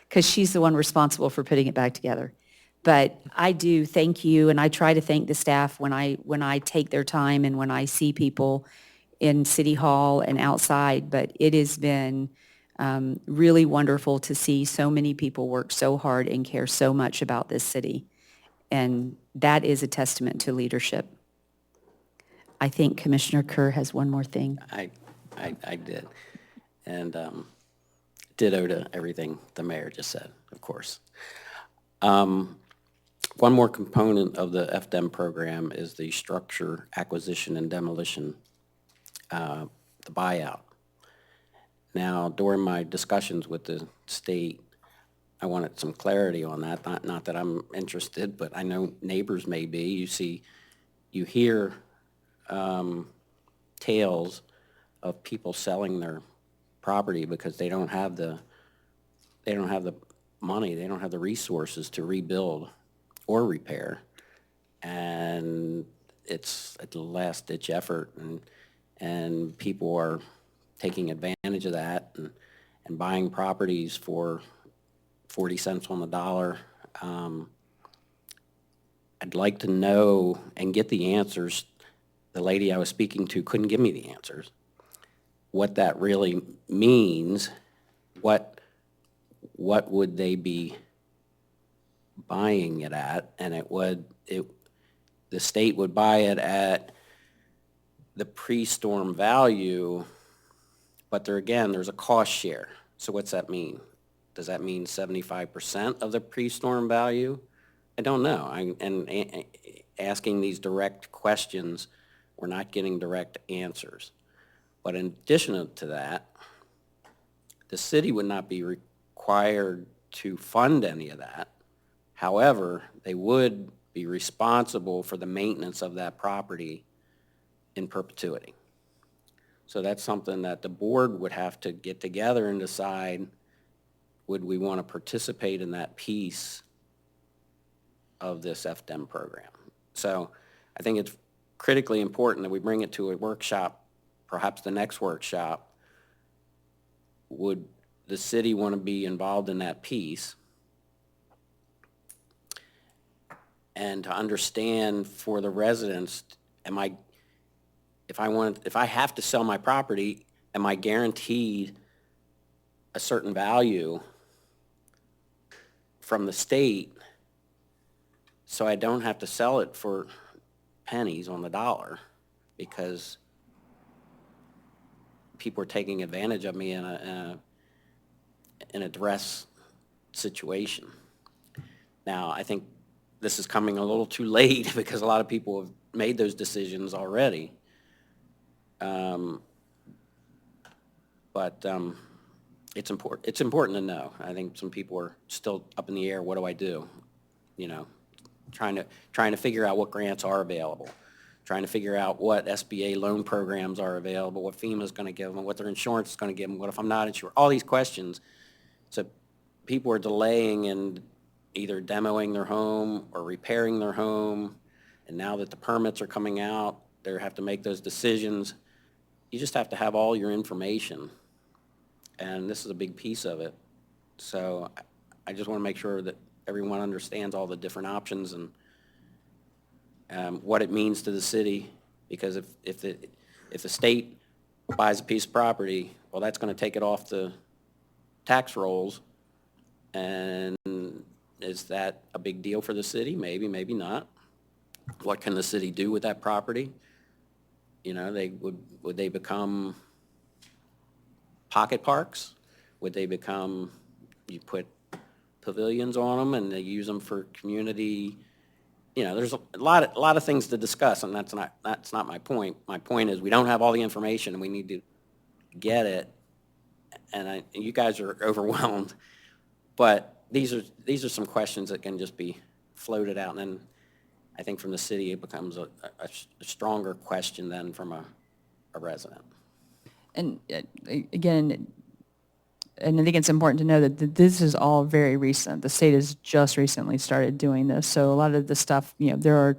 because she's the one responsible for putting it back together. But I do thank you, and I try to thank the staff when I take their time and when I see people in City Hall and outside. But it has been really wonderful to see so many people work so hard and care so much about this city. And that is a testament to leadership. I think Commissioner Kerr has one more thing. I did. And ditto to everything the mayor just said, of course. One more component of the FDEM program is the structure acquisition and demolition, the buyout. Now, during my discussions with the state, I wanted some clarity on that. Not that I'm interested, but I know neighbors may be. You hear tales of people selling their property because they don't have the money, they don't have the resources to rebuild or repair, and it's a last-ditch effort, and people are taking advantage of that and buying properties for 40 cents on the dollar. I'd like to know and get the answers. The lady I was speaking to couldn't give me the answers. What that really means, what would they be buying it at? And the state would buy it at the pre-storm value, but there's a cost share. So what's that mean? Does that mean 75% of the pre-storm value? I don't know. And asking these direct questions, we're not getting direct answers. But in addition to that, the city would not be required to fund any of that. However, they would be responsible for the maintenance of that property in perpetuity. So that's something that the board would have to get together and decide, would we want to participate in that piece of this FDEM program? So I think it's critically important that we bring it to a workshop, perhaps the next workshop. Would the city want to be involved in that piece? And to understand for the residents, if I have to sell my property, am I guaranteed a certain value from the state so I don't have to sell it for pennies on the dollar because people are taking advantage of me in a duress situation? Now, I think this is coming a little too late because a lot of people have made those decisions already. But it's important to know. I think some people are still up in the air. What do I do? You know, trying to figure out what grants are available, trying to figure out what SBA loan programs are available, what FEMA's going to give them, what their insurance is going to give them, what if I'm not insured? All these questions. So people are delaying and either demoing their home or repairing their home. And now that the permits are coming out, they have to make those decisions. You just have to have all your information. And this is a big piece of it. So I just want to make sure that everyone understands all the different options and what it means to the city. Because if the state buys a piece of property, well, that's going to take it off the tax rolls. And is that a big deal for the city? Maybe, maybe not. What can the city do with that property? You know, would they become pocket parks? Would they become, you put pavilions on them and they use them for community? You know, there's a lot of things to discuss, and that's not my point. My point is we don't have all the information and we need to get it. And you guys are overwhelmed, but these are some questions that can just be floated out, and then I think from the city it becomes a stronger question than from a resident. And again, and I think it's important to know that this is all very recent. The state has just recently started doing this. So a lot of the stuff, there are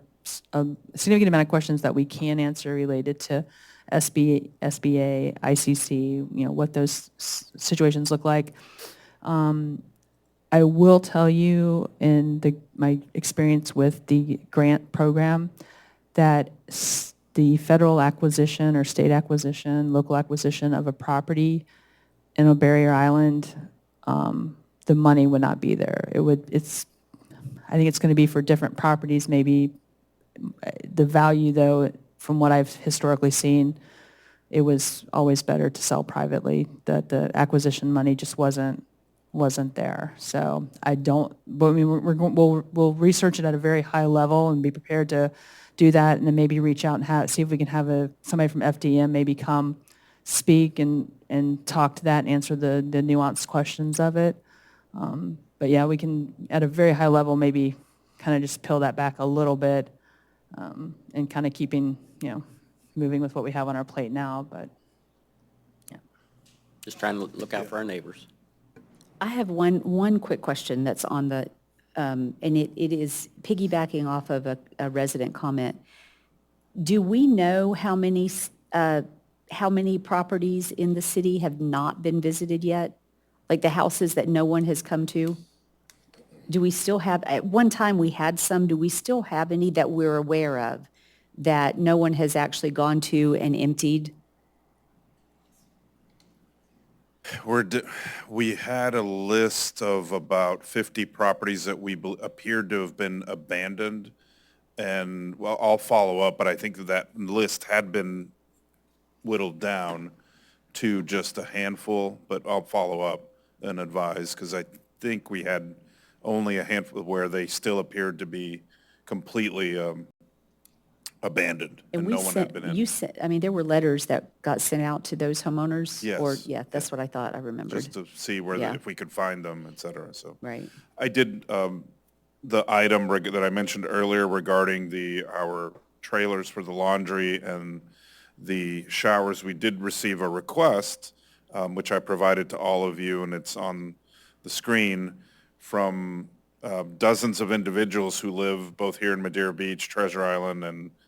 a significant amount of questions that we can answer related to SBA, ICC, what those situations look like. I will tell you in my experience with the grant program that the federal acquisition or state acquisition, local acquisition of a property in a barrier island, the money would not be there. I think it's going to be for different properties, maybe. The value, though, from what I've historically seen, it was always better to sell privately. That the acquisition money just wasn't there. So but I mean, we'll research it at a very high level and be prepared to do that, and then maybe reach out and see if we can have somebody from FDM maybe come speak and talk to that and answer the nuanced questions of it. But yeah, we can, at a very high level, maybe kind of just peel that back a little bit, and kind of keeping, moving with what we have on our plate now, but yeah. Just trying to look out for our neighbors. I have one quick question that's on the, and it is piggybacking off of a resident comment. Do we know how many properties in the city have not been visited yet? Like the houses that no one has come to? Do we still have, at one time we had some, do we still have any that we're aware of that no one has actually gone to and emptied? We had a list of about 50 properties that appeared to have been abandoned, and, well, I'll follow up, but I think that list had been whittled down to just a handful, but I'll follow up and advise, because I think we had only a handful where they still appeared to be completely abandoned, and no one had been in. There were letters that got sent out to those homeowners? Yes. Or, yeah, that's what I thought I remembered. Just to see if we could find them, et cetera, so. Right. I did, the item that I mentioned earlier regarding our trailers for the laundry and the showers, we did receive a request, which I provided to all of you, and it's on the screen, from dozens of individuals who live both here in Madeira Beach, Treasure Island,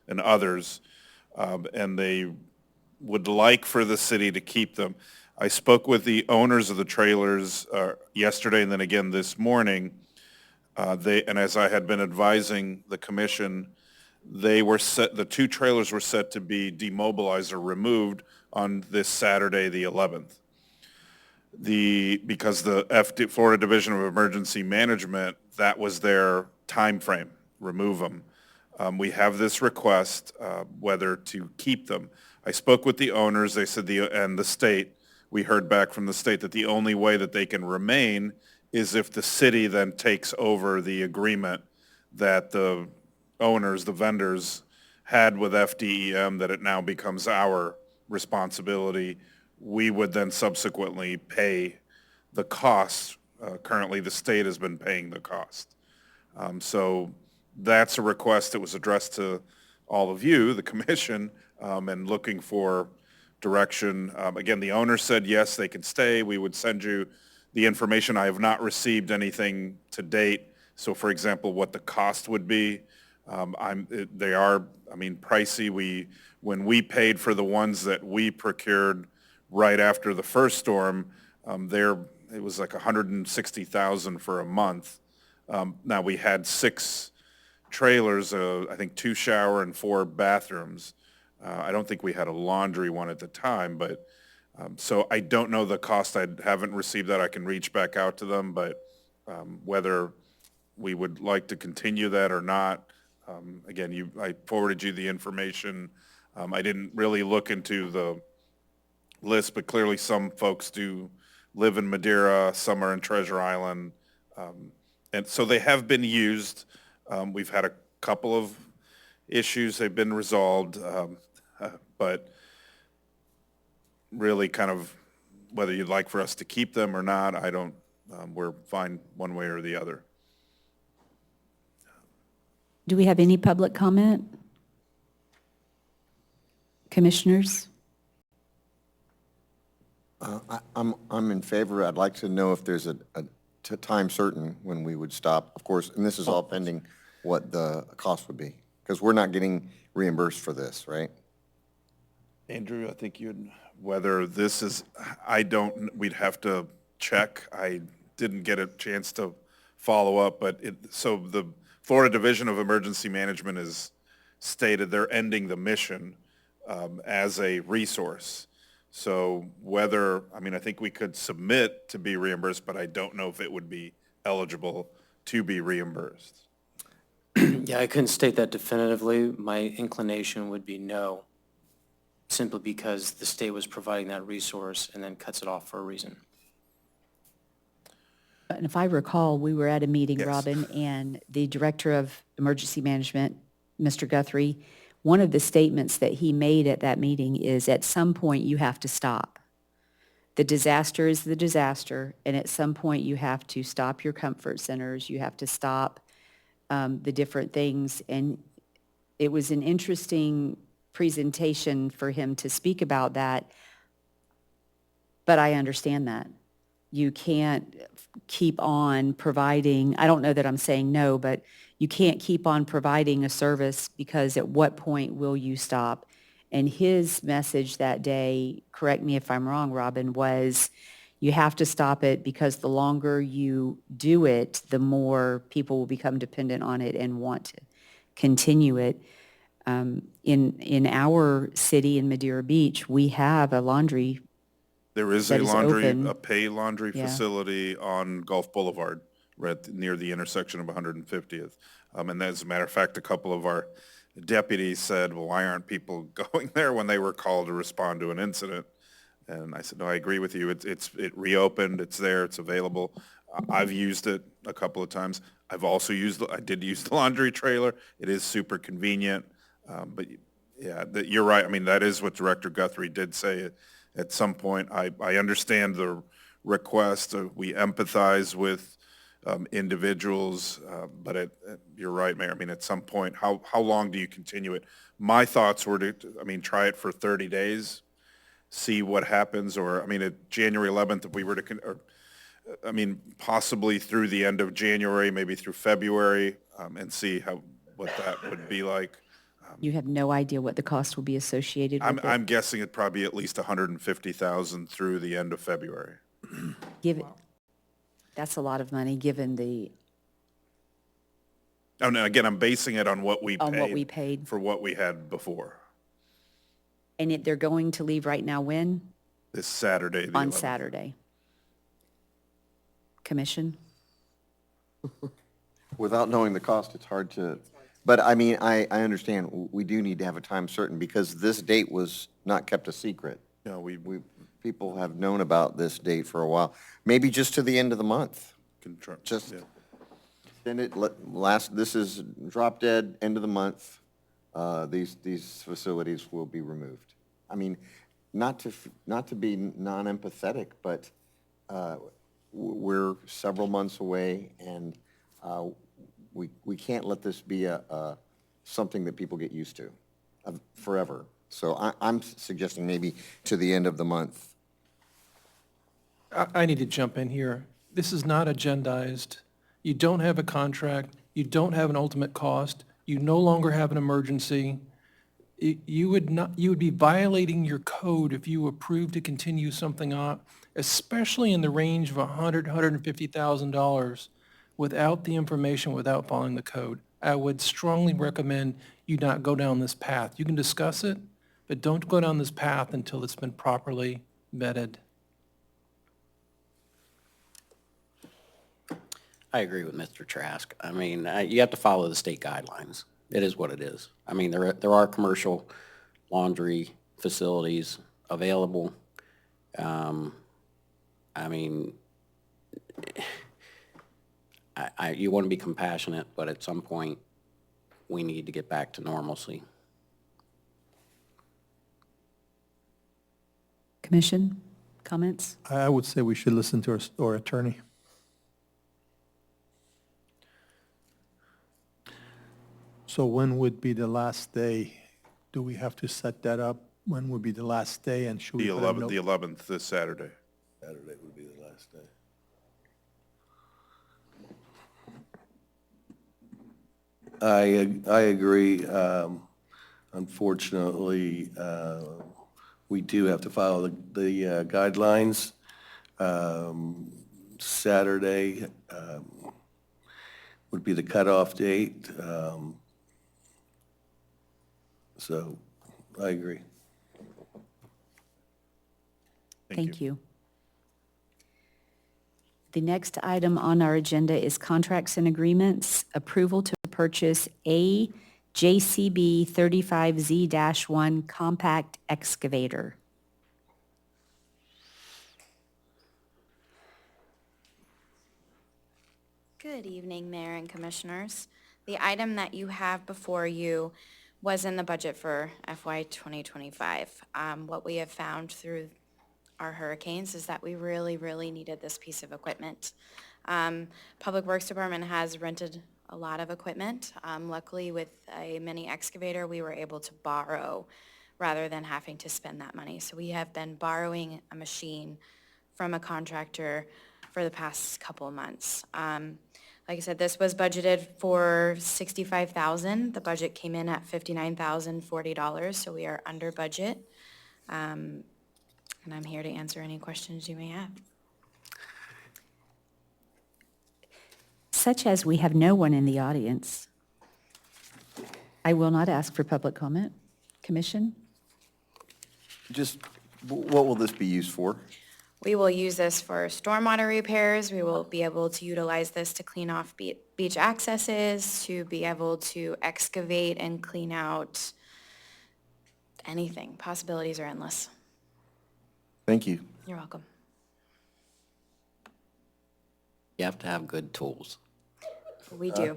and others, and they would like for the city to keep them. I spoke with the owners of the trailers yesterday and then again this morning, and as I had been advising the commission, the two trailers were set to be demobilized or removed on this Saturday, the 11th. Because the Florida Division of Emergency Management, that was their time frame, remove them. We have this request whether to keep them. I spoke with the owners. They said and the state. We heard back from the state that the only way that they can remain is if the city then takes over the agreement that the owners, the vendors, had with FDEM, that it now becomes our responsibility. We would then subsequently pay the costs. Currently, the state has been paying the cost. So that's a request that was addressed to all of you, the commission, and looking for direction. Again, the owner said, yes, they can stay. We would send you the information. I have not received anything to date. So, for example, what the cost would be. They are, pricey. When we paid for the ones that we procured right after the first storm, it was like $160,000 for a month. Now we had 6 trailers, I think 2 shower and 4 bathrooms. I don't think we had a laundry one at the time, but so I don't know the cost. I haven't received that. I can reach back out to them, but whether we would like to continue that or not, again, I forwarded you the information. I didn't really look into the list, but clearly some folks do live in Madeira, some are in Treasure Island, and so they have been used. We've had a couple of issues, they've been resolved, but really kind of whether you'd like for us to keep them or not, I don't, we're fine one way or the other. Do we have any public comment? Commissioners? I'm in favor. I'd like to know if there's a time certain when we would stop, of course, and this is all pending what the cost would be, because we're not getting reimbursed for this, right? Andrew, I think whether this is, we'd have to check. I didn't get a chance to follow up, but so the Florida Division of Emergency Management has stated they're ending the mission as a resource. So I think we could submit to be reimbursed, but I don't know if it would be eligible to be reimbursed. Yeah, I couldn't state that definitively. My inclination would be no, simply because the state was providing that resource and then cuts it off for a reason. And if I recall, we were at a meeting, Yes. Robin, and the Director of Emergency Management, Mr. Guthrie, one of the statements that he made at that meeting is, at some point, you have to stop. The disaster is the disaster, and at some point, you have to stop your comfort centers, you have to stop the different things. And it was an interesting presentation for him to speak about that, but I understand that. You can't keep on providing, I don't know that I'm saying no, but you can't keep on providing a service, because at what point will you stop? And his message that day, correct me if I'm wrong, Robin, was you have to stop it, because the longer you do it, the more people will become dependent on it and want to continue it. In our city in Madeira Beach, we have a laundry. There is That is open. a pay laundry Yeah. facility on Gulf Boulevard, right near the intersection of 150th. And as a matter of fact, a couple of our deputies said, well, why aren't people going there when they were called to respond to an incident? And I said, no, I agree with you. It reopened, it's there, it's available. I've used it a couple of times. I did use the laundry trailer. It is super convenient. But yeah, you're right. I mean, that is what Director Guthrie did say at some point. I understand the request. We empathize with individuals, but you're right, Mayor. I mean, at some point, how long do you continue it? My thoughts were try it for 30 days, see what happens, or, at January 11th, if we were to, possibly through the end of January, maybe through February, and see what that would be like. You have no idea what the cost will be associated with I'm it. guessing it'd probably be at least $150,000 through the end of February. That's a lot of money, given the, Oh, no, again, I'm basing it on what we paid. for what we had before. And they're going to leave right now when? This Saturday, the On 11th. Saturday. Commission? Without knowing the cost, it's hard to, but I understand, we do need to have a time certain, because this date was not kept a secret. No, People have known about this date for a while, maybe just to the end of the month. Just extend it, this is drop dead, end of the month, these facilities will be removed. Not to be non-empathetic, but we're several months away, and we can't let this be something that people get used to forever. So I'm suggesting maybe to the end of the month. I need to jump in here. This is not agendized. You don't have a contract. You don't have an ultimate cost. You no longer have an emergency. You would be violating your code if you approved to continue something on, especially in the range of $150,000 without the information, without following the code. I would strongly recommend you not go down this path. You can discuss it, but don't go down this path until it's been properly vetted. I agree with Mr. Trask. You have to follow the state guidelines. It is what it is. There are commercial laundry facilities available. You want to be compassionate, but at some point, we need to get back to normalcy. Commission, comments? I would say we should listen to our attorney. So when would be the last day? Do we have to set that up? When would be the last day, and should we The put a note? 11th, this Saturday. Saturday would be the last day. I agree. Unfortunately, we do have to follow the guidelines. Saturday would be the cutoff date. So I agree. Thank you. The next item on our agenda is contracts and agreements, approval to purchase a JCB 35Z-1 compact excavator. Good evening, Mayor and Commissioners. The item that you have before you was in the budget for FY 2025. What we have found through our hurricanes is that we really, really needed this piece of equipment. Public Works Department has rented a lot of equipment. Luckily, with a mini excavator, we were able to borrow rather than having to spend that money. So we have been borrowing a machine from a contractor for the past couple of months. Like I said, this was budgeted for $65,000. The budget came in at $59,040, so we are under budget. And I'm here to answer any questions you may have. Such as we have no one in the audience, I will not ask for public comment. Commission? Just, what will this be used for? We will use this for stormwater repairs. We will be able to utilize this to clean off beach accesses, to be able to excavate and clean out anything. Possibilities are endless. Thank you. You're welcome. You have to have good tools. We do.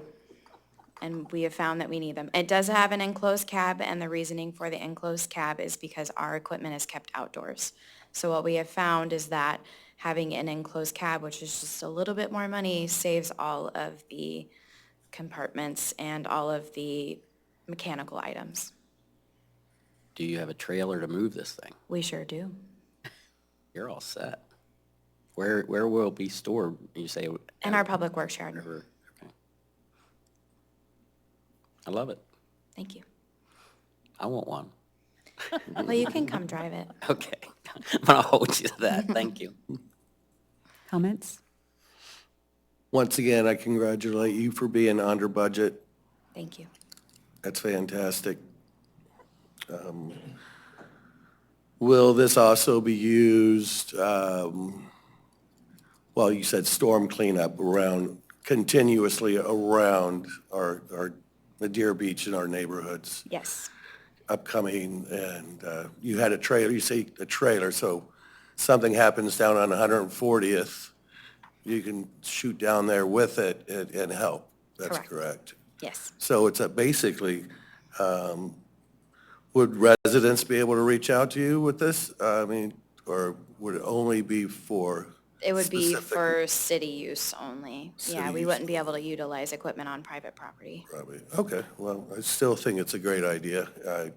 And we have found that we need them. It does have an enclosed cab, and the reasoning for the enclosed cab is because our equipment is kept outdoors. So what we have found is that having an enclosed cab, which is just a little bit more money, saves all of the compartments and all of the mechanical items. Do you have a trailer to move this thing? We sure do. You're all set. Where will it be stored? You say? In our public works yard. Okay. I love it. Thank you. I want one. Well, you can come drive it. Okay. I'm gonna hold you to that. Thank you. Comments? Once again, I congratulate you for being under budget. Thank you. That's fantastic. Will this also be used, well, you said storm cleanup continuously around the Deer Beach in our neighborhoods? Yes. Upcoming, and you had a trailer, you say a trailer, so something happens down on 140th, you can shoot down there with it and help. That's correct. Yes. So it's basically, would residents be able to reach out to you with this? I mean, or would it only be for? It would be specific- for city use only. Yeah, City we use wouldn't be able to utilize equipment on private property. Probably, okay, well, I still think it's a great idea. I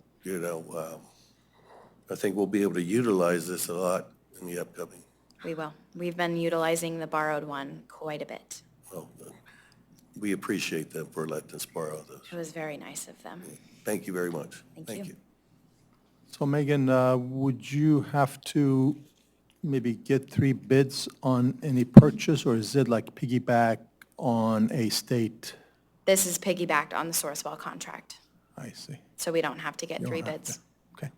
think we'll be able to utilize this a lot in the upcoming. We will. We've been utilizing the borrowed one quite a bit. Well, we appreciate them for letting us borrow this. It was very nice of them. Thank you very much. Thank you. So Megan, would you have to maybe get 3 bids on any purchase, or is it like piggyback on a state? This is piggybacked on the Sourcewell contract, I see. so we don't have to get You don't 3 have bids. to. Okay.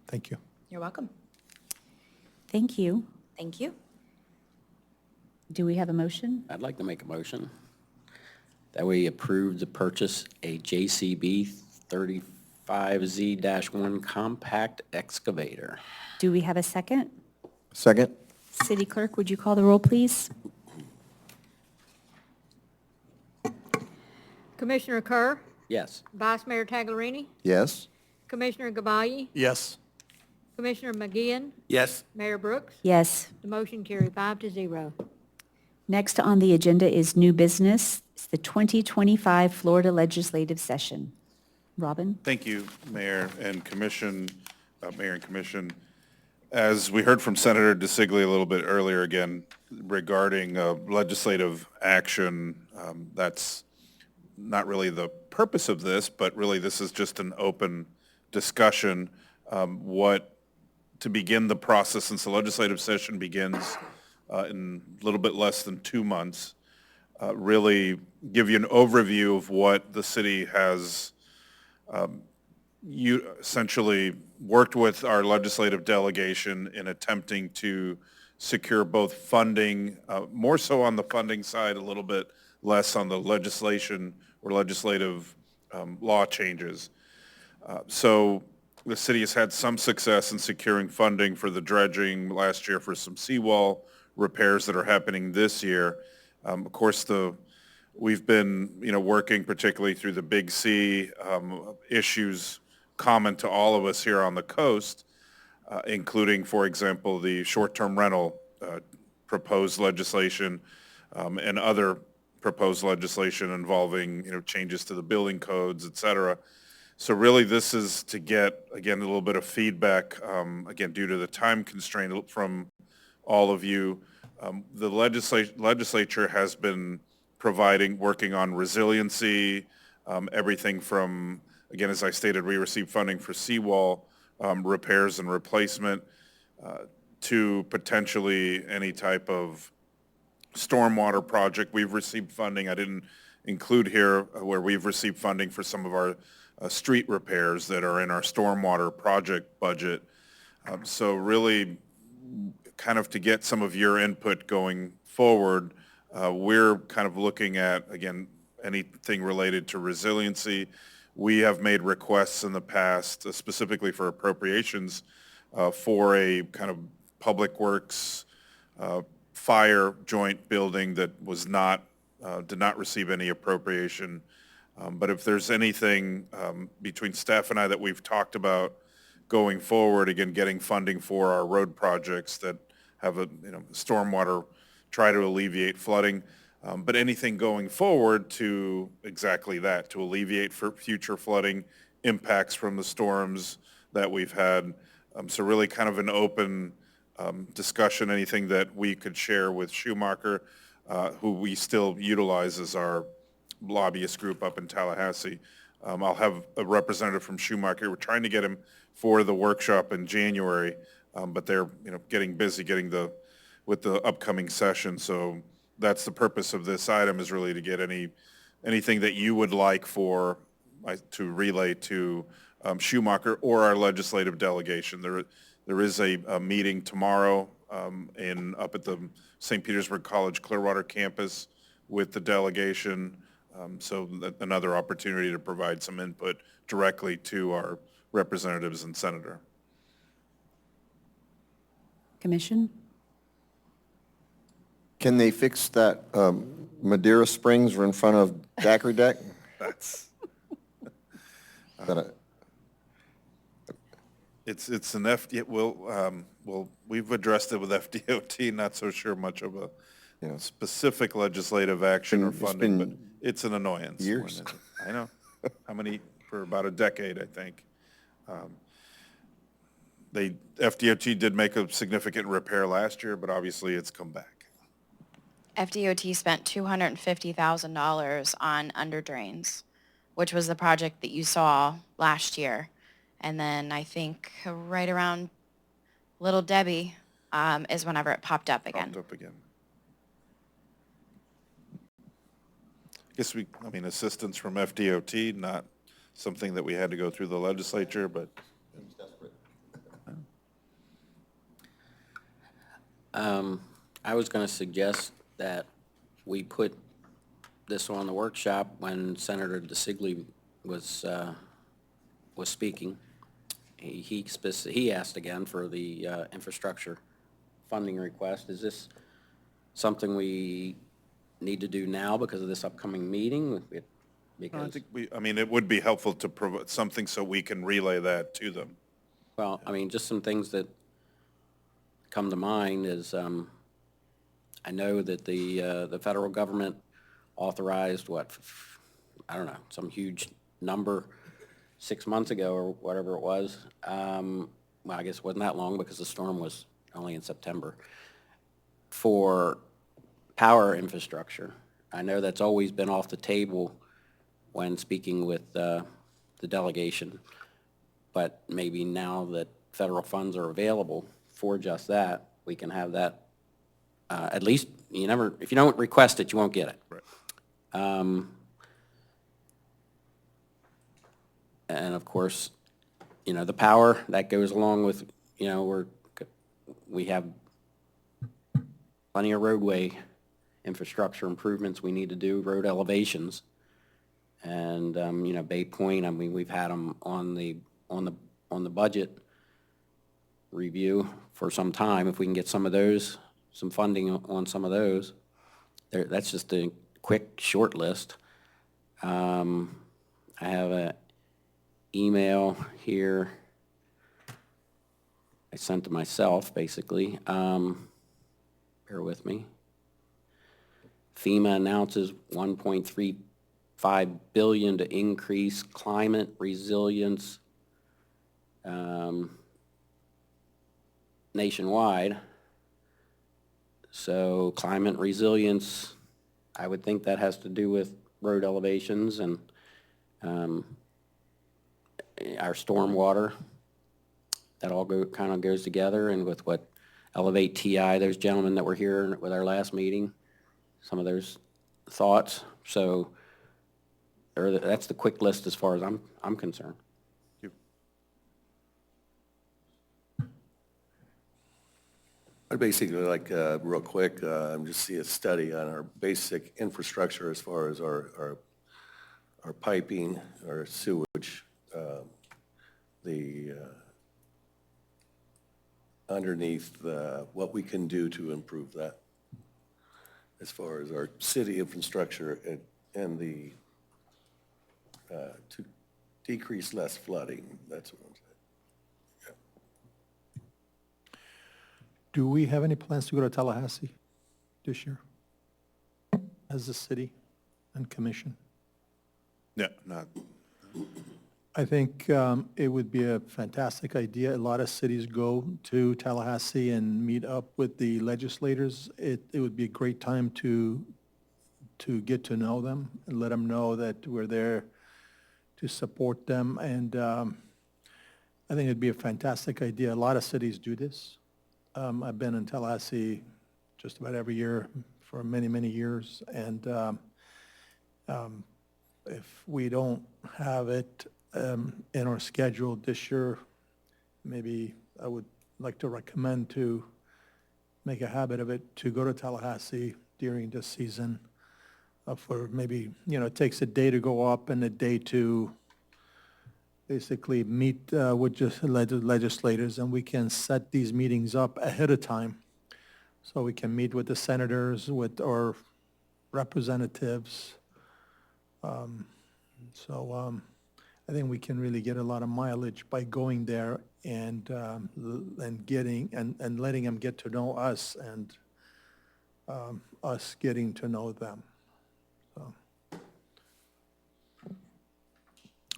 Thank you. You're welcome. Thank you. Thank you. Do we have a motion? I'd like to make a motion that we approve to purchase a JCB 35Z-1 compact excavator. Do we have a second? Second? City Clerk, would you call the roll, please? Commissioner Kerr, Yes. Vice Mayor Taglerini, Yes? Commissioner Gabayie, Yes. Commissioner McGeehan, Yes? Mayor Brooks. Yes. The motion carried 5-0. Next on the agenda is new business. It's the 2025 Florida Legislative Session. Robin? Thank you, Mayor and Commission. As we heard from Senator DeSigley a little bit earlier again regarding legislative action, that's not really the purpose of this, but really this is just an open discussion. To begin the process, since the legislative session begins in a little bit less than 2 months, really give you an overview of what the city has you essentially worked with our legislative delegation in attempting to secure both funding, more so on the funding side, a little bit less on the legislation or legislative law changes. So the city has had some success in securing funding for the dredging last year for some seawall repairs that are happening this year. Of course, we've been, working particularly through the Big C issues common to all of us here on the coast, including, for example, the short-term rental proposed legislation and other proposed legislation involving, changes to the building codes, et cetera. So really this is to get, again, a little bit of feedback, again, due to the time constraint from all of you. The legislature has been working on resiliency, everything from, again, as I stated, we received funding for seawall repairs and replacement to potentially any type of stormwater project. We've received funding, I didn't include here, where we've received funding for some of our street repairs that are in our stormwater project budget. So really kind of to get some of your input going forward, we're kind of looking at, again, anything related to resiliency. We have made requests in the past, specifically for appropriations, for a kind of public works fire joint building that did not receive any appropriation. But if there's anything between staff and I that we've talked about going forward, again, getting funding for our road projects that have a stormwater, try to alleviate flooding, but anything going forward to exactly that, to alleviate for future flooding impacts from the storms that we've had. So really kind of an open discussion, anything that we could share with Schumacher, who we still utilize as our lobbyist group up in Tallahassee. I'll have a representative from Schumacher. We're trying to get him for the workshop in January, but they're getting busy with the upcoming session. So that's the purpose of this item, is really to get anything that you would like to relay to Schumacher or our legislative delegation. There is a meeting tomorrow up at the St. Petersburg College Clearwater campus with the delegation. So another opportunity to provide some input directly to our representatives and senator. Commission? Can they fix that Madeira Springs in front of Daiquiri Deck? That's That it's an we've addressed it with FDOT. Not so sure much of a specific legislative action or funding, but it's an annoyance. Years. I know. For about a decade, I think. FDOT did make a significant repair last year, but obviously it's come back. FDOT spent $250,000 on under drains, which was the project that you saw last year. And then I think right around Little Debbie is whenever it popped up again. I guess assistance from FDOT, not something that we had to go through the legislature, but. I was going to suggest that we put this on the workshop when Senator DeSigley was speaking. He asked again for the infrastructure funding request. Is this something we need to do now because of this upcoming meeting? I think it would be helpful to provide something so we can relay that to them. Well, just some things that come to mind is I know that the federal government authorized some huge number 6 months ago or whatever it was, well, I guess it wasn't that long because the storm was only in September, for power infrastructure. I know that's always been off the table when speaking with the delegation, but maybe now that federal funds are available for just that, we can have that, at least, if you don't request it, you won't get it. Right. And of course, the power, that goes along with, we have plenty of roadway infrastructure improvements we need to do, road elevations. And, Bay Point, I mean, we've had them on the budget review for some time. If we can get some of those, some funding on some of those, that's just a quick, short list. I have a email here I sent to myself, basically. Bear with me. FEMA announces $1.35 billion to increase climate resilience nationwide. So climate resilience, I would think that has to do with road elevations and our stormwater. That all kind of goes together, and with what Elevate TI, those gentlemen that were here with our last meeting, some of those thoughts. So that's the quick list as far as I'm concerned. I'd basically like, real quick, just see a study on our basic infrastructure as far as our piping, our sewage, underneath what we can do to improve that as far as our city infrastructure and to decrease less flooding. That's what I'm saying. Yeah. Do we have any plans to go to Tallahassee this year as a city and commission? Yeah, not, I think it would be a fantastic idea. A lot of cities go to Tallahassee and meet up with the legislators. It would be a great time to get to know them and let them know that we're there to support them. And I think it'd be a fantastic idea. A lot of cities do this. I've been in Tallahassee just about every year for many, many years. And if we don't have it in our schedule this year, maybe I would like to recommend to make a habit of it to go to Tallahassee during this season for maybe, it takes a day to go up and a day to basically meet with just legislators, and we can set these meetings up ahead of time. So we can meet with the senators, with our representatives. I think we can really get a lot of mileage by going there and getting and letting them get to know us and us getting to know them. So.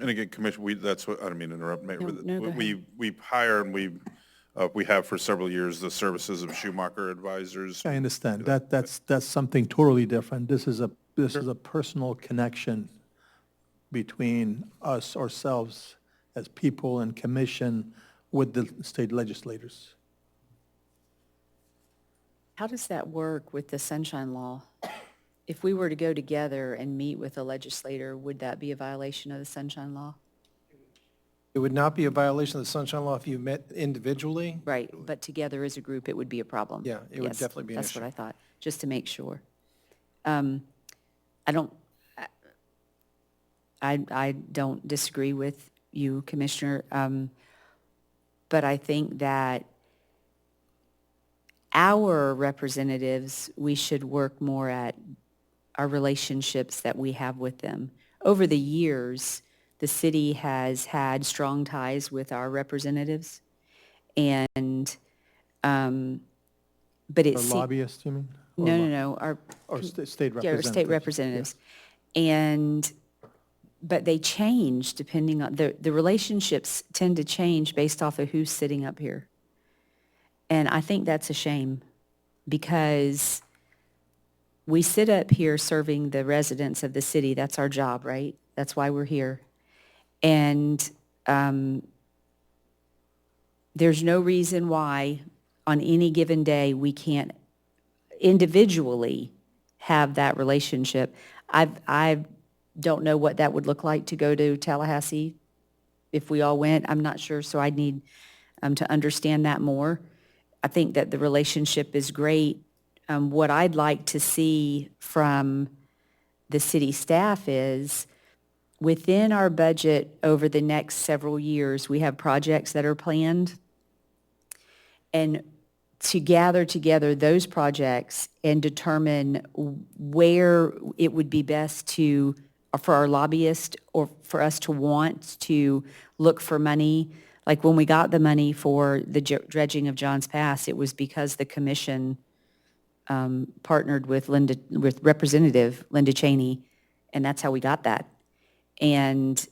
and again, Commissioner, that's what, I don't mean to interrupt, Mayor. No, go ahead. We hire and we have for several years the services of Schumacher Advisors. I understand. That's something totally different. This is a personal connection between us, ourselves, as people and commission with the state legislators. How does that work with the Sunshine Law? If we were to go together and meet with a legislator, would that be a violation of the Sunshine Law? It would not be a violation of the Sunshine Law if you met individually. Right, but together as a group, it would be a problem. Yeah, it would Yes, definitely be an That's what issue. I thought, just to make sure. I don't disagree with you, Commissioner, but I think that our representatives, we should work more at our relationships that we have with them. Over the years, the city has had strong ties with our representatives, and, but Our it's... lobbyists, you mean? No, our... Or state Yeah, our representatives. state representatives. And but they change depending on, the relationships tend to change based off of who's sitting up here. And I think that's a shame, because we sit up here serving the residents of the city. That's our job, right? That's why we're here. And there's no reason why on any given day we can't individually have that relationship. I don't know what that would look like to go to Tallahassee if we all went. I'm not sure, so I need to understand that more. I think that the relationship is great. What I'd like to see from the city staff is, within our budget over the next several years, we have projects that are planned, and to gather together those projects and determine where it would be best to, for our lobbyists or for us to want to look for money. Like when we got the money for the dredging of Johns Pass, it was because the commission partnered with Representative Linda Cheney, and that's how we got that. And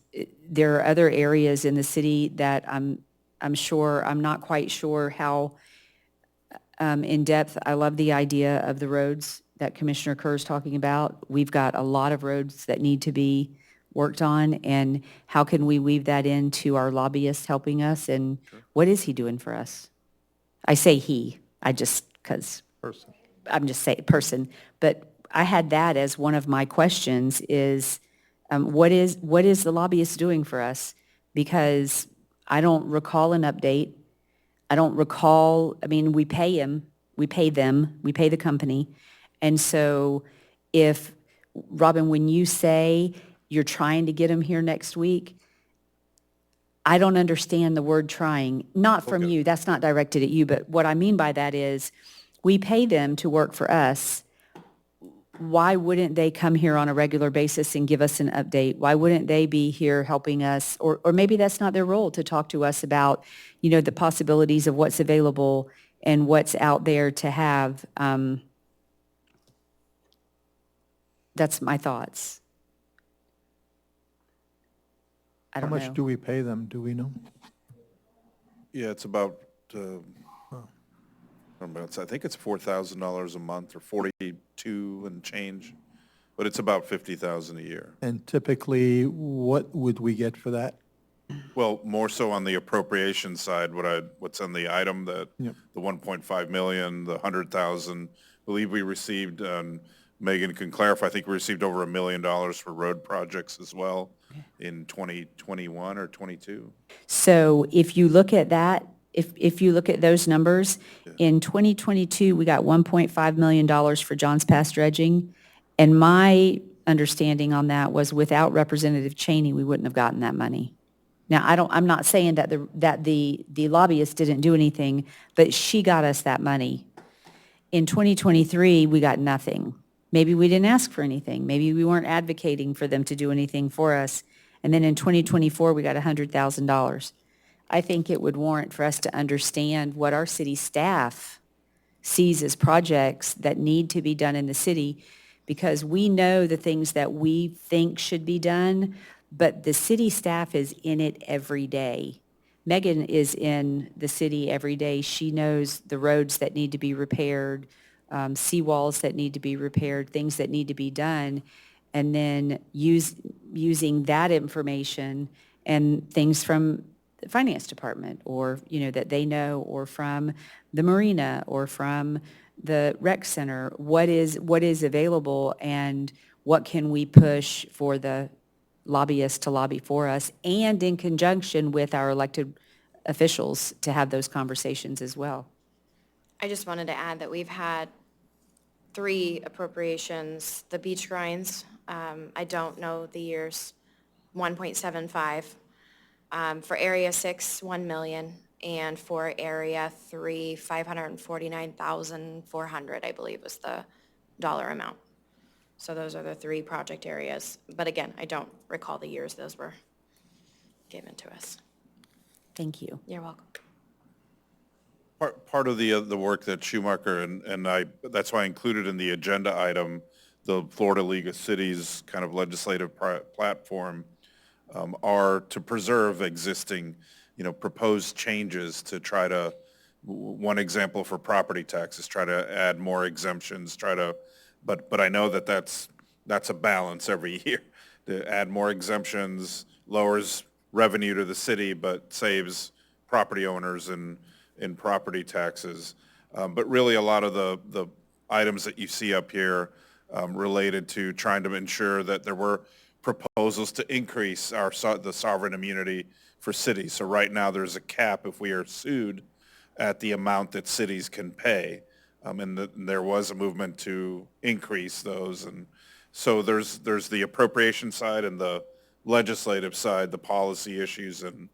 there are other areas in the city that I'm not quite sure how in depth. I love the idea of the roads that Commissioner Kerr is talking about. We've got a lot of roads that need to be worked on, and how can we weave that into our lobbyists helping us, and what is he doing for us? I say he, because I'm just saying person, but I had that as one of my questions is, what is the lobbyist doing for us? Because I don't recall an update. I don't recall, we pay them, we pay the company. And so if, Robin, when you say you're trying to get them here next week, I don't understand the word trying, not from you, that's not directed at you, but what I mean by that is, we pay them to work for us. Why wouldn't they come here on a regular basis and give us an update? Why wouldn't they be here helping us? Or maybe that's not their role, to talk to us about, the possibilities of what's available and what's out there to have. That's my thoughts. I don't know. How much do we pay them? Do we know? Yeah, it's about, I think it's $4,000 a month, or 42 and change, but it's about 50,000 a year. And typically, what would we get for that? Well, more so on the appropriation side, what's on the item, that Yep. the 1.5 million, the 100,000, I believe we received, Megan can clarify, I think we received over $1 million for road projects as well in 2021 or 22. So if you look at that, if you look at those numbers, in 2022, we got $1.5 million for Johns Pass dredging, and my understanding on that was without Representative Cheney, we wouldn't have gotten that money. Now, I'm not saying that the lobbyist didn't do anything, but she got us that money. In 2023, we got nothing. Maybe we didn't ask for anything. Maybe we weren't advocating for them to do anything for us. And then in 2024, we got $100,000. I think it would warrant for us to understand what our city staff sees as projects that need to be done in the city, because we know the things that we think should be done, but the city staff is in it every day. Megan is in the city every day. She knows the roads that need to be repaired, seawalls that need to be repaired, things that need to be done, and then using that information and things from the finance department, or, that they know, or from the marina, or from the rec center, what is available, and what can we push for the lobbyists to lobby for us, and in conjunction with our elected officials to have those conversations as well. I just wanted to add that we've had 3 appropriations. The beach grinds, I don't know the years, 1.75. For Area 6, 1 million, and for Area 3, 549,400, I believe was the dollar amount. So those are the 3 project areas. But again, I don't recall the years those were given to us. Thank you. You're welcome. Part of the work that Schumacher and I, that's why I included in the agenda item, the Florida League of Cities kind of legislative platform, are to preserve existing, proposed changes to try to, one example for property taxes, try to add more exemptions, but I know that that's a balance every year. To add more exemptions lowers revenue to the city, but saves property owners in property taxes. But really, a lot of the items that you see up here related to trying to ensure that there were proposals to increase the sovereign immunity for cities. So right now, there's a cap if we are sued at the amount that cities can pay. And there was a movement to increase those. And so there's the appropriation side and the legislative side, the policy issues, and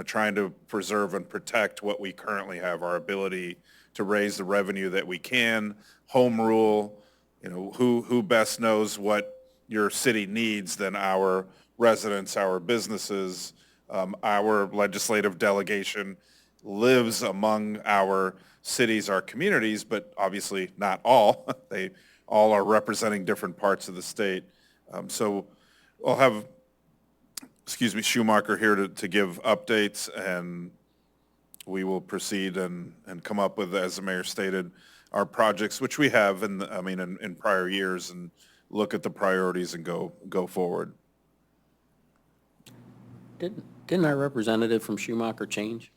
trying to preserve and protect what we currently have, our ability to raise the revenue that we can, home rule, who best knows what your city needs than our residents, our businesses, our legislative delegation lives among our cities, our communities, but obviously not all. They all are representing different parts of the state. So I'll have, Schumacher here to give updates, and we will proceed and come up with, as the mayor stated, our projects, which we have in prior years, and look at the priorities and go forward. Didn't our representative from Schumacher change?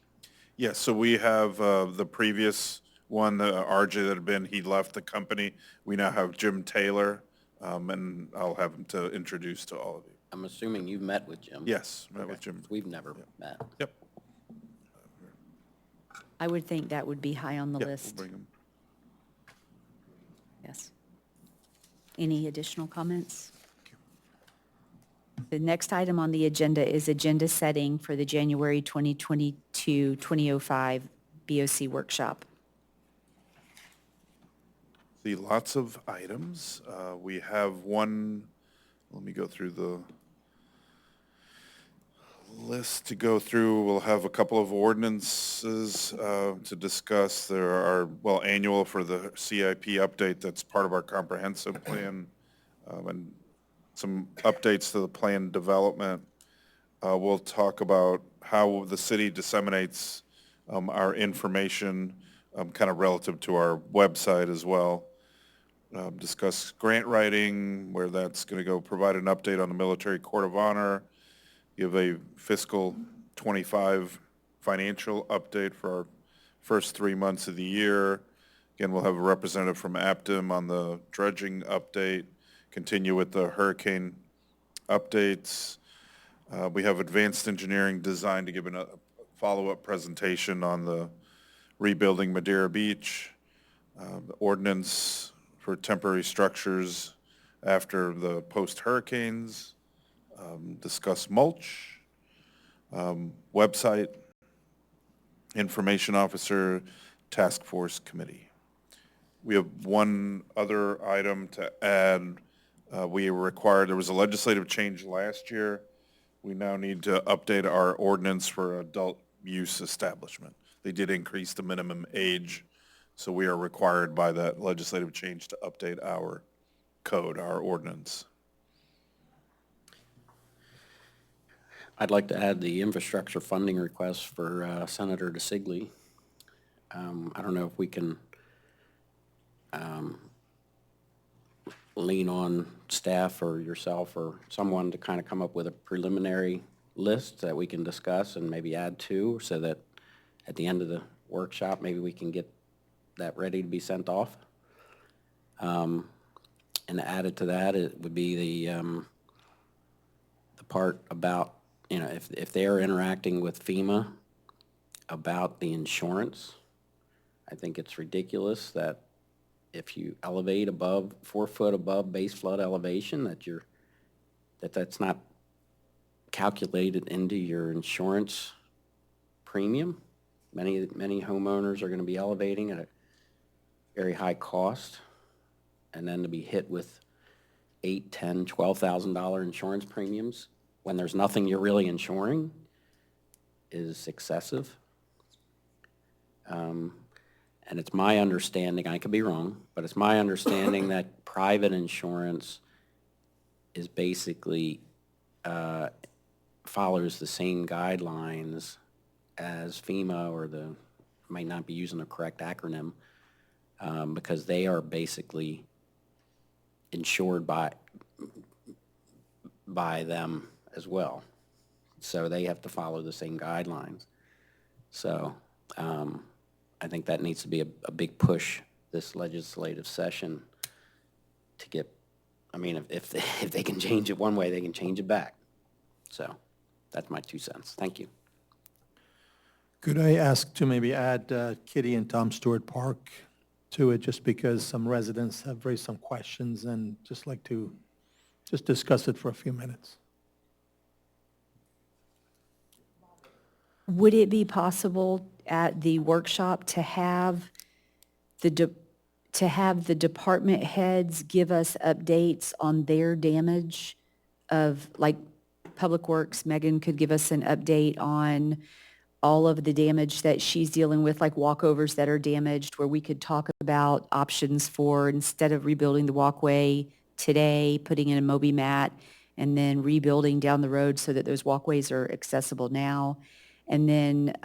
Yes, so we have the previous one, RJ that had been, he left the company. We now have Jim Taylor, and I'll have him to introduce to all of you. I'm assuming you've met with Jim. Yes, met with Jim. We've never met. Yep. I would think that would be high on the Yep, list. we'll bring him. Yes. Any additional comments? The next item on the agenda is agenda setting for the January 2022-2005 BOC workshop. See lots of items. We have one, let me go through the list to go through. We'll have a couple of ordinances to discuss. There are, annual for the CIP update that's part of our comprehensive plan, and some updates to the plan development. We'll talk about how the city disseminates our information kind of relative to our website as well. Discuss grant writing, where that's going to go, provide an update on the Military Court of Honor, give a fiscal 25 financial update for our first 3 months of the year. Again, we'll have a representative from APTIM on the dredging update, continue with the hurricane updates. We have advanced engineering design to give a follow-up presentation on the rebuilding Madeira Beach, the ordinance for temporary structures after the post-hurricanes, discuss mulch, website, information officer, task force committee. We have one other item to add. We were required, there was a legislative change last year. We now need to update our ordinance for adult use establishment. They did increase the minimum age, so we are required by that legislative change to update our code, our ordinance. I'd like to add the infrastructure funding request for Senator DeSigley. I don't know if we can lean on staff or yourself or someone to kind of come up with a preliminary list that we can discuss and maybe add to, so that at the end of the workshop, maybe we can get that ready to be sent off. And added to that, it would be the part about, if they are interacting with FEMA about the insurance. I think it's ridiculous that if you elevate above 4 foot above base flood elevation, that's not calculated into your insurance premium. Many homeowners are going to be elevating at a very high cost, and then to be hit with $8,000, $10,000, $12,000 insurance premiums when there's nothing you're really insuring is excessive. And it's my understanding, I could be wrong, but it's my understanding that private insurance is basically follows the same guidelines as FEMA, or might not be using the correct acronym, because they are basically insured by them as well. So they have to follow the same guidelines. So I think that needs to be a big push this legislative session to get, I mean, if they can change it one way, they can change it back. So that's my 2 cents. Thank you. Could I ask to maybe add Kitty and Tom Stewart Park to it, just because some residents have raised some questions and just like to just discuss it for a few minutes? Would it be possible at the workshop to have the department heads give us updates on their damage of, like, Public Works, Megan could give us an update on all of the damage that she's dealing with, like walkovers that are damaged, where we could talk about options for, instead of rebuilding the walkway today, putting in a Moby mat, and then rebuilding down the road so that those walkways are accessible now. And then,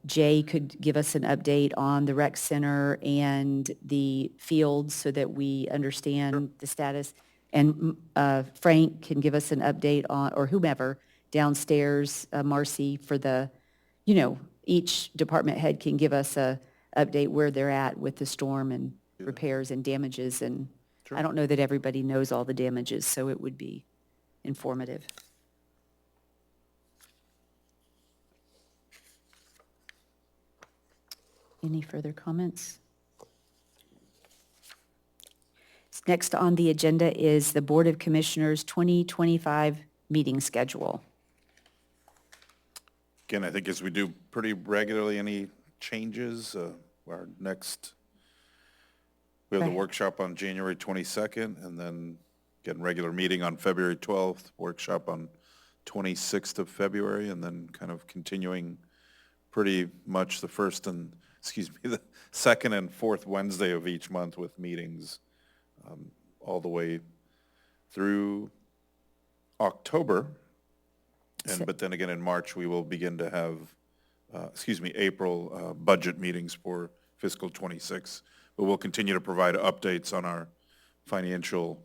Jay could give us an update on the rec center and the fields so that we understand the status. And Frank can give us an update on, or whomever downstairs, Marcy, for each department head can give us a update where they're at with the storm and repairs and damages. And I don't know that everybody knows all the damages, so it would be informative. Any further comments? Next on the agenda is the Board of Commissioners 2025 meeting schedule. Again, I think as we do pretty regularly, any changes, our next, we have the Right. workshop on January 22nd, and then again, regular meeting on February 12th, workshop on 26th of February, and then kind of continuing pretty much the second and fourth Wednesday of each month with meetings all the way through October. But then again, in March, we will begin to have, April budget meetings for fiscal '26. But we'll continue to provide updates on our financial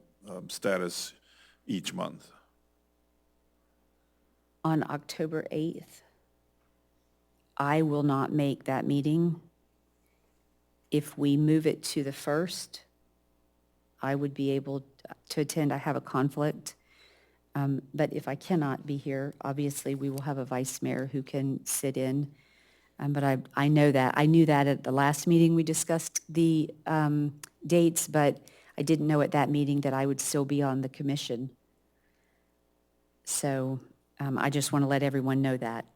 status each month. On October 8th, I will not make that meeting. If we move it to the 1st, I would be able to attend. I have a conflict. But if I cannot be here, obviously, we will have a vice mayor who can sit in. But I know that. I knew that at the last meeting we discussed the dates, but I didn't know at that meeting that I would still be on the commission. So I just want to let everyone know that.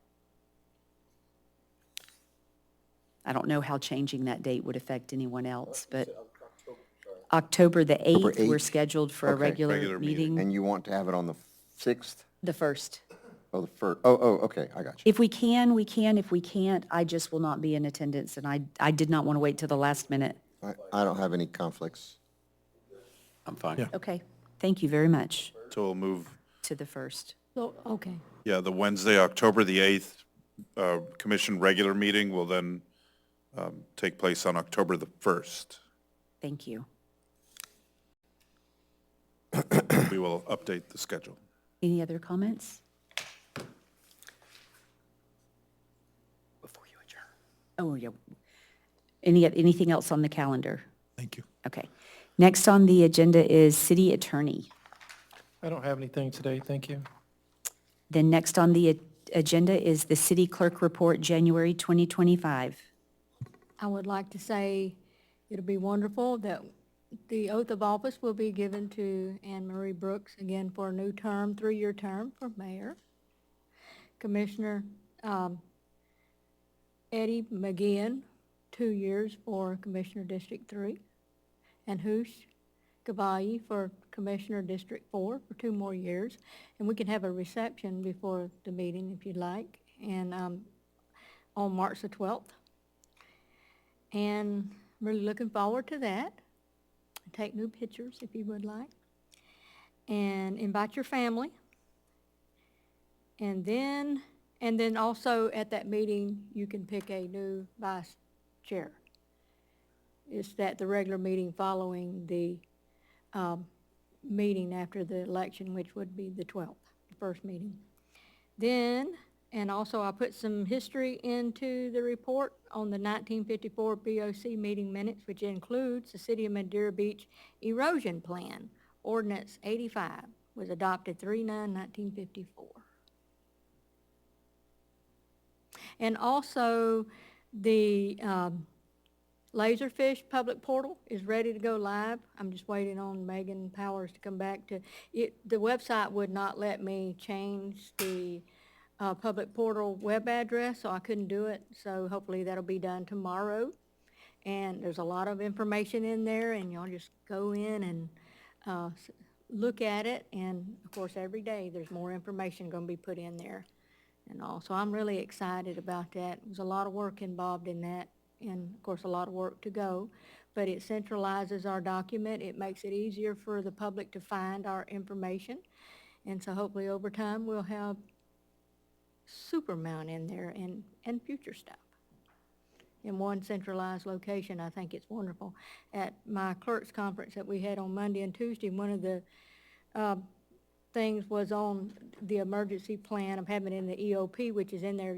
I don't know how changing that date would affect anyone else, but October the 8th, we're 8th? scheduled for a Okay. regular Regular meeting. meeting. And you want to have it on the 6th? The 1st. Oh, the 1st. Oh, okay, I got you. If we can, we can. If we can't, I just will not be in attendance, and I did not want to wait till the last minute. I don't have any conflicts. I'm fine. Yeah. Okay, thank you very much. So we'll move, To the 1st. So, okay. the Wednesday, October the 8th, commission regular meeting will then take place on October the 1st. Thank you. We will update the schedule. Any other comments? Before you adjourn. Oh, yeah. Anything else on the calendar? Thank you. Okay. Next on the agenda is city attorney. I don't have anything today, thank you. Then next on the agenda is the city clerk report, January 2025. I would like to say it'll be wonderful that the oath of office will be given to Anne Marie Brooks again for a new term, 3-year term for mayor. Commissioner Eddie McGeehan, 2 years for Commissioner District 3. And Hoosh Gabayi for Commissioner District 4 for 2 more years. And we can have a reception before the meeting if you'd like, and on March the 12th. And really looking forward to that. Take new pictures if you would like. And invite your family And then also at that meeting, you can pick a new vice chair. It's at the regular meeting following the meeting after the election, which would be the 12th, the first meeting. Then, and also I put some history into the report on the 1954 BOC meeting minutes, which includes the City of Madeira Beach Erosion Plan. Ordinance 85 was adopted 3/9/1954. And also, the Laserfish public portal is ready to go live. I'm just waiting on Megan Powers to come back to it. The website would not let me change the public portal web address, so I couldn't do it. So hopefully that'll be done tomorrow. And there's a lot of information in there, and y'all just go in and look at it. And of course, every day there's more information going to be put in there. And also, I'm really excited about that. There's a lot of work involved in that, and of course, a lot of work to go. But it centralizes our document. It makes it easier for the public to find our information. And so hopefully over time, we'll have Supermount in there and future stuff in one centralized location. I think it's wonderful. At my clerks conference that we had on Monday and Tuesday, one of the things was on the emergency plan of having it in the EOP, which is in there,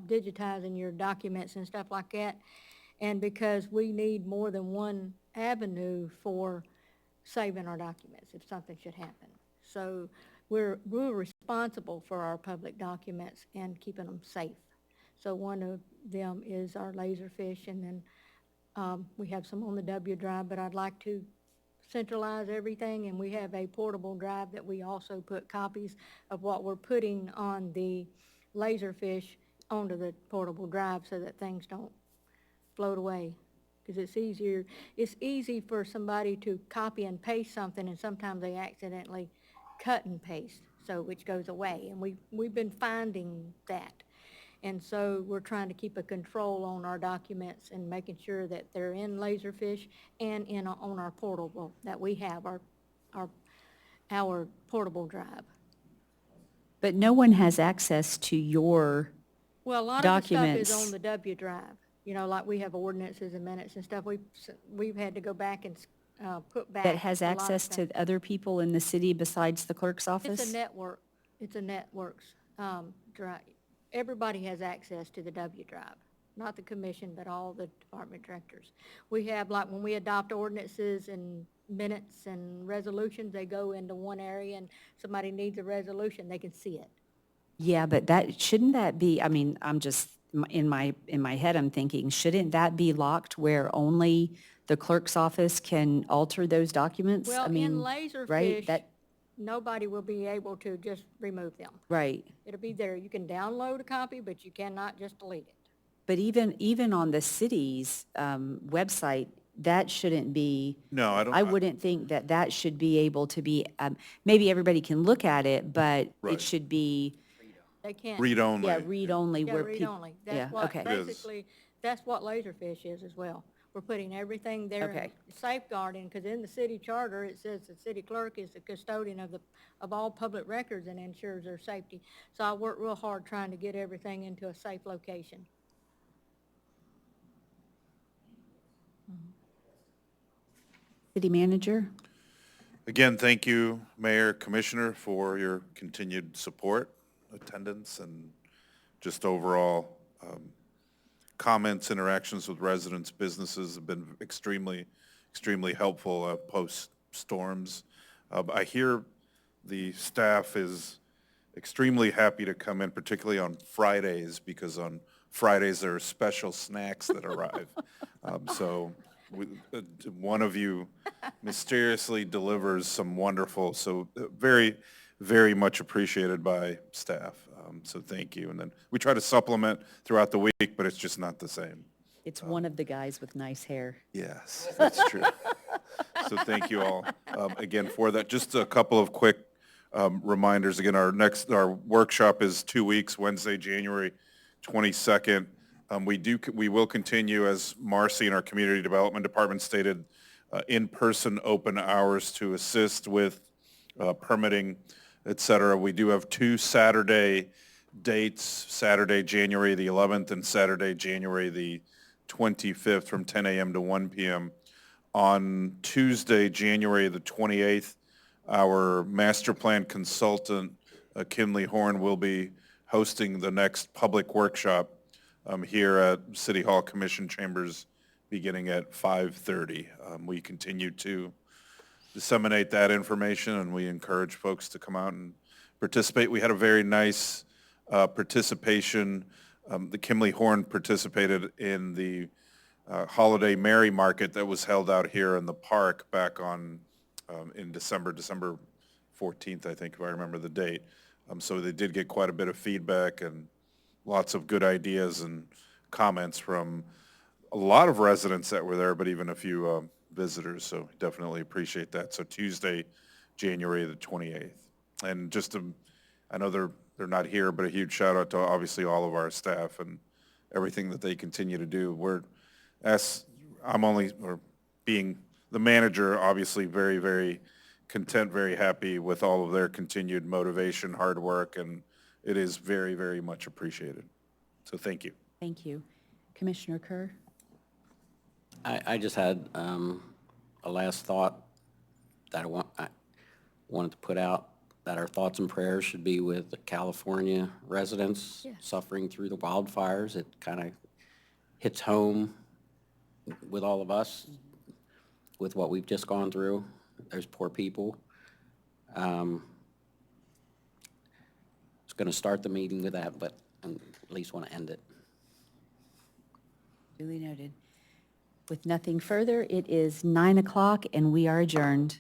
digitizing your documents and stuff like that. And because we need more than one avenue for saving our documents if something should happen. So we're responsible for our public documents and keeping them safe. So one of them is our Laserfish, and then we have some on the W drive, but I'd like to centralize everything, and we have a portable drive that we also put copies of what we're putting on the Laserfish onto the portable drive so that things don't float away. Because it's easy for somebody to copy and paste something, and sometimes they accidentally cut and paste, so which goes away, and we've been finding that. And so we're trying to keep a control on our documents and making sure that they're in Laserfish and on our portable, that we have our portable drive. But no one has access to your Well, a lot documents. of the stuff is on the W drive. Like we have ordinances and minutes and stuff. We've had to go back and put back. That has a lot of access stuff. to other people in the city besides the clerk's office? It's a network. It's a networks drive. Everybody has access to the W drive, not the commission, but all the department directors. We have, like, when we adopt ordinances and minutes and resolutions, they go into one area, and somebody needs a resolution, they can see it. Yeah, but shouldn't that be, I'm just, in my head, I'm thinking, shouldn't that be locked where only the clerk's office can alter those documents? Well, in right? Laserfish, nobody will be able to just remove them. Right. It'll be there. You can download a copy, but you cannot just delete it. But even on the city's website, that shouldn't be. No, I don't. I wouldn't think that should be able to be, maybe everybody can look at it, but Right. it should be, They can't. Read only. yeah, read only. Yeah, where read peop- only. Yeah, That's what, okay. It is. basically, that's what Laserfish is as well. We're putting everything there, Okay. and safeguarding, because in the city charter, it says the city clerk is the custodian of all public records and ensures their safety. So I work real hard trying to get everything into a safe location. City manager? Again, thank you, Mayor, Commissioner, for your continued support, attendance, and just overall comments, interactions with residents, businesses have been extremely helpful post-storms. I hear the staff is extremely happy to come in, particularly on Fridays, because on Fridays there are special snacks that arrive. So one of you mysteriously delivers some wonderful, so very, very much appreciated by staff. So thank you. And then we try to supplement throughout the week, but it's just not the same. It's one of the guys with nice hair. Yes, that's true. So thank you all again for that. Just a couple of quick reminders. Again, our workshop is 2 weeks, Wednesday, January 22nd. We will continue, as Marcy in our Community Development Department stated, in-person open hours to assist with permitting et cetera. We do have 2 Saturday dates, Saturday, January the 11th, and Saturday, January the 25th, from 10 a.m. to 1 p.m. On Tuesday, January the 28th, our master plan consultant, Kinley Horn, will be hosting the next public workshop here at City Hall Commission Chambers beginning at 5:30. We continue to disseminate that information, and we encourage folks to come out and participate. We had a very nice participation. The Kinley Horn participated in the Holiday Merry Market that was held out here in the park back on, in December 14th, I think, if I remember the date. So they did get quite a bit of feedback and lots of good ideas and comments from a lot of residents that were there, but even a few visitors, so definitely appreciate that. So Tuesday, January the 28th. And just I know they're not here, but a huge shout out to obviously all of our staff and everything that they continue to do. Being the manager, obviously very, very content, very happy with all of their continued motivation, hard work, and it is very, very much appreciated. So thank you. Thank you. Commissioner Kerr? I just had a last thought that I wanted to put out, that our thoughts and prayers should be with the California residents suffering through the wildfires. It kind of hits home with all of us with what we've just gone through. There's poor people. I was going to start the meeting with that, but I at least want to end it. Duly noted. With nothing further, it is 9 o'clock and we are adjourned.